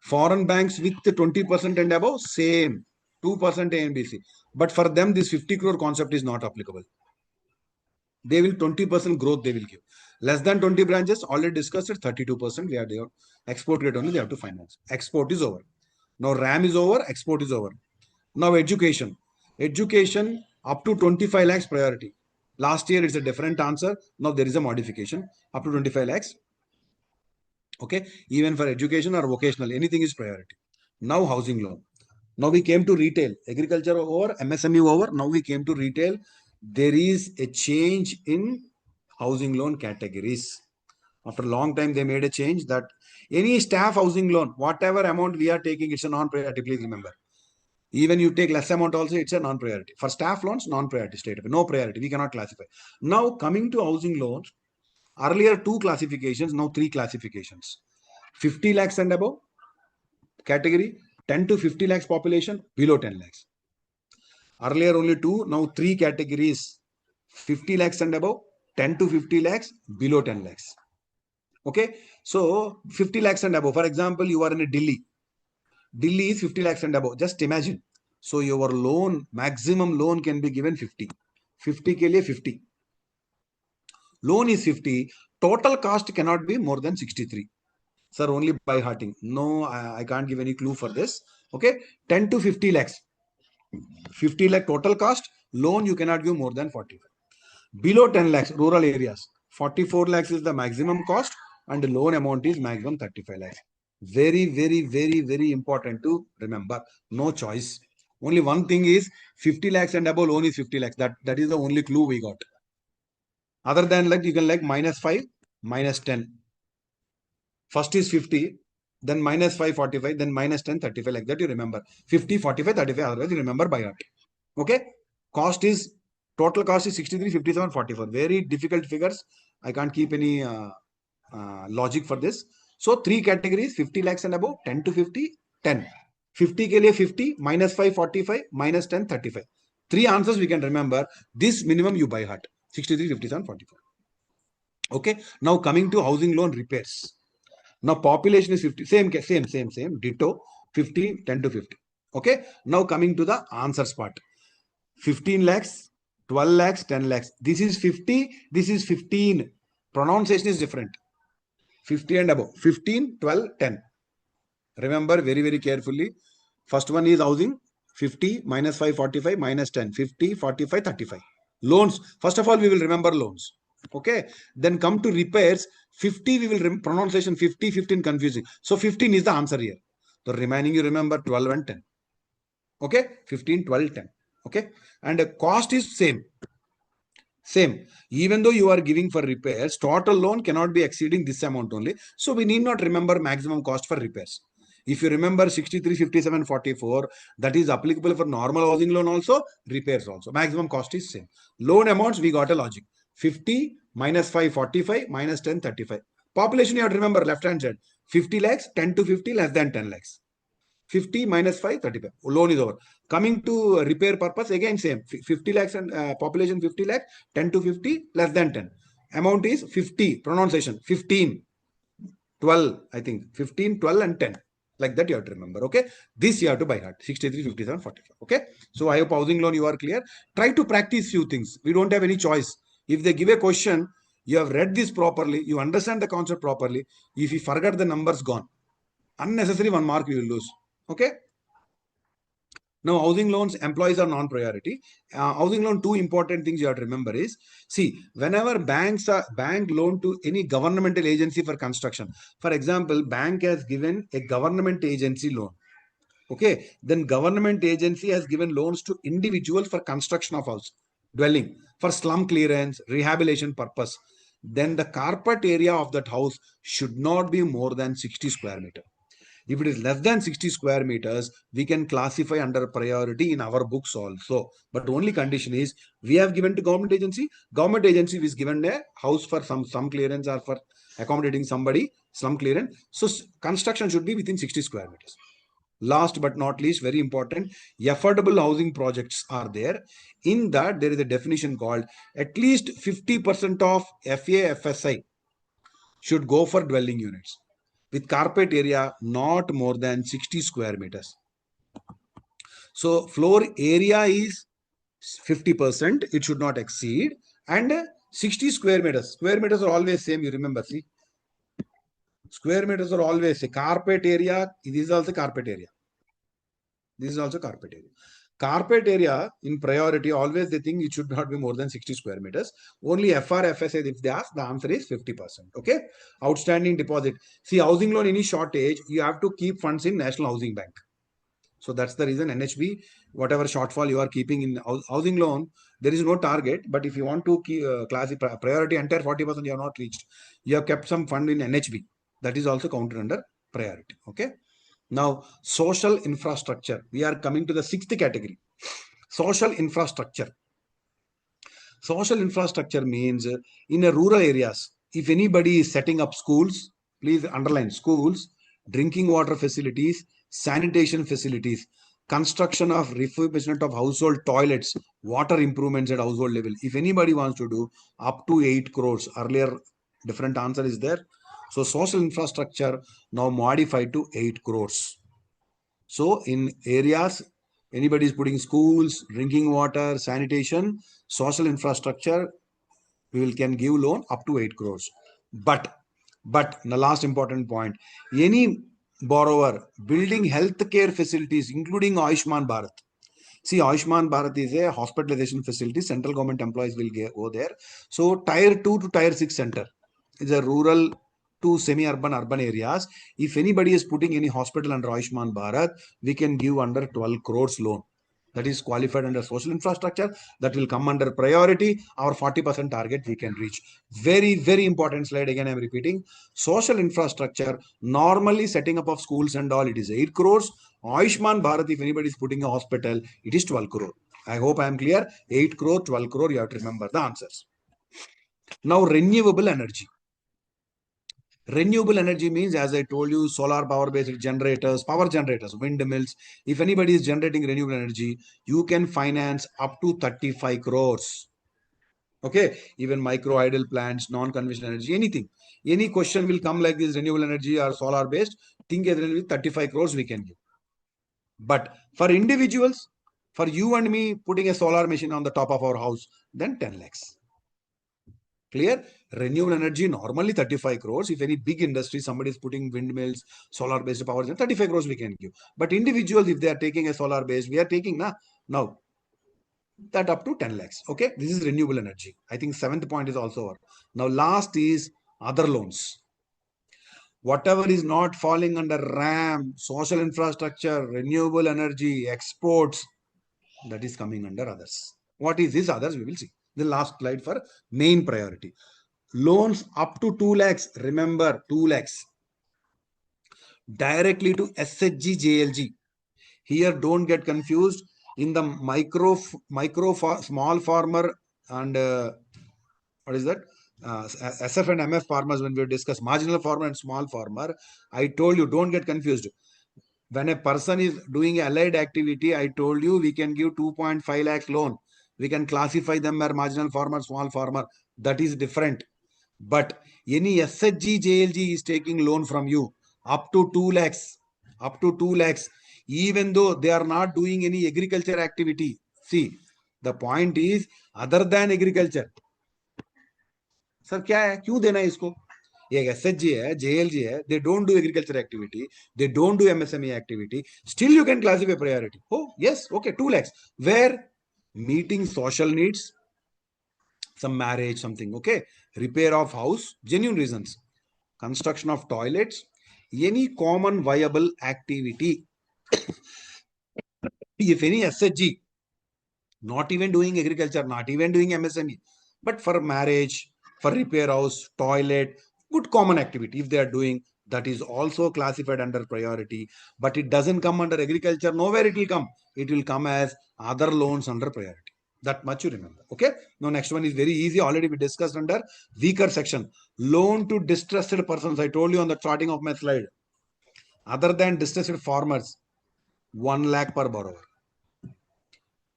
Foreign banks with 20% and above, same 2% A and B C. But for them, this 50 crore concept is not applicable. They will 20% growth they will give. Less than 20 branches, already discussed at 32%. We are there. Export rate only they have to finance. Export is over. Now RAM is over, export is over. Now education. Education up to 25 lakhs priority. Last year it's a different answer. Now there is a modification up to 25 lakhs. Okay, even for education or vocational, anything is priority. Now housing loan. Now we came to retail. Agriculture over, MSME over. Now we came to retail. There is a change in housing loan categories. After a long time, they made a change that any staff housing loan, whatever amount we are taking, it's a non-priority. Please remember. Even you take less amount also, it's a non-priority. For staff loans, non-priority state. No priority. We cannot classify. Now coming to housing loans, earlier 2 classifications, now 3 classifications. 50 lakhs and above category, 10 to 50 lakhs population, below 10 lakhs. Earlier only 2, now 3 categories. 50 lakhs and above, 10 to 50 lakhs, below 10 lakhs. Okay, so 50 lakhs and above. For example, you are in a Delhi. Delhi is 50 lakhs and above. Just imagine. So your loan, maximum loan can be given 50. 50 ke liye 50. Loan is 50. Total cost cannot be more than 63. Sir, only by hearting. No, I can't give any clue for this. Okay, 10 to 50 lakhs. 50 lakh total cost. Loan you cannot give more than 45. Below 10 lakhs, rural areas. 44 lakhs is the maximum cost and the loan amount is maximum 35 lakhs. Very, very, very, very important to remember. No choice. Only one thing is 50 lakhs and above loan is 50 lakhs. That is the only clue we got. Other than like you can like -5, -10. First is 50, then -5, 45, then -10, 35 like that. You remember 50, 45, 35. Otherwise, you remember by heart. Okay. Cost is total cost is 63, 57, 44. Very difficult figures. I can't keep any logic for this. So 3 categories 50 lakhs and above, 10 to 50, 10. 50 ke liye 50, -5, 45, -10, 35. 3 answers we can remember. This minimum you by heart. 63, 57, 44. Okay. Now coming to housing loan repairs. Now population is 50. Same. Ditto. 50, 10 to 50. Okay. Now coming to the answers part. 15 lakhs, 12 lakhs, 10 lakhs. This is 50. This is 15. Pronunciation is different. 50 and above. 15, 12, 10. Remember very, very carefully. First one is housing. 50, -5, 45, -10. 50, 45, 35. Loans. First of all, we will remember loans. Okay. Then come to repairs. 50, we will pronunciation 50, 15 confusing. So 15 is the answer here. The remaining you remember 12 and 10. Okay. 15, 12, 10. Okay. And the cost is same. Same. Even though you are giving for repairs, total loan cannot be exceeding this amount only. So we need not remember maximum cost for repairs. If you remember 63, 57, 44, that is applicable for normal housing loan also, repairs also. Maximum cost is same. Loan amounts, we got a logic. 50, -5, 45, -10, 35. Population, you have to remember left hand side. 50 lakhs, 10 to 50, less than 10 lakhs. 50, -5, 35. Loan is over. Coming to repair purpose, again same. 50 lakhs and population 50 lakhs, 10 to 50, less than 10. Amount is 50. Pronunciation 15, 12, I think. 15, 12 and 10. Like that you have to remember. Okay. This you have to by heart. 63, 57, 45. Okay. So I hope housing loan you are clear. Try to practice few things. We don't have any choice. If they give a question, you have read this properly, you understand the concept properly. If you forget the numbers, gone. Unnecessary 1 mark you will lose. Okay. Now, housing loans, employees are non-priority. Housing loan, 2 important things you have to remember is, see, whenever bank loan to any governmental agency for construction, for example, bank has given a government agency loan. Okay, then government agency has given loans to individuals for construction of house. dwelling for slum clearance, rehabilitation purpose, then the carpet area of that house should not be more than 60 square meter. If it is less than 60 square meters, we can classify under priority in our books also. But only condition is we have given to government agency. Government agency is given a house for some clearance or for accommodating somebody, slum clearance. So construction should be within 60 square meters. Last but not least, very important, affordable housing projects are there. In that, there is a definition called at least 50% of FAFSI should go for dwelling units with carpet area not more than 60 square meters. So floor area is 50%, it should not exceed, and 60 square meters. Square meters are always same, you remember, see. Square meters are always a carpet area. This is also carpet area. This is also carpet area. Carpet area in priority, always they think it should not be more than 60 square meters. Only FRFSA, if they ask, the answer is 50%. Okay. Outstanding deposit. See, housing loan, any shortage, you have to keep funds in National Housing Bank. So that's the reason NHB, whatever shortfall you are keeping in housing loan, there is no target. But if you want to keep priority entire 40% you have not reached, you have kept some fund in NHB. That is also counted under priority. Okay. Now, social infrastructure. We are coming to the sixth category. Social infrastructure. Social infrastructure means in a rural areas, if anybody is setting up schools, please underline schools, drinking water facilities, sanitation facilities, construction of refurbishment of household toilets, water improvements at household level. If anybody wants to do up to 8 crores, earlier different answer is there. So social infrastructure now modified to 8 crores. So in areas, anybody is putting schools, drinking water, sanitation, social infrastructure, can give loan up to 8 crores. But the last important point, any borrower building healthcare facilities, including Ayushman Bharat. See, Ayushman Bharat is a hospitalization facility. Central government employees will go there. So tier 2 to tier 6 center is a rural to semi-urban, urban areas. If anybody is putting any hospital under Ayushman Bharat, we can give under 12 crores loan. That is qualified under social infrastructure. That will come under priority. Our 40% target we can reach. Very, very important slide. Again, I am repeating. Social infrastructure, normally setting up of schools and all, it is 8 crores. Ayushman Bharat, if anybody is putting a hospital, it is 12 crore. I hope I am clear. 8 crore, 12 crore, you have to remember the answers. Now, renewable energy. Renewable energy means, as I told you, solar power based generators, power generators, windmills. If anybody is generating renewable energy, you can finance up to 35 crores. Okay, even micro idle plants, non-conventional energy, anything. Any question will come like this, renewable energy or solar based, think with 35 crores we can give. But for individuals, for you and me, putting a solar machine on the top of our house, then 10 lakhs. Clear? Renewable energy, normally 35 crores. If any big industry, somebody is putting windmills, solar-based power, 35 crores we can give. But individuals, if they are taking a solar-based, we are taking now that up to 10 lakhs. Okay, this is renewable energy. I think seventh point is also over. Now, last is other loans. Whatever is not falling under RAM, social infrastructure, renewable energy, exports, that is coming under others. What is this others? We will see. The last slide for main priority. Loans up to 2 lakhs. Remember, 2 lakhs. Directly to SHG, JLG. Here, don't get confused. In the small farmer and what is that? SF and MF farmers, when we discuss marginal farmer and small farmer, I told you, don't get confused. When a person is doing allied activity, I told you we can give 2.5 lakhs loan. We can classify them as marginal farmer, small farmer. That is different. But any SHG, JLG is taking loan from you up to 2 lakhs. Up to 2 lakhs. Even though they are not doing any agriculture activity. See, the point is other than agriculture. Sir क्या है क्यों देना है इसको एक SHG है JLG है they don't do agriculture activity they don't do MSME activity still you can classify priority oh yes okay 2 lakhs where meeting social needs some marriage something okay repair of house genuine reasons construction of toilets any common viable activity if any SHG not even doing agriculture, not even doing MSME, but for marriage, for repair house, toilet, good common activity, if they are doing, that is also classified under priority, but it doesn't come under agriculture. Nowhere it will come. It will come as other loans under priority. That much you remember. Okay. Now next one is very easy. Already we discussed under weaker section. Loan to distressed persons. I told you on the starting of my slide. Other than distressed farmers, 1 lakh per borrower.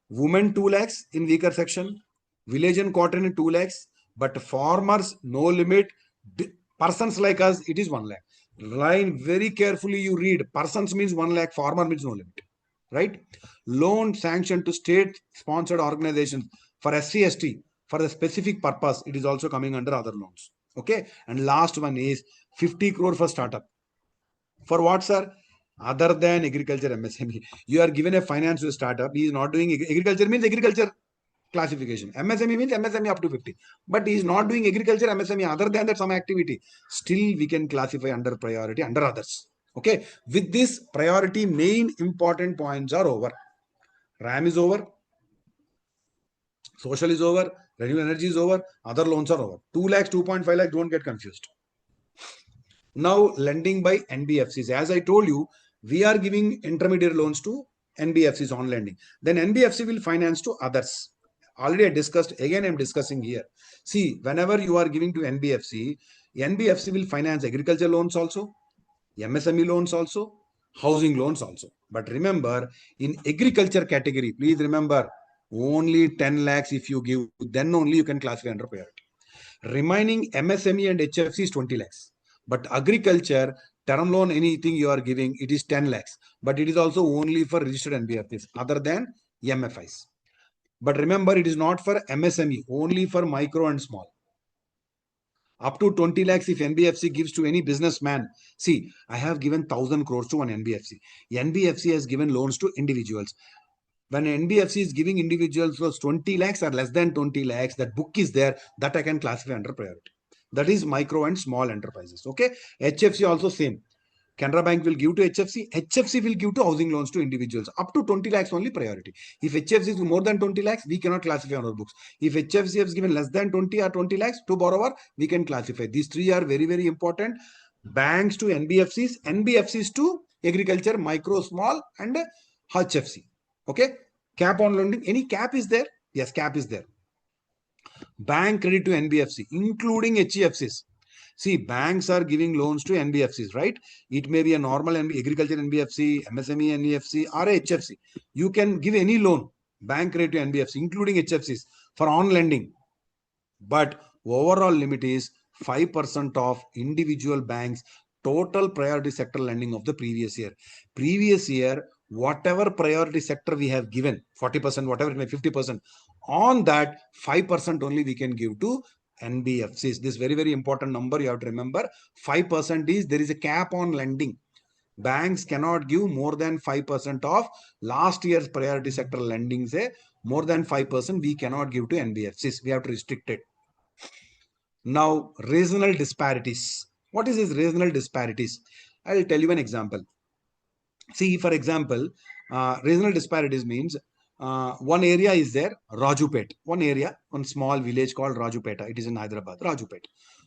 Women 2 lakhs in weaker section, village and cotton in 2 lakhs, but farmers no limit. Persons like us, it is 1 lakh. Line very carefully, you read. Persons means 1 lakh, farmer means no limit. Right? Loan sanctioned to state sponsored organizations for SC/ST for the specific purpose, it is also coming under other loans. Okay. And last one is 50 crore for startup. For what, sir? Other than agriculture MSME. You are given a finance to a startup. He is not doing agriculture, means agriculture classification. MSME means MSME up to 50. But he is not doing agriculture MSME. Other than that, some activity. Still, we can classify under priority, under others. Okay. With this priority, main important points are over. RAM is over. Social is over. Renewable energy is over. Other loans are over. 2 lakhs, 2.5 lakhs. Don't get confused. Now, lending by NBFCs. As I told you, we are giving intermediate loans to NBFCs on lending. Then NBFC will finance to others. Already I discussed, again I am discussing here. See, whenever you are giving to NBFC, NBFC will finance agriculture loans also, MSME loans also, housing loans also. But remember, in agriculture category, please remember, only 10 lakhs if you give, then only you can classify under priority. Remaining MSME and HFC is 20 lakhs. But agriculture, term loan, anything you are giving, it is 10 lakhs. But it is also only for registered NBFCs other than MFIs. But remember, it is not for MSME, only for micro and small. Up to 20 lakhs if NBFC gives to any businessman. See, I have given 1,000 crores to one NBFC. NBFC has given loans to individuals. When NBFC is giving individuals 20 lakhs or less than 20 lakhs, that book is there, that I can classify under priority. That is micro and small enterprises. Okay. HFC also same. Canara Bank will give to HFC. HFC will give to housing loans to individuals. Up to 20 lakhs only priority. If HFC is more than 20 lakhs, we cannot classify on our books. If HFC has given less than 20 or 20 lakhs to borrower, we can classify. These three are very, very important. Banks to NBFCs, NBFCs to agriculture, micro, small, and HFC. Okay. Cap on lending. Any cap is there? Yes, cap is there. Bank credit to NBFC, including HEFCs. See, banks are giving loans to NBFCs, right? It may be a normal agriculture NBFC, MSME NBFC, or HFC. You can give any loan, bank credit to NBFC, including HFCs for on lending. But overall limit is 5% of individual banks' total priority sector lending of the previous year. Previous year, whatever priority sector we have given, 40%, whatever it may 50%, on that 5% only we can give to NBFCs. This very, very important number you have to remember. 5% is there is a cap on lending. Banks cannot give more than 5% of last year's priority sector lending. Say more than 5% we cannot give to NBFCs. We have to restrict it. Now, regional disparities. What is this regional disparities? I will tell you an example. See, for example, regional disparities means one area is there, Rajupet. One area, one small village called Rajupeta. It is in Hyderabad, Rajupet.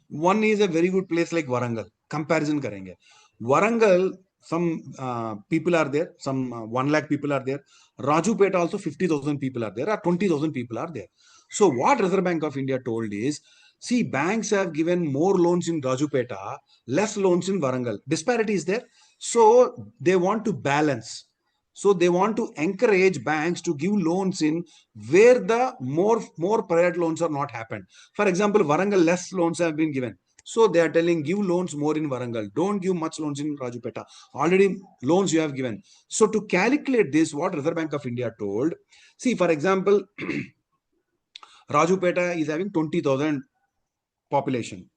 One is a very good place like Warangal. Comparison karenge. Warangal, some people are there, some 1 lakh people are there. Rajupeta also 50,000 people are there, or 20,000 people are there. So what Reserve Bank of India told is, see, banks have given more loans in Rajupeta, less loans in Warangal. Disparity is there. So they want to balance. So they want to encourage banks to give loans in where the more private loans are not happened. For example, Warangal less loans have been given. So they are telling give loans more in Warangal. Don't give much loans in Rajupeta. Already loans you have given. So to calculate this, what Reserve Bank of India told, see, for example, Rajupeta is having 20,000 population.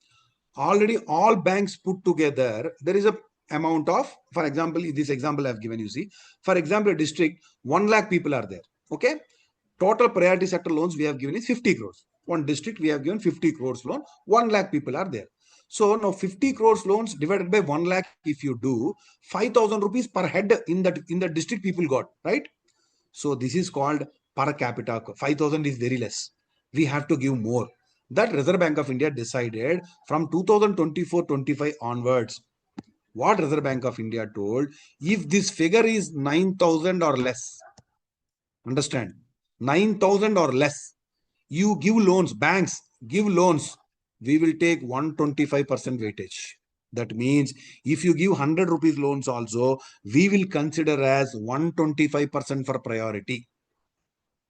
Already all banks put together, there is a amount of, for example, this example I have given you, see, for example, a district, 1 lakh people are there. Okay. Total priority sector loans we have given is 50 crores. One district we have given 50 crores loan, 1 lakh people are there. So now 50 crores loans divided by 1 lakh, if you do, 5,000 rupees per head in the district people got, right? So this is called per capita, 5,000 is very less. We have to give more. That Reserve Bank of India decided from 2024-25 onwards. What Reserve Bank of India told, if this figure is 9,000 or less, understand, 9,000 or less, you give loans, banks give loans, we will take 125% weightage. That means if you give 100 rupees loans also, we will consider as 125% for priority.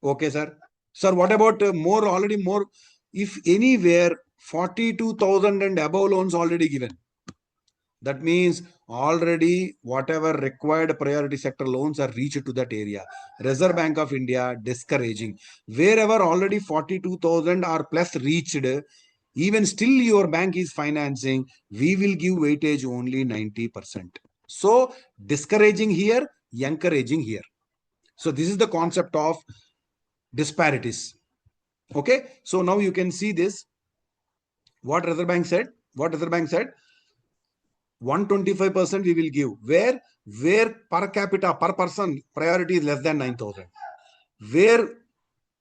Okay, sir. Sir, what about more, already more? If anywhere 42,000 and above loans already given, that means already whatever required priority sector loans are reached to that area. Reserve Bank of India discouraging. Wherever already 42,000 or plus reached, even still your bank is financing, we will give weightage only 90%. So discouraging here, encouraging here. So this is the concept of disparities. Okay. So now you can see this. What Reserve Bank said? What Reserve Bank said? 125% we will give. Where per capita, per person, priority is less than 9,000. Where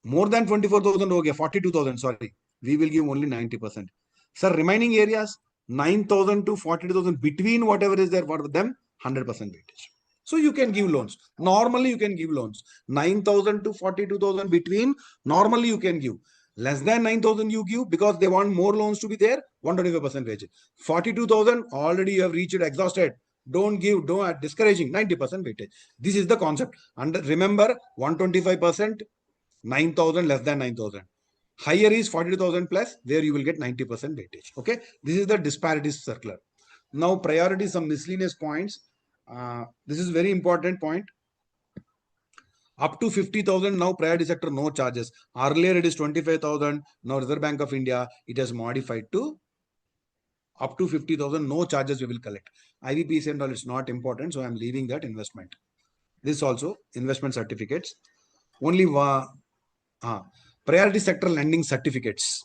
more than 24,000 ho gaya, 42,000, sorry, we will give only 90%. Sir, remaining areas, 9,000 to 42,000, between whatever is there for them, 100% weightage. So you can give loans. Normally you can give loans. 9,000 to 42,000 between, normally you can give. Less than 9,000 you give because they want more loans to be there, 125% weightage. 42,000 already you have reached, exhausted. Don't give, don't discouraging, 90% weightage. This is the concept. And remember, 125%, 9,000 less than 9,000. Higher is 42,000 plus, where you will get 90% weightage. Okay, this is the disparities circular. Now, priority, some miscellaneous points. This is very important point. Up to 50,000, now priority sector, no charges. Earlier it is 25,000. Now Reserve Bank of India, it has modified to up to 50,000, no charges we will collect. IBPC and all, it's not important. So I'm leaving that investment. This also, investment certificates. Only priority sector lending certificates.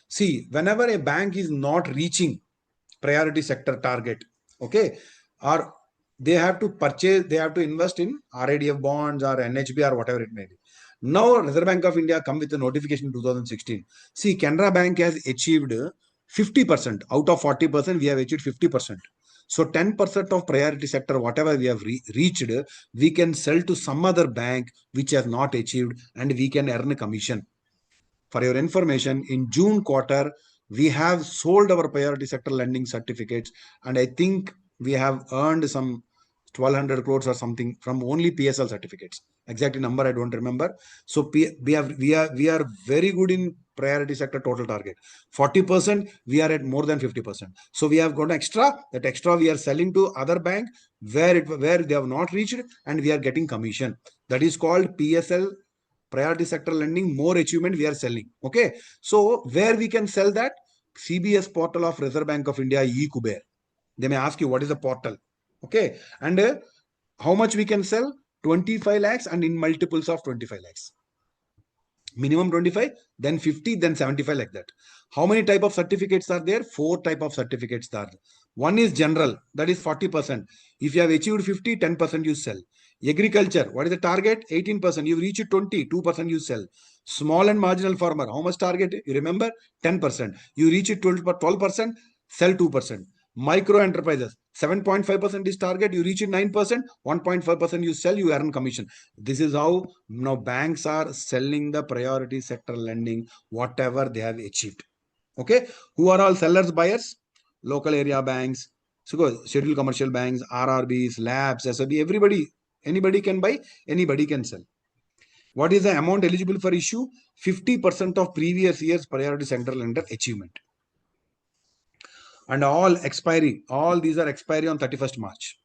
See, whenever a bank is not reaching priority sector target, okay, or they have to purchase, they have to invest in RIDF bonds or NHB or whatever it may be. Now, Reserve Bank of India come with a notification in 2016. See, Canara Bank has achieved 50%. Out of 40%, we have achieved 50%. So 10% of priority sector, whatever we have reached, we can sell to some other bank which has not achieved, and we can earn a commission. For your information, in June quarter, we have sold our priority sector lending certificates, and I think we have earned some 1,200 crores or something from only PSL certificates. Exact number I don't remember. So we are very good in priority sector total target. 40%, we are at more than 50%. So we have got extra. That extra we are selling to other bank where they have not reached, and we are getting commission. That is called PSL, priority sector lending, more achievement we are selling. Okay. So where we can sell that? CBS portal of Reserve Bank of India, eKuber. They may ask you what is the portal. Okay. And how much we can sell? 25 lakhs and in multiples of 25 lakhs. Minimum 25, then 50, then 75, like that. How many type of certificates are there? 4 type of certificates are there. One is general, that is 40%. If you have achieved 50, 10% you sell. Agriculture, what is the target? 18%. You reach 20, 2% you sell. Small and marginal farmer, how much target? You remember? 10%. You reach 12%, sell 2%. Micro enterprises, 7.5% is target. You reach 9%, 1.5% you sell, you earn commission. This is how now banks are selling the priority sector lending, whatever they have achieved. Okay. Who are all sellers, buyers? Local area banks, so scheduled commercial banks, RRBs, labs, SAB, everybody, anybody can buy, anybody can sell. What is the amount eligible for issue? 50% of previous year's priority sector lender achievement. And all expiry, all these are expiry on 31st March.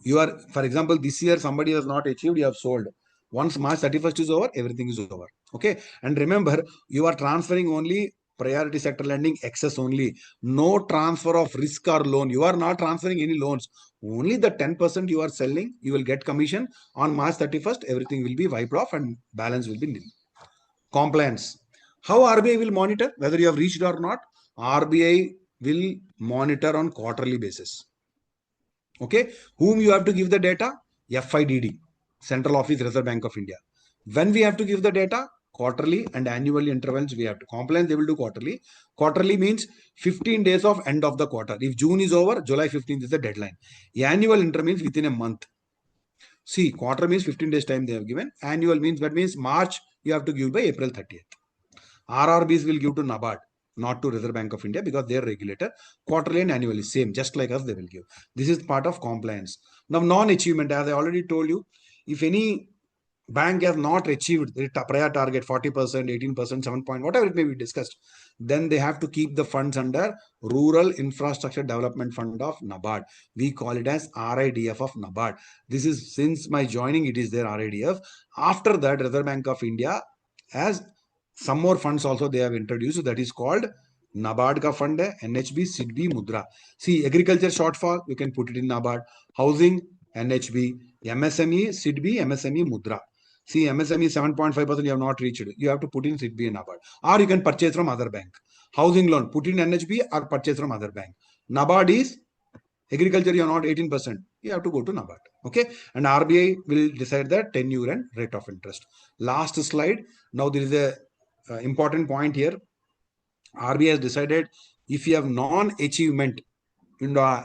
You are, for example, this year somebody has not achieved, you have sold. Once March 31st is over, everything is over. Okay. And remember, you are transferring only priority sector lending excess only. No transfer of risk or loan. You are not transferring any loans. Only the 10% you are selling, you will get commission. On March 31st, everything will be wiped off and balance will be nil. Compliance. How RBI will monitor whether you have reached or not? RBI will monitor on quarterly basis. Okay. Whom you have to give the data? FIDD, Central Office, Reserve Bank of India. When we have to give the data? Quarterly and annual intervals we have to. Compliance, they will do quarterly. Quarterly means 15 days of end of the quarter. If June is over, July 15th is the deadline. Annual inter means within a month. See, quarter means 15 days time they have given. Annual means, that means March you have to give by April 30th. RRBs will give to NABARD, not to Reserve Bank of India, because they are regulator. Quarterly and annually, same, just like us, they will give. This is part of compliance. Now, non-achievement, as I already told you, if any bank has not achieved the prior target 40%, 18%, 7 point, whatever it may be discussed, then they have to keep the funds under Rural Infrastructure Development Fund of NABARD. We call it as RIDF of NABARD. This is, since my joining, it is their RIDF. After that, Reserve Bank of India has some more funds also they have introduced, that is called NABARD ka fund hai, NHB, SIDBI, Mudra. See, agriculture shortfall, you can put it in NABARD. Housing, NHB, MSME, SIDBI, MSME, Mudra. See, MSME 7.5% you have not reached. You have to put in SIDBI and NABARD. Or you can purchase from other bank. Housing loan, put in NHB or purchase from other bank. NABARD is agriculture, you are not 18%. You have to go to NABARD. Okay. And RBI will decide the tenure and rate of interest. Last slide. Now there is a important point here. RBI has decided if you have non-achievement in the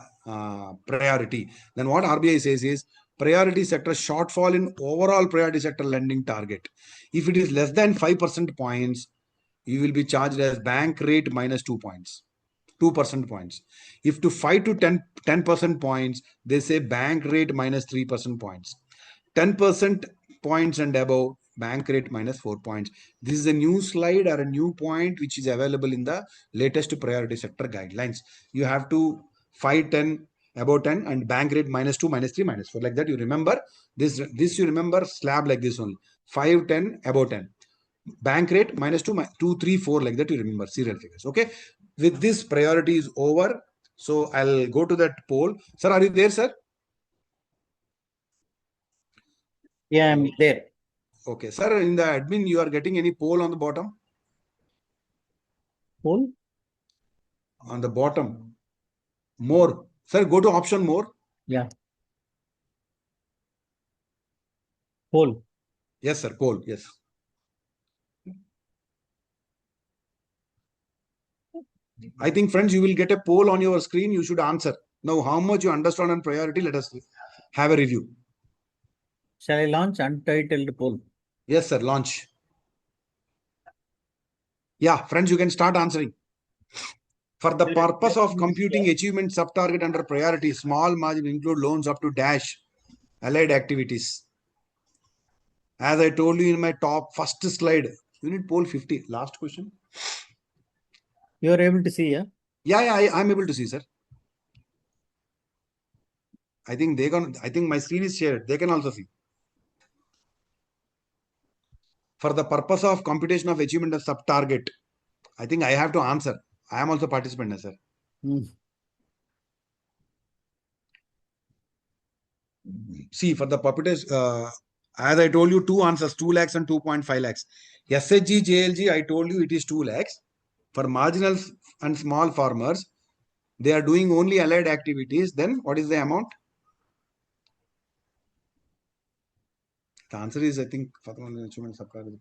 priority, then what RBI says is priority sector shortfall in overall priority sector lending target. If it is less than 5% points, you will be charged as bank rate minus 2 points. 2% points. If to 5 to 10% points, they say bank rate minus 3% points. 10% points and above, bank rate minus 4 points. This is a new slide or a new point which is available in the latest priority sector guidelines. You have to 5, 10, above 10 and bank rate minus 2, minus 3, minus 4. Like that you remember. This you remember slab like this only. 5, 10, above 10. Bank rate minus 2, 2, 3, 4, like that you remember serial figures. Okay. With this, priority is over. So I'll go to that poll. Sir, are you there, sir? Yeah, I'm there. Okay, sir, in the admin, you are getting any poll on the bottom? Poll? On the bottom. More. Sir, go to option more. Yeah. Poll. Yes, sir, poll. Yes. I think, friends, you will get a poll on your screen. You should answer. Now, how much you understand on priority? Let us have a review. Shall I launch untitled poll? Yes, sir, launch. Yeah, friends, you can start answering. For the purpose of computing achievement sub-target under priority, small margin include loans up to dash allied activities. As I told you in my top first slide, unit poll 50. Last question. You are able to see, yeah? Yeah, I'm able to see, sir. I think my screen is shared. They can also see. For the purpose of computation of achievement of sub-target, I think I have to answer. I am also participant, sir. See, for the puppeteers, as I told you, two answers, 2 lakhs and 2.5 lakhs. SHG, JLG, I told you it is 2 lakhs. For marginal and small farmers, they are doing only allied activities. Then what is the amount? The answer is, I think, for the achievement sub-target,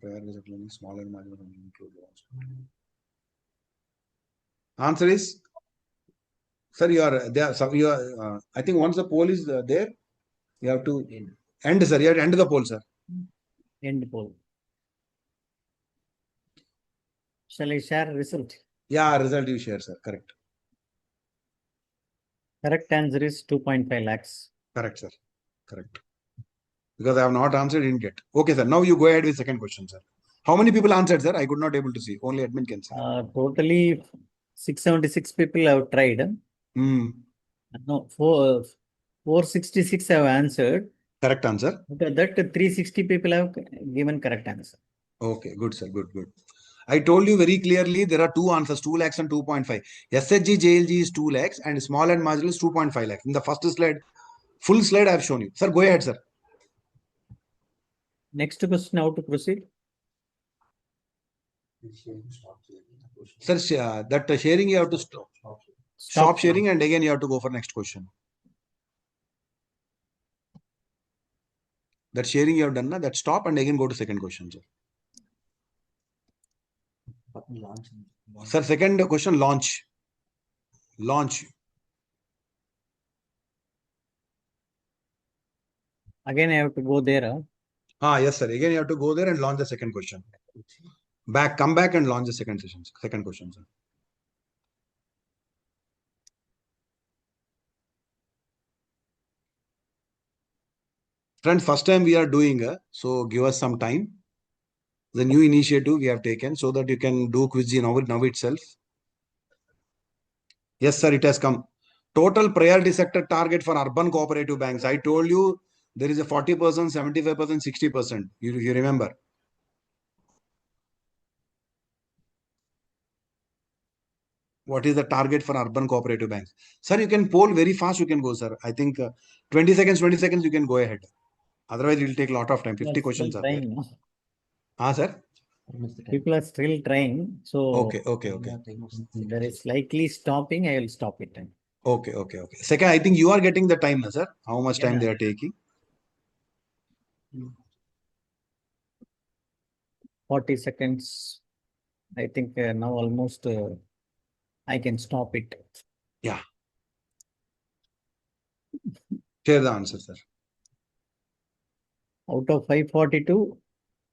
small and marginal include loans. Answer is, sir, you are there. So you are, I think once the poll is there, you have to end, sir. You have to end the poll, sir. End poll. Shall I share result? Yeah, result you share, sir. Correct. Correct answer is 2.5 lakhs. Correct, sir. Correct. Because I have not answered, didn't get. Okay, sir. Now you go ahead with second question, sir. How many people answered, sir? I could not able to see. Only admin can see. Totally 676 people have tried. No, 466 have answered. Correct answer. That 360 people have given correct answer. Okay, good, sir. Good, good. I told you very clearly there are two answers, 2 lakhs and 2.5. SHG, JLG is 2 lakhs and small and marginal is 2.5 lakhs. In the first slide, full slide I have shown you. Sir, go ahead, sir. Next question, how to proceed? Sir, that sharing you have to stop. Stop sharing and again you have to go for next question. That sharing you have done, na? That stop and again go to second question, sir. Sir, second question, launch. Launch. Again, I have to go there. Yes, sir. Again, you have to go there and launch the second question. Come back and launch the second session, second question, sir. Friends, first time we are doing, so give us some time. The new initiative we have taken so that you can do quiz now itself. Yes, sir, it has come. Total priority sector target for urban cooperative banks. I told you there is a 40%, 75%, 60%. You remember? What is the target for urban cooperative banks? Sir, you can poll very fast. You can go, sir. I think 20 seconds, you can go ahead. Otherwise, it will take a lot of time. People 50 are still questions are there. trying. Sir? People are still trying. So Okay. there is likely stopping. I will stop it. Okay. Second, I think you are getting the time, sir. How much time Yeah. they are taking? 40 seconds. I think now almost I can stop it. Yeah. Share the answer, sir. Out of 542,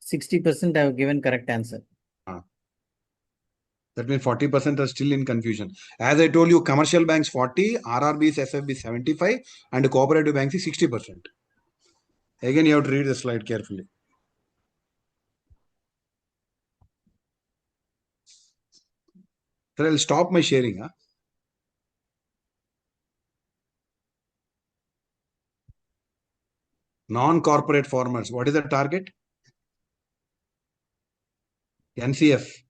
60% I have given correct answer. That means 40% are still in confusion. As I told you, commercial banks 40, RRBs, SFB 75, and cooperative banks is 60%. Again, you have to read the slide carefully. Sir, I'll stop my sharing. Non-corporate farmers. What is the target? NCF. –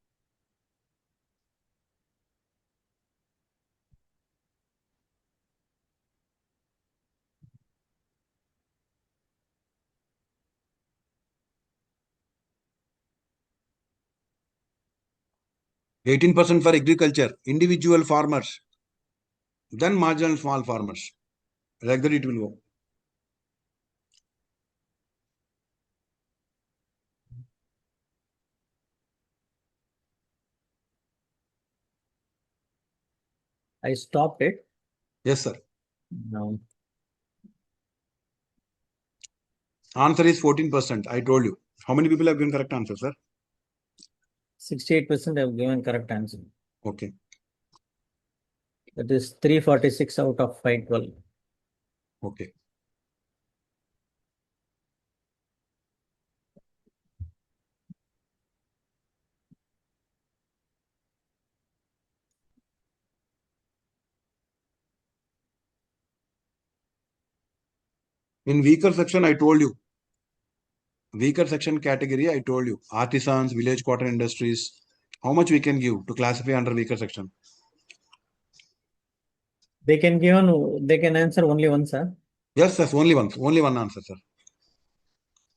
18% for agriculture, individual farmers, then marginal small farmers. Like that it will go. I stopped it. Yes, sir. Now Answer is 14%. I told you. How many people have given correct answer, sir? 68% I have given correct answer. Okay. That is 346 out of 512. Okay. In weaker section, I told you. Weaker section category, I told you. Artisans, village quarter industries. How much we can give to classify under weaker section? They can answer only one, sir. Yes, sir. Only one. Only one answer, sir.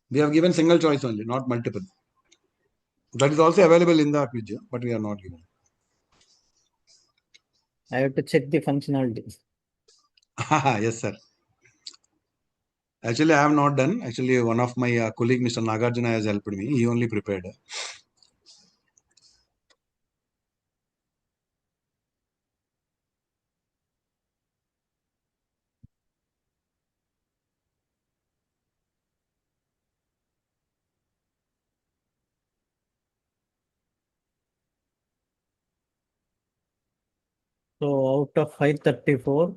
We have given single choice only, not multiple. That is also available in the quiz, but we are not given. I have to check the functionality. Yes, sir. Actually, I have not done. Actually, one of my colleague, Mr. Nagarjuna, has helped me. He only prepared. So out of 534,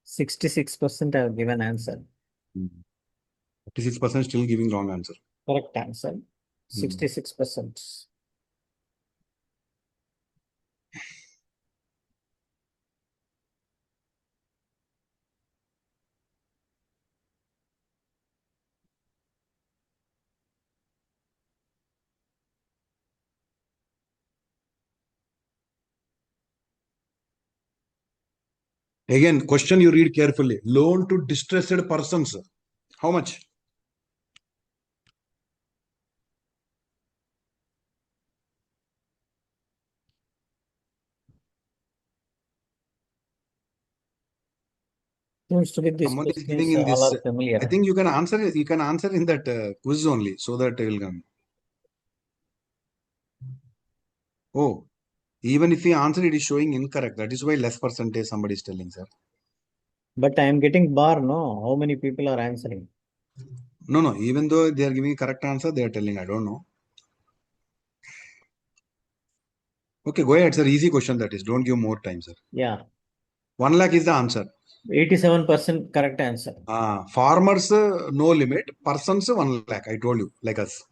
66% I have given answer. 56% still giving wrong answer. Correct answer. 66%. Again, question you read carefully. Loan to distressed persons. How much? Seems to be this Someone is question giving is in all this. are I familiar. think you can answer. You can answer in that quiz only, so that it will come. Oh, even if he answer, it is showing incorrect. That is why less percentage somebody is telling, sir. But I am getting bar, no? How many people are answering? No, no. Even though they are giving correct answer, they are telling. I don't know. Okay, go ahead, sir. Easy question that is. Don't give more time, sir. Yeah, 1 lakh is the answer. 87% correct answer. Farmers no limit. Persons 1 lakh. I told you, like us.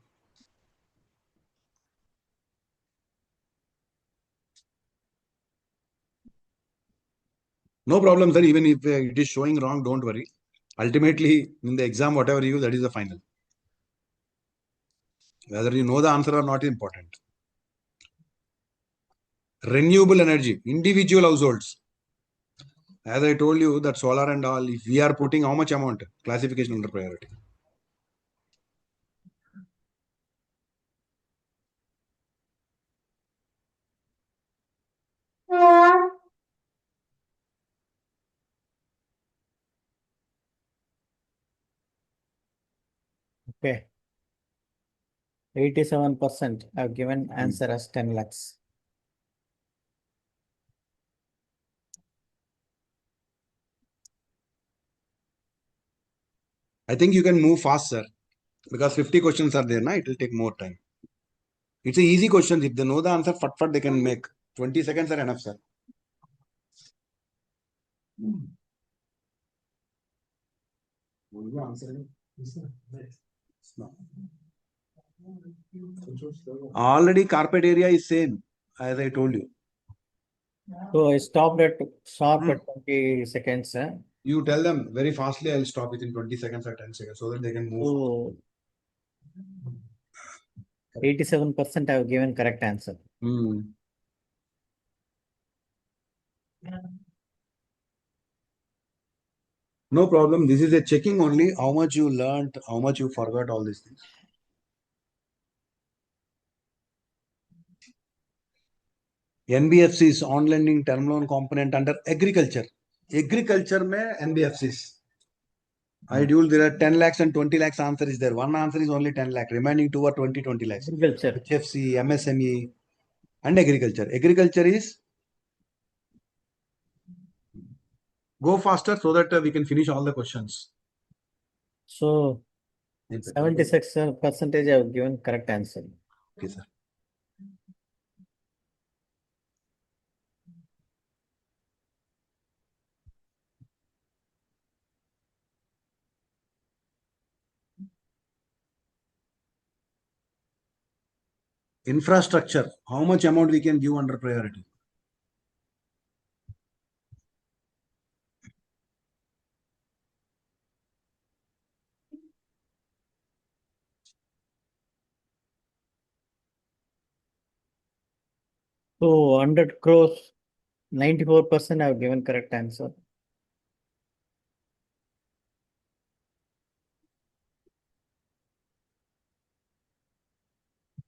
No problem, sir. Even if it is showing wrong, don't worry. Ultimately, in the exam, whatever you, that is the final. Whether you know the answer or not is important. Renewable energy, individual households. As I told you, that solar and all, if we are putting how much amount? Classification under priority. Okay. 87% have given Hmm. answer as 10 lakhs. I think you can move fast, sir. Because 50 questions are there, na? It will take more time. It's a easy question. If they know the answer, fat they can make. 20 seconds are enough, sir. Already carpet area is same as I told you. So I stopped at sharp Hmm. at 20 seconds. You tell them very fastly. I'll stop within 20 seconds or 10 seconds so that they can move. So 87% have given correct answer. Hmm. No problem. This is a checking only. How much you learned, how much you forgot, all these things. NBFCs, on lending term loan component under agriculture. Agriculture mein NBFCs. I do there are 10 lakhs and 20 lakhs answer is there. One answer is only 10 lakh. Remaining two are 20 lakhs. Agriculture. HFC, MSME and agriculture. Agriculture is go faster so that we can finish all the questions. So 76% have given correct answer. Okay, sir. Infrastructure. How much amount we can give under priority? So 100 crores, 94% have given correct answer.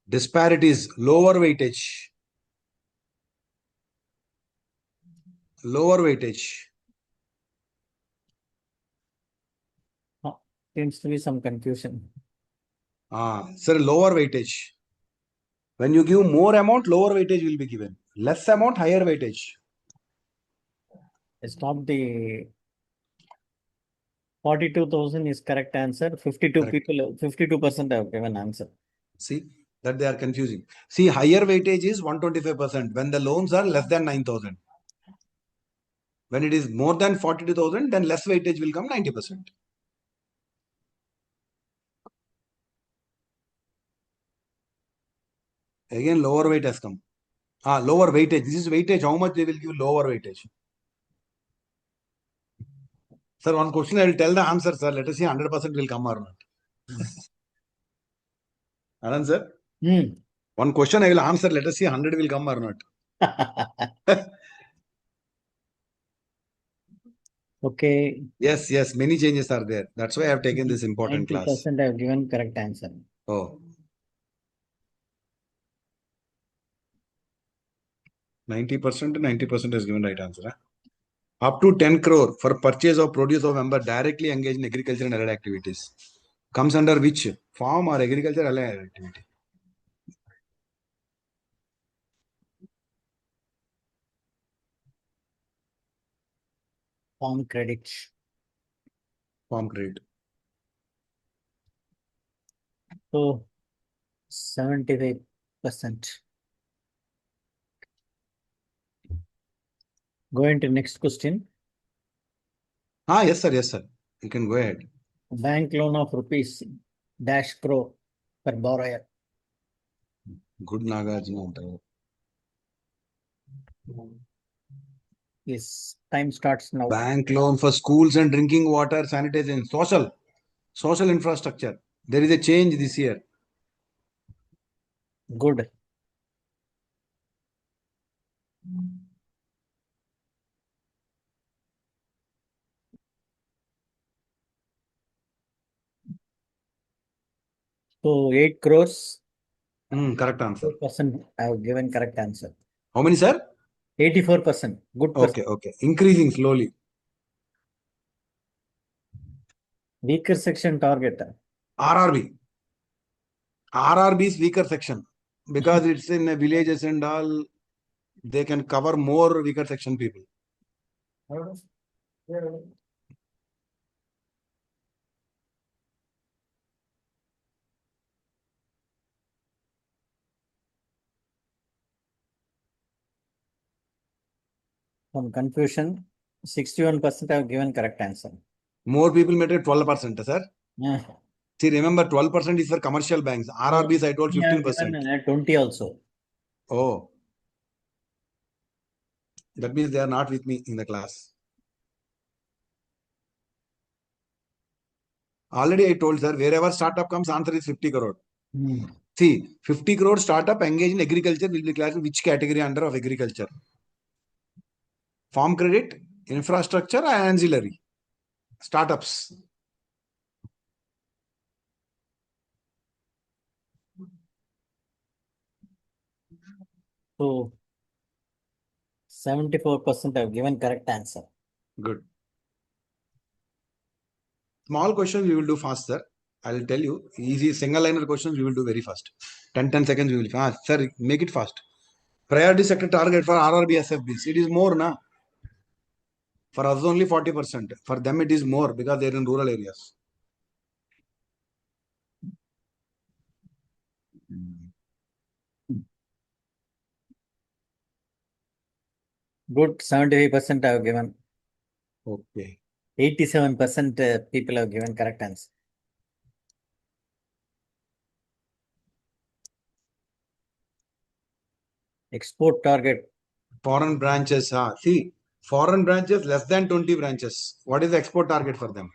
Disparities. Lower weightage. Lower weightage. Seems to be some confusion. Sir, lower weightage. When you give more amount, lower weightage will be given. Less amount, higher weightage. Stop the 42,000 is correct answer. 52 Correct. people, 52% have given answer. See that they are confusing. See, higher weightage is 125% when the loans are less than 9,000. When it is more than 42,000, then less weightage will come 90%. Again, lower weight has come. Lower weightage. This is weightage. How much they will give lower weightage? Sir, one question I will tell the answer, sir. Let us see 100% will come or not. Anand, sir. One question I will answer. Let us see 100 will come or not. Okay. Yes, yes. Many changes are there. That's why I have taken this important class. 90% have given correct answer. Oh. 90% has given right answer. Huh? Up to 10 crore for purchase of produce of member directly engaged in agriculture and allied activities. Comes under which? Farm or agriculture allied activity? Farm credit. Farm credit. So 75%. Going to next question. Yes, sir. Yes, sir. You can go ahead. Bank loan of rupees dash crore per borrower. Good Nagarjuna. Yes, time starts now. Bank loan for schools and drinking water, sanitation, social infrastructure. There is a change this year. Good. So 8 crores. Correct answer. 4% I have given correct answer. How many, sir? 84%. Good Okay, percent. okay. Increasing slowly. Weaker section target. RRB. RRB is weaker section because it's in villages and all. They can cover more weaker section people. Some confusion. 61% I have given correct answer. More people made it 12%, sir. Yeah. See, remember 12% is for commercial banks. RRBs, I told I have given 15%. 20 also. Oh, that means they are not with me in the class. Already I told, sir, wherever startup comes, answer is 50 crore. See, 50 crore startup engaged in agriculture will be classified which category under of agriculture? Farm credit, infrastructure, and ancillary. Startups. So 74% I have given correct answer. Good. Small questions we will do fast, sir. I will tell you. Easy single liner questions we will do very fast. 10 seconds we will. Sir, make it fast. Priority sector target for RRB SFBs. It is more, na? For us only 40%. For them it is more because they are in rural areas. Good. 75% I have given. Okay. 87% people have given correct answer. Export target. Foreign branches. See, foreign branches less than 20 branches. What is the export target for them?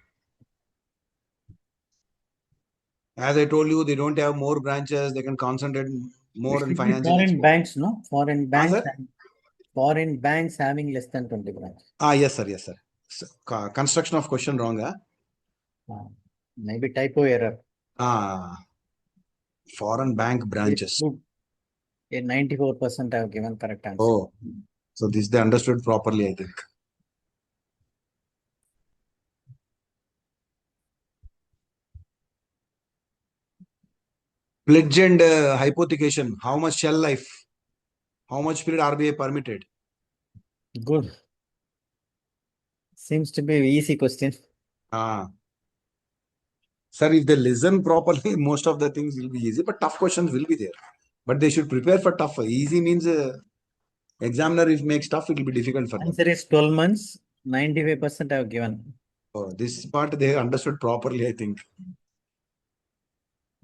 As I told you, they don't have more branches. They can concentrate It more in should be financial foreign export. banks, no? Sir? Foreign banks having less than 20 branches. Yes, sir. Yes, sir. So, construction of question wrong. Maybe typo error. Foreign bank Yes, branches. good. 94% I have given correct answer. Oh, so this they understood properly, I think. Pledge and hypothecation. How much shell life? How much period RBI permitted? Good. Seems to be an easy question. Sir, if they listen properly, most of the things will be easy, but tough questions will be there. But they should prepare for tough. Easy means examiner if makes tough, it will be difficult for them. Answer is 12 months. 95% I have given. Oh, this part they understood properly, I think.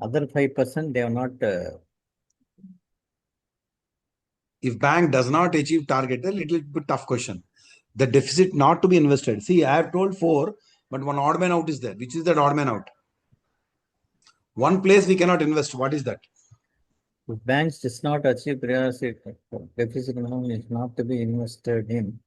Other 5% they have not. If bank does not achieve target, a little bit tough question. The deficit not to be invested. See, I have told 4, but one odd man out is there. Which is that odd man out? One place we cannot invest. What is that? If banks does not achieve priority, deficit amount is not to be invested in.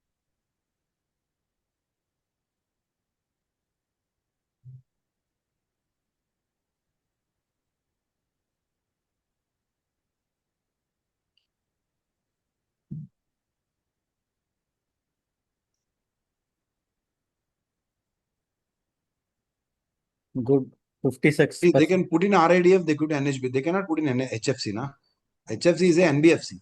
Good. See, 56%. they can put in RIDF, they could NHB. They cannot put in HFC, na? HFC is a NBFC.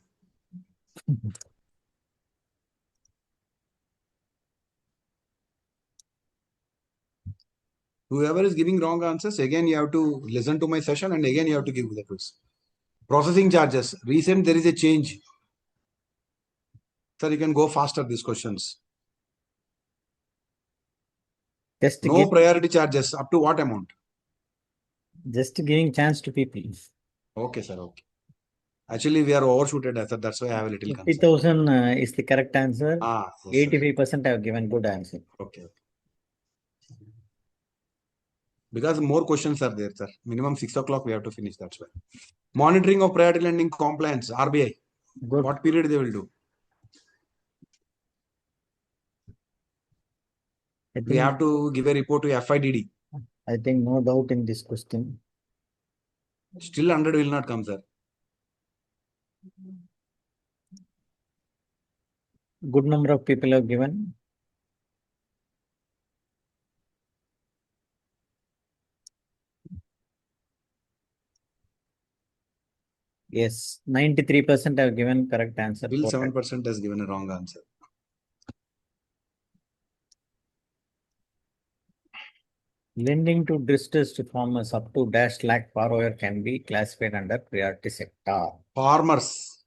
Whoever is giving wrong answers, again you have to listen to my session and again you have to give the quiz. Processing charges. Recent there is a change. Sir, you can go faster these questions. Just No priority charges. Up to what amount? just giving chance to people. Okay, sir. Okay. Actually, we are overshooted, sir. That's why I have a little concern. 50,000 is the correct answer. Yes, 85% I have given good answer. Okay. Because more questions are there, sir. Minimum 6 o'clock we have to finish. That's why. Monitoring of priority lending compliance, RBI. Good. What period they will do? We have to give a report to FIDD. I think no doubt in this question. Still 100 will not come, sir. Good number of people have given. Yes, 93% have given correct answer. Still 7% has given a wrong answer. Lending to distressed farmers up to dash lakh borrower can be classified under priority sector. Farmers.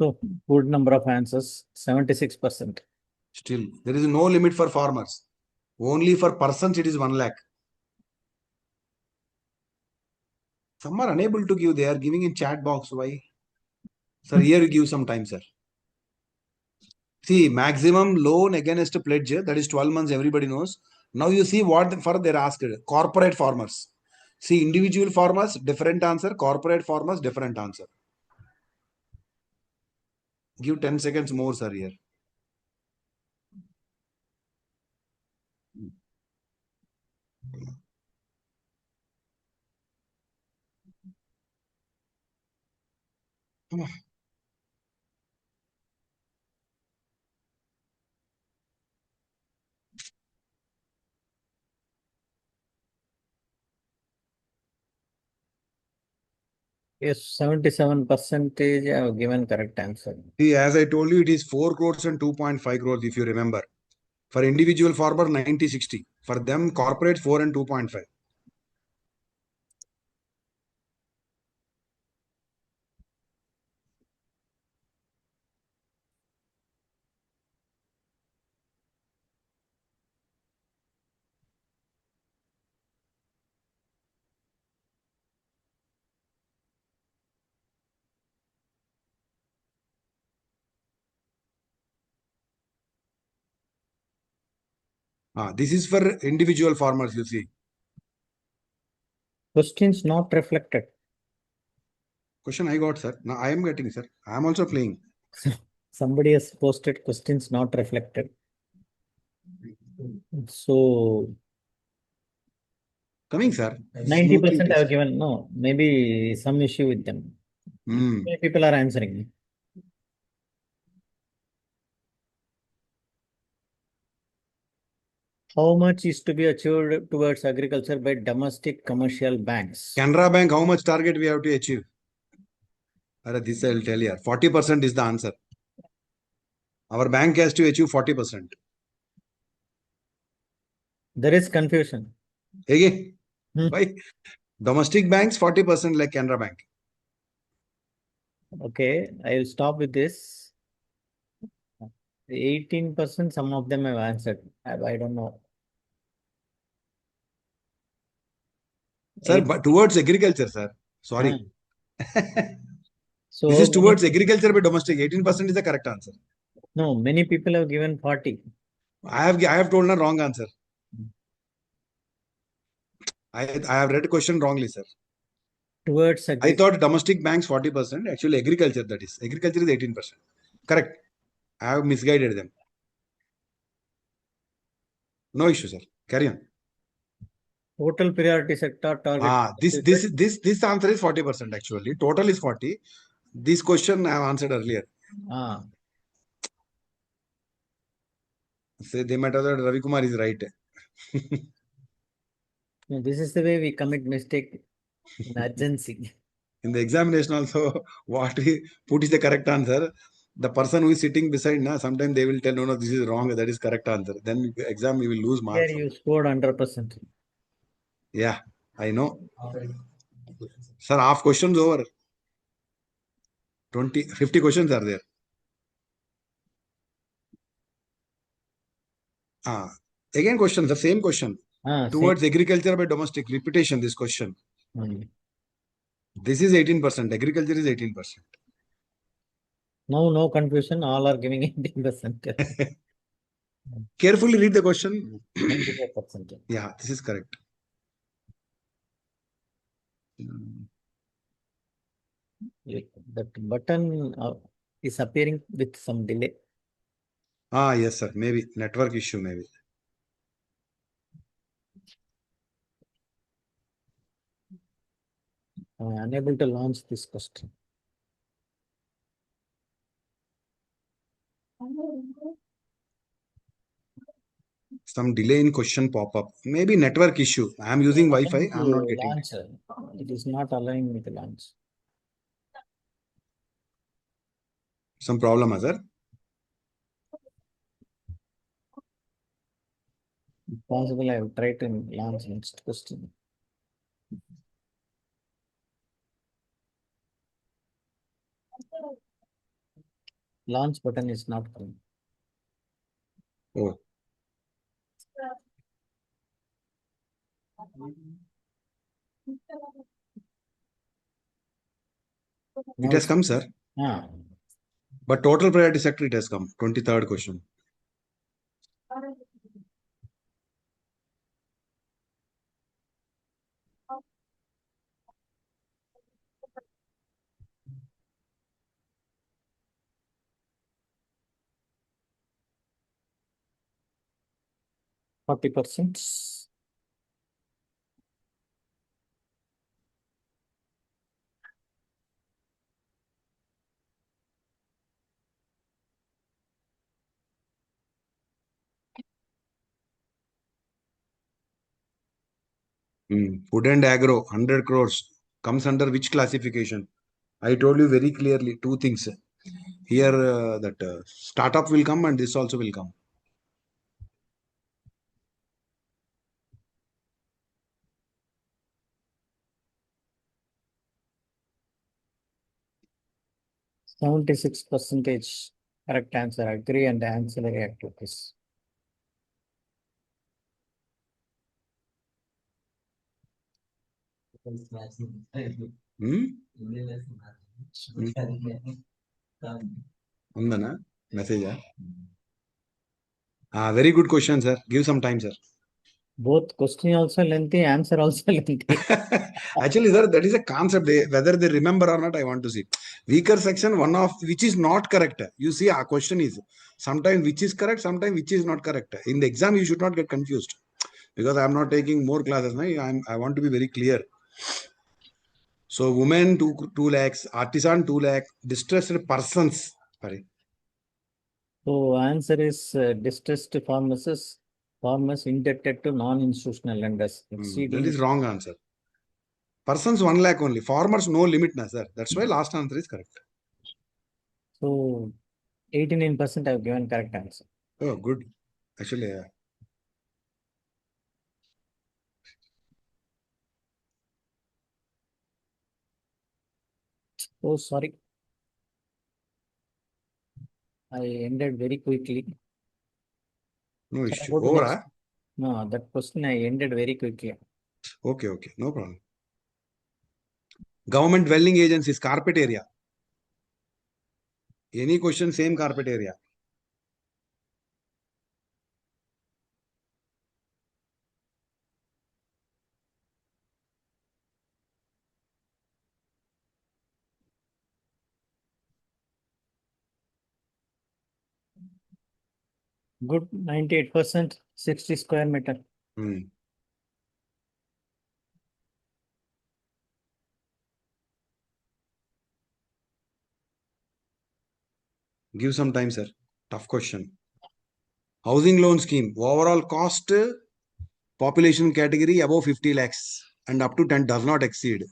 So, good number of answers, 76%. Still, there is no limit for farmers. Only for persons it is 1 lakh. Some are unable to give. They are giving in chat box. Why? Sir, here you give some time, sir. See, maximum loan against a pledge, that is 12 months, everybody knows. Now you see what for they're asked. Corporate farmers. See, individual farmers, different answer. Corporate farmers, different answer. Give 10 seconds more, sir, here. Yes, 77% have given correct answer. See, as I told you, it is 4 crores and 2.5 crores, if you remember. For individual farmer, 90-60. For them, corporate, 4 and 2.5. This is for individual farmers, you see. Questions not reflected. Question I got, sir. Now I am getting, sir. I am also playing. Somebody has posted questions not reflected. So, coming, sir. 90% have given. No, maybe some issue with them. Many people are answering. How much is to be achieved towards agriculture by domestic commercial banks? Canara Bank, how much target we have to achieve? This I will tell you. 40% is the answer. Our bank has to achieve 40%. There is confusion. Again, why? Domestic banks, 40% like Canara Bank. Okay, I will stop with this. 18%, some of them have answered. I don't know. Sir, but towards agriculture, sir. Sorry. So this is towards agriculture by domestic. 18% is the correct answer. No, many people have given 40. I have told a wrong answer. I have read question wrongly, sir. Towards I thought domestic banks 40%. Actually, agriculture, that is. Agriculture is 18%. Correct. I have misguided them. No issue, sir. Carry on. Total priority sector target. This answer is 40% actually. Total is 40. This question I have answered earlier. Ah, Say they might have thought Ravikumar is right. this is the way we commit mistake in urgency. In the examination also, what we put is the correct answer. The person who is sitting beside, na, sometimes they will tell, no, this is wrong, that is correct answer. Then exam you will lose Here marks. you scored 100%. Yeah, I know. Sir, half questions over. 50 questions are there. Ah, again question, the same question. Ah, same. Towards agriculture by domestic, repetition, this question. This is 18%. Agriculture is 18%. Now, no confusion. All are giving 18%. Carefully read the question. 95%. Yeah, this is correct. That button is appearing with some delay. Ah, yes, sir. Maybe network issue, maybe. Unable to launch this question. Some delay in question pop up. Maybe network issue. I am using Wi-Fi. I am not getting. Launch. It is not allowing me to launch. Some problem, sir. Possible, I will try to launch next question. Launch button is not coming. Oh, it has come, sir. Ah, But total priority sector, it has come. 23rd question. %40. Food and agro, 100 crores. Comes under which classification? I told you very clearly two things. Here, that startup will come and this also will come. %76 correct answer. Agree and ancillary activities. Hmm? Undana? Message? Very good question, sir. Give some time, sir. Both question also lengthy, answer also lengthy. Actually, sir, that is a concept. Whether they remember or not, I want to see. Weaker section, one of which is not correct. You see, our question is sometimes which is correct, sometimes which is not correct. In the exam, you should not get confused because I am not taking more classes. I want to be very clear. So, women 2 lakhs, artisan 2 lakh, distressed persons. Sorry. So answer is distressed farmers indebted to non-institutional lenders That exceeding. is wrong answer. Persons 1 lakh only. Farmers no limit, na sir. That's why last answer is correct. So 89% I have given correct answer. Oh, good. Actually, Oh, sorry. I ended very quickly. no Can I issue. go to Over. next? No, that question I ended very quickly. Okay, okay. No problem. Government dwelling agencies, carpet area. Any question, same carpet area. Good, 98%, 60 square meter. Give some time, sir. Tough question. Housing loan scheme. Overall cost, population category above 50 lakhs and up to 10 does not exceed.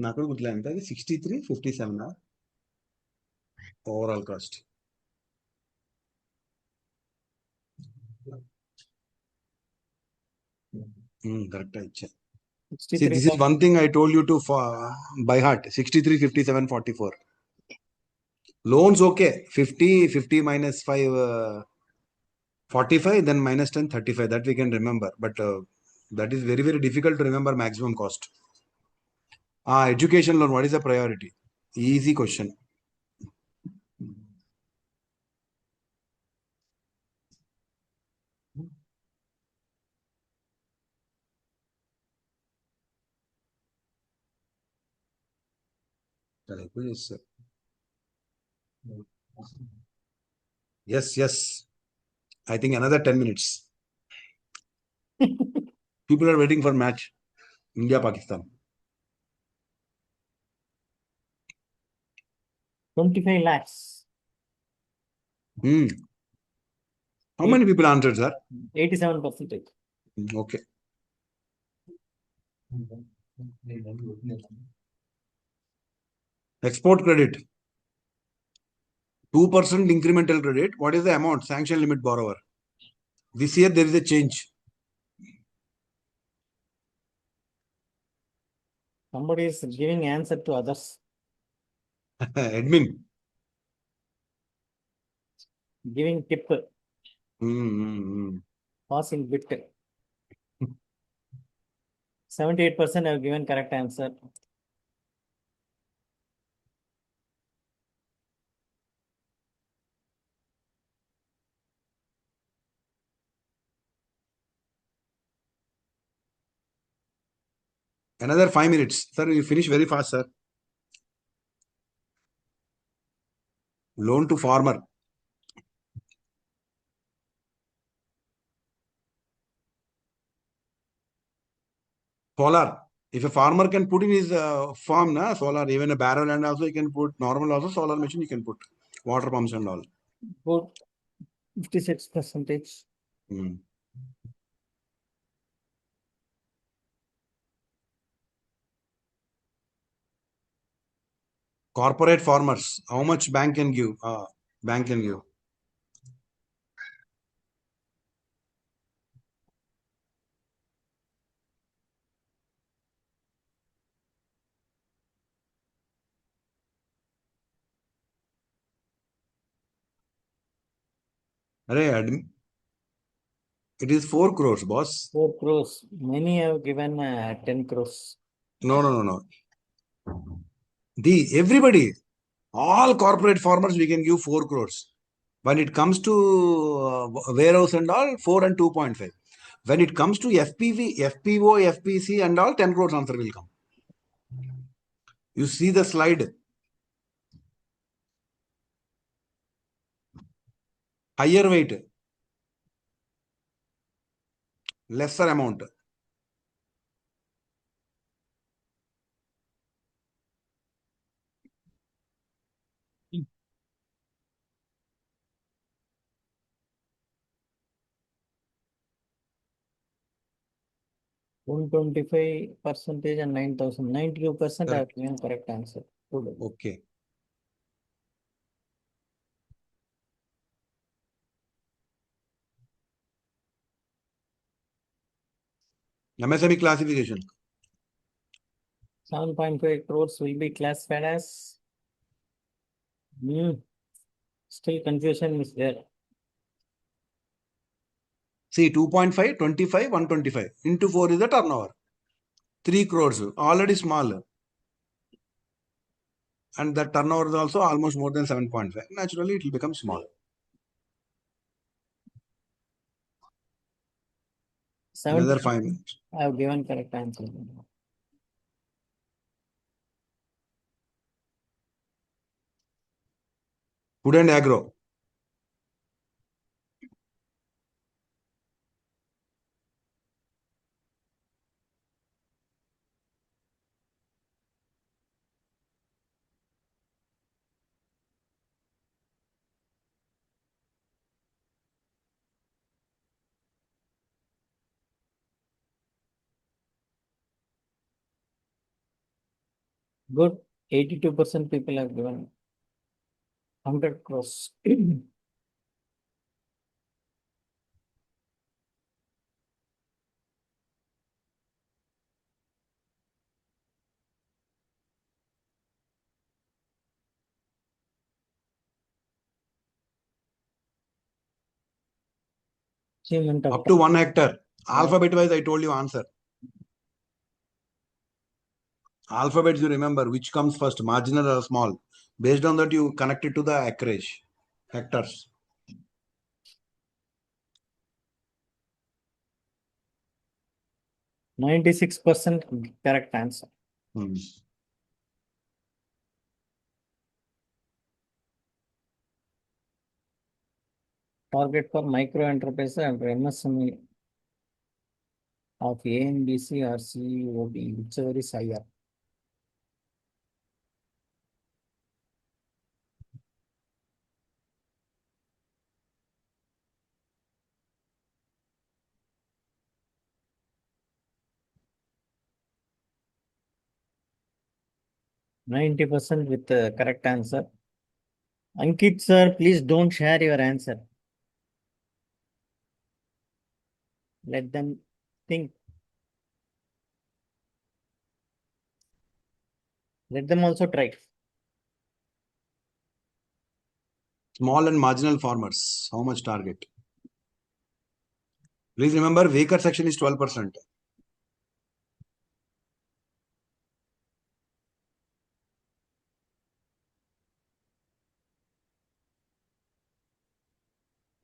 నాకు కూడా గుర్తులేదు ఎంత అది 63 57 overall cost correct ఇచ్చా See, 63 this is one thing I told you to by heart 63 57 44 loans okay 50 50 minus 5 45 then minus 10 35 that we can remember but that is very very difficult to remember maximum cost. Education loan, what is the priority? Easy question. Yes, yes. I think another 10 minutes. People are waiting for match. India, Pakistan. 25 lakhs. How many people answered, sir? 87%. Okay. Export credit. 2% incremental credit. What is the amount? Sanction limit borrower. This year there is a change. Somebody is giving answer to others. Admin. Giving tip. Passing bit. 78% have given correct answer. Another 5 minutes. Sir, you finish very fast, sir. Loan to farmer. Solar. If a farmer can put in his farm, solar, even a barrel and also he can put normal also solar machine, he can put water pumps and all. Good. 56%. Corporate farmers, how much bank can give? Bank can give. It is 4 crores, boss. 4 crores. Many have given 10 crores. No. Everybody, all corporate farmers, we can give 4 crores. When it comes to warehouse and all, 4 and 2.5. When it comes to FPV, FPO, FPC and all, 10 crores answer will come. You see the slide. Higher weight, lesser amount. Mm. 125% and 9,000. 92% have given correct answer. Good. Okay. MSME classification. 7.5 crores will be classified as. Still confusion is there. See, 2.5, 25, 125. Into 4 is the turnover. 3 crores, already small. And the turnover is also almost more than 7.5. Naturally, it will become small. 70 Another 5 minutes. I have given correct answer. Food and agro. Good. 82% people have given 100 crores. Achievement of Up to 1 hectare. Yeah. Alphabet wise, I told you answer. Alphabets, you remember which comes first, marginal or small. Based on that, you connect it to the acreage, hectares. 96% correct answer. Hmm. Target for micro enterprise and MSME of ANBC or CBOA, whichever is higher. %90 with the correct answer. Ankit sir, please don't share your answer. Let them think. Let them also try. Small and marginal farmers, how much target? Please remember, weaker section is 12%.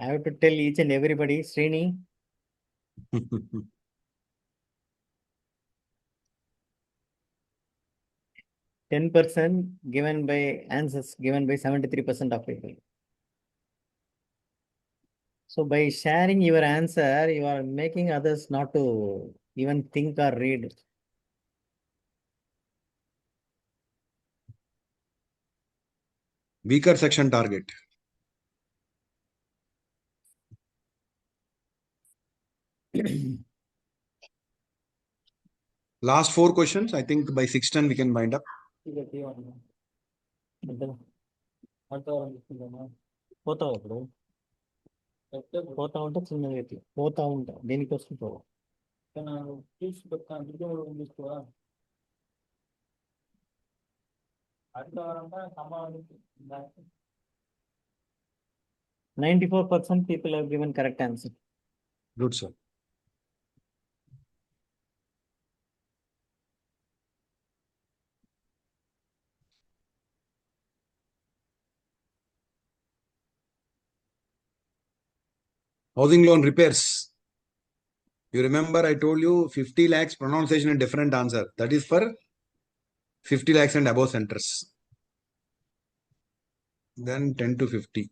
I have to tell each and everybody, Srini, 10% given by answers given by 73% of people. So by sharing your answer, you are making others not to even think or read. Weaker section target. Last 4 questions. I think by 6:10 we can wind up. పోతావు ఇప్పుడు పోతా ఉంటే చిన్నది పోతా ఉంటా దేనికోసం పోవు తీసుకోవా 94% people have given correct answer. Good, sir. Housing loan repairs. You remember I told you 50 lakhs pronunciation and different answer. That is for 50 lakhs and above centers. Then 10 to 50.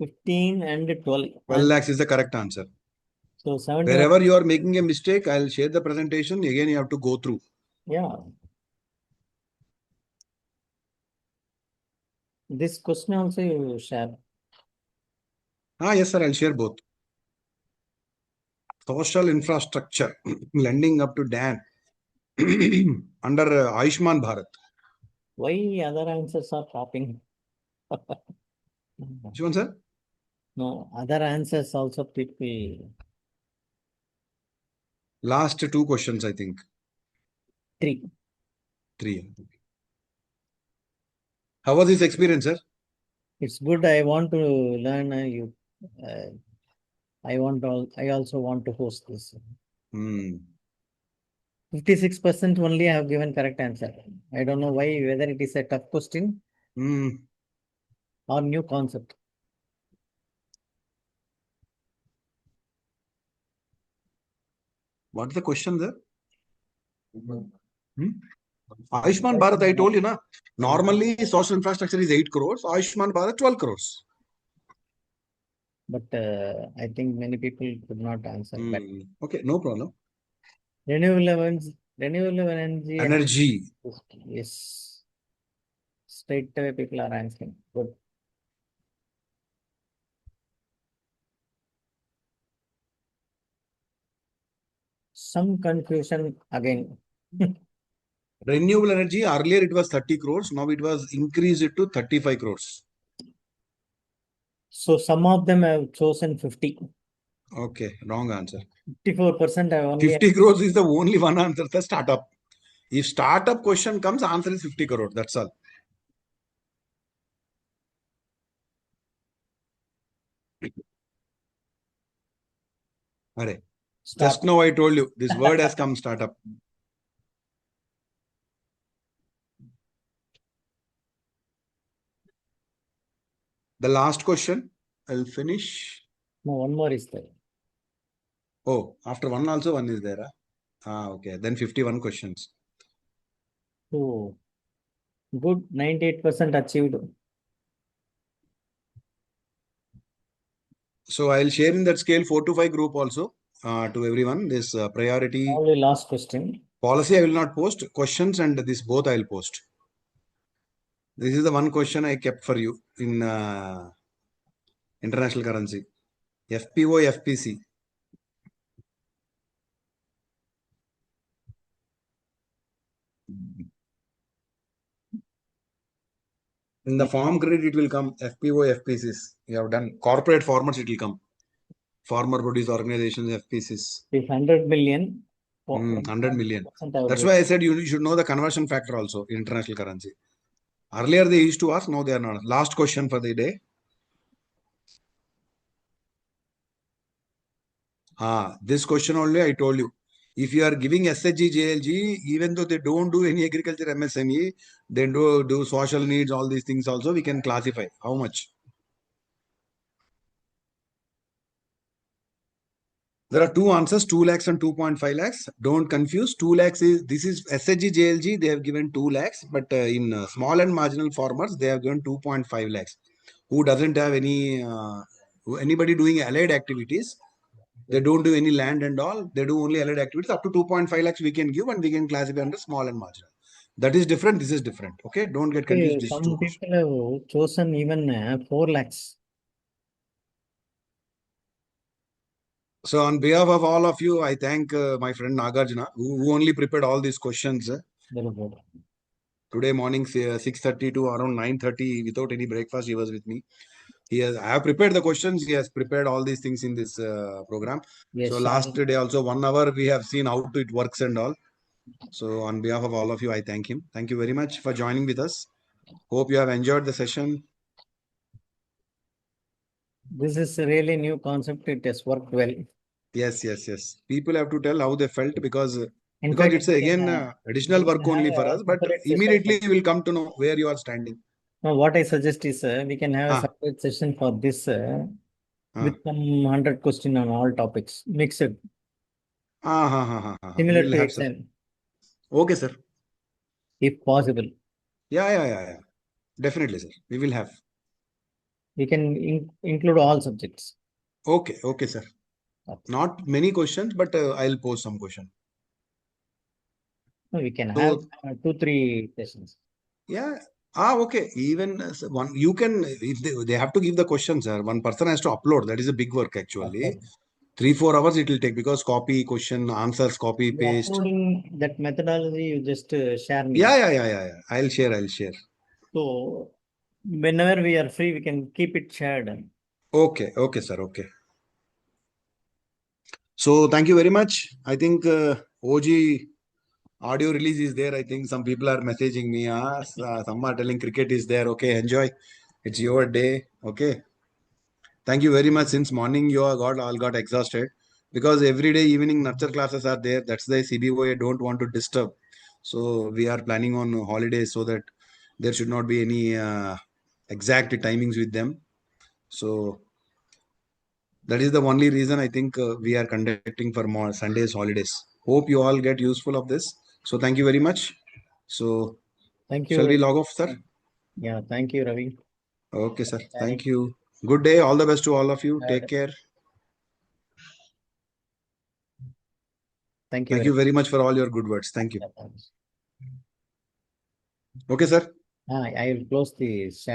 $15 and $12. 12 lakhs is the correct answer. So 71. Wherever you are making a mistake, I'll share the presentation. Again, you have to go through. Yeah. This question also you share. Yes, sir. I'll share both. Social infrastructure, lending up to Dan under Ayushman Bharat. Why other answers are popping? Which one, sir? No, other answers also people. Last 2 questions, I think. 3. 3. How was this experience, sir? It's good. I want to learn. I also want to host this. 56% only have given correct answer. I don't know why, whether it is a tough question or new concept. What's the question there? Hmm? Ayushman Bharat, I told you, na. Normally, social infrastructure is 8 crores. Ayushman Bharat, 12 crores. But I think many people could not answer that. Okay, no problem. Renewable energy. Energy. Yes. Straight away people are answering. Good. Some confusion again. Renewable energy, earlier it was 30 crores. Now it was increased to 35 crores. So some of them have chosen 50. Okay, wrong answer. 54% have only. 50 crores is the only one answer, the startup. If startup question comes, answer is 50 crores. That's all. Arre. Start. Just now I told you, this word has come, startup. The last question, I'll finish. No, one more is there. Oh, after one also one is there. Okay. Then 51 questions. Oh, good. 98% achieved. So I'll share in that scale 4 to 5 group also to everyone. This priority Only last question. policy I will not post. Questions and this both I'll post. This is the one question I kept for you in international currency. FPO, FPC. In the farm credit, it will come FPO, FPCs. You have done corporate farmers, it will come. Farmer produce organizations, FPCs. If 100 million, 100 million. 100% I would That's get. why I said you should know the conversion factor also in international currency. Earlier they used to ask, now they are not. Last question for the day. This question only I told you. If you are giving SHG, JLG, even though they don't do any agriculture MSME, they do social needs, all these things also, we can classify. How much? There are two answers, 2 lakhs and 2.5 lakhs. Don't confuse. 2 lakhs is, this is SHG, JLG, they have given 2 lakhs, but in small and marginal farmers, they have given 2.5 lakhs. Who doesn't have anybody doing allied activities, they don't do any land and all, they do only allied activities. Up to 2.5 lakhs we can give and we can classify under small and marginal. That is different, this is different. Okay, don't get confused, these two Some questions. people have chosen even 4 lakhs. So on behalf of all of you, I thank my friend Nagarjuna, who only prepared all these questions. Very good. Today morning 6:30 to around 9:30 without any breakfast, he was with me. I have prepared the questions. He has prepared all these things in this program. Yes, So sir. last day also 1 hour we have seen how it works and all. So on behalf of all of you, I thank him. Thank you very much for joining with us. Hope you have enjoyed the session. This is a really new concept. It has worked well. Yes, yes, yes. People have to tell how they felt because In fact, it's again additional we work can have only for a us. But separate session for immediately you will come to know where you are standing. now, what I suggest is we can have a Ah, separate session for this ah, with some 100 question on all topics, mixed, We similar will to have, sir. exam, Okay, sir. if possible. Yeah. Definitely, sir. We will have. We can include all subjects. Okay, sir. Okay. Not many questions, but I'll pose some question. No, we can have So 2-3 sessions. yeah. Okay. Even one, you can, if they have to give the questions, sir. One person has to upload. That is a big work actually. Okay. 3-4 hours it will take because copy, question, answers, copy, The paste. uploading that methodology, you just share me. Yeah. I'll share. So whenever we are free, we can keep it shared. Okay, sir. Okay. So thank you very much. I think OG audio release is there. I think some people are messaging me. Some are telling cricket is there. Okay, enjoy. It's your day. Okay. Thank you very much. Since morning you all got exhausted because every day evening nurture classes are there. That's the CBOA don't want to disturb. So we are planning on holidays so that there should not be any exact timings with them. So That is the only reason I think we are conducting for more Sundays holidays. Hope you all get useful of this. So thank you very much. So Thank shall we you. log off, sir? Yeah, thank you, Ravi. Okay, sir. Sharing. Thank you. Good day. All the best to all of you. Uh, Take care. Thank you Thank very you much. very much for all your good words. Thank you. Yeah, thanks. Okay, sir. I will close the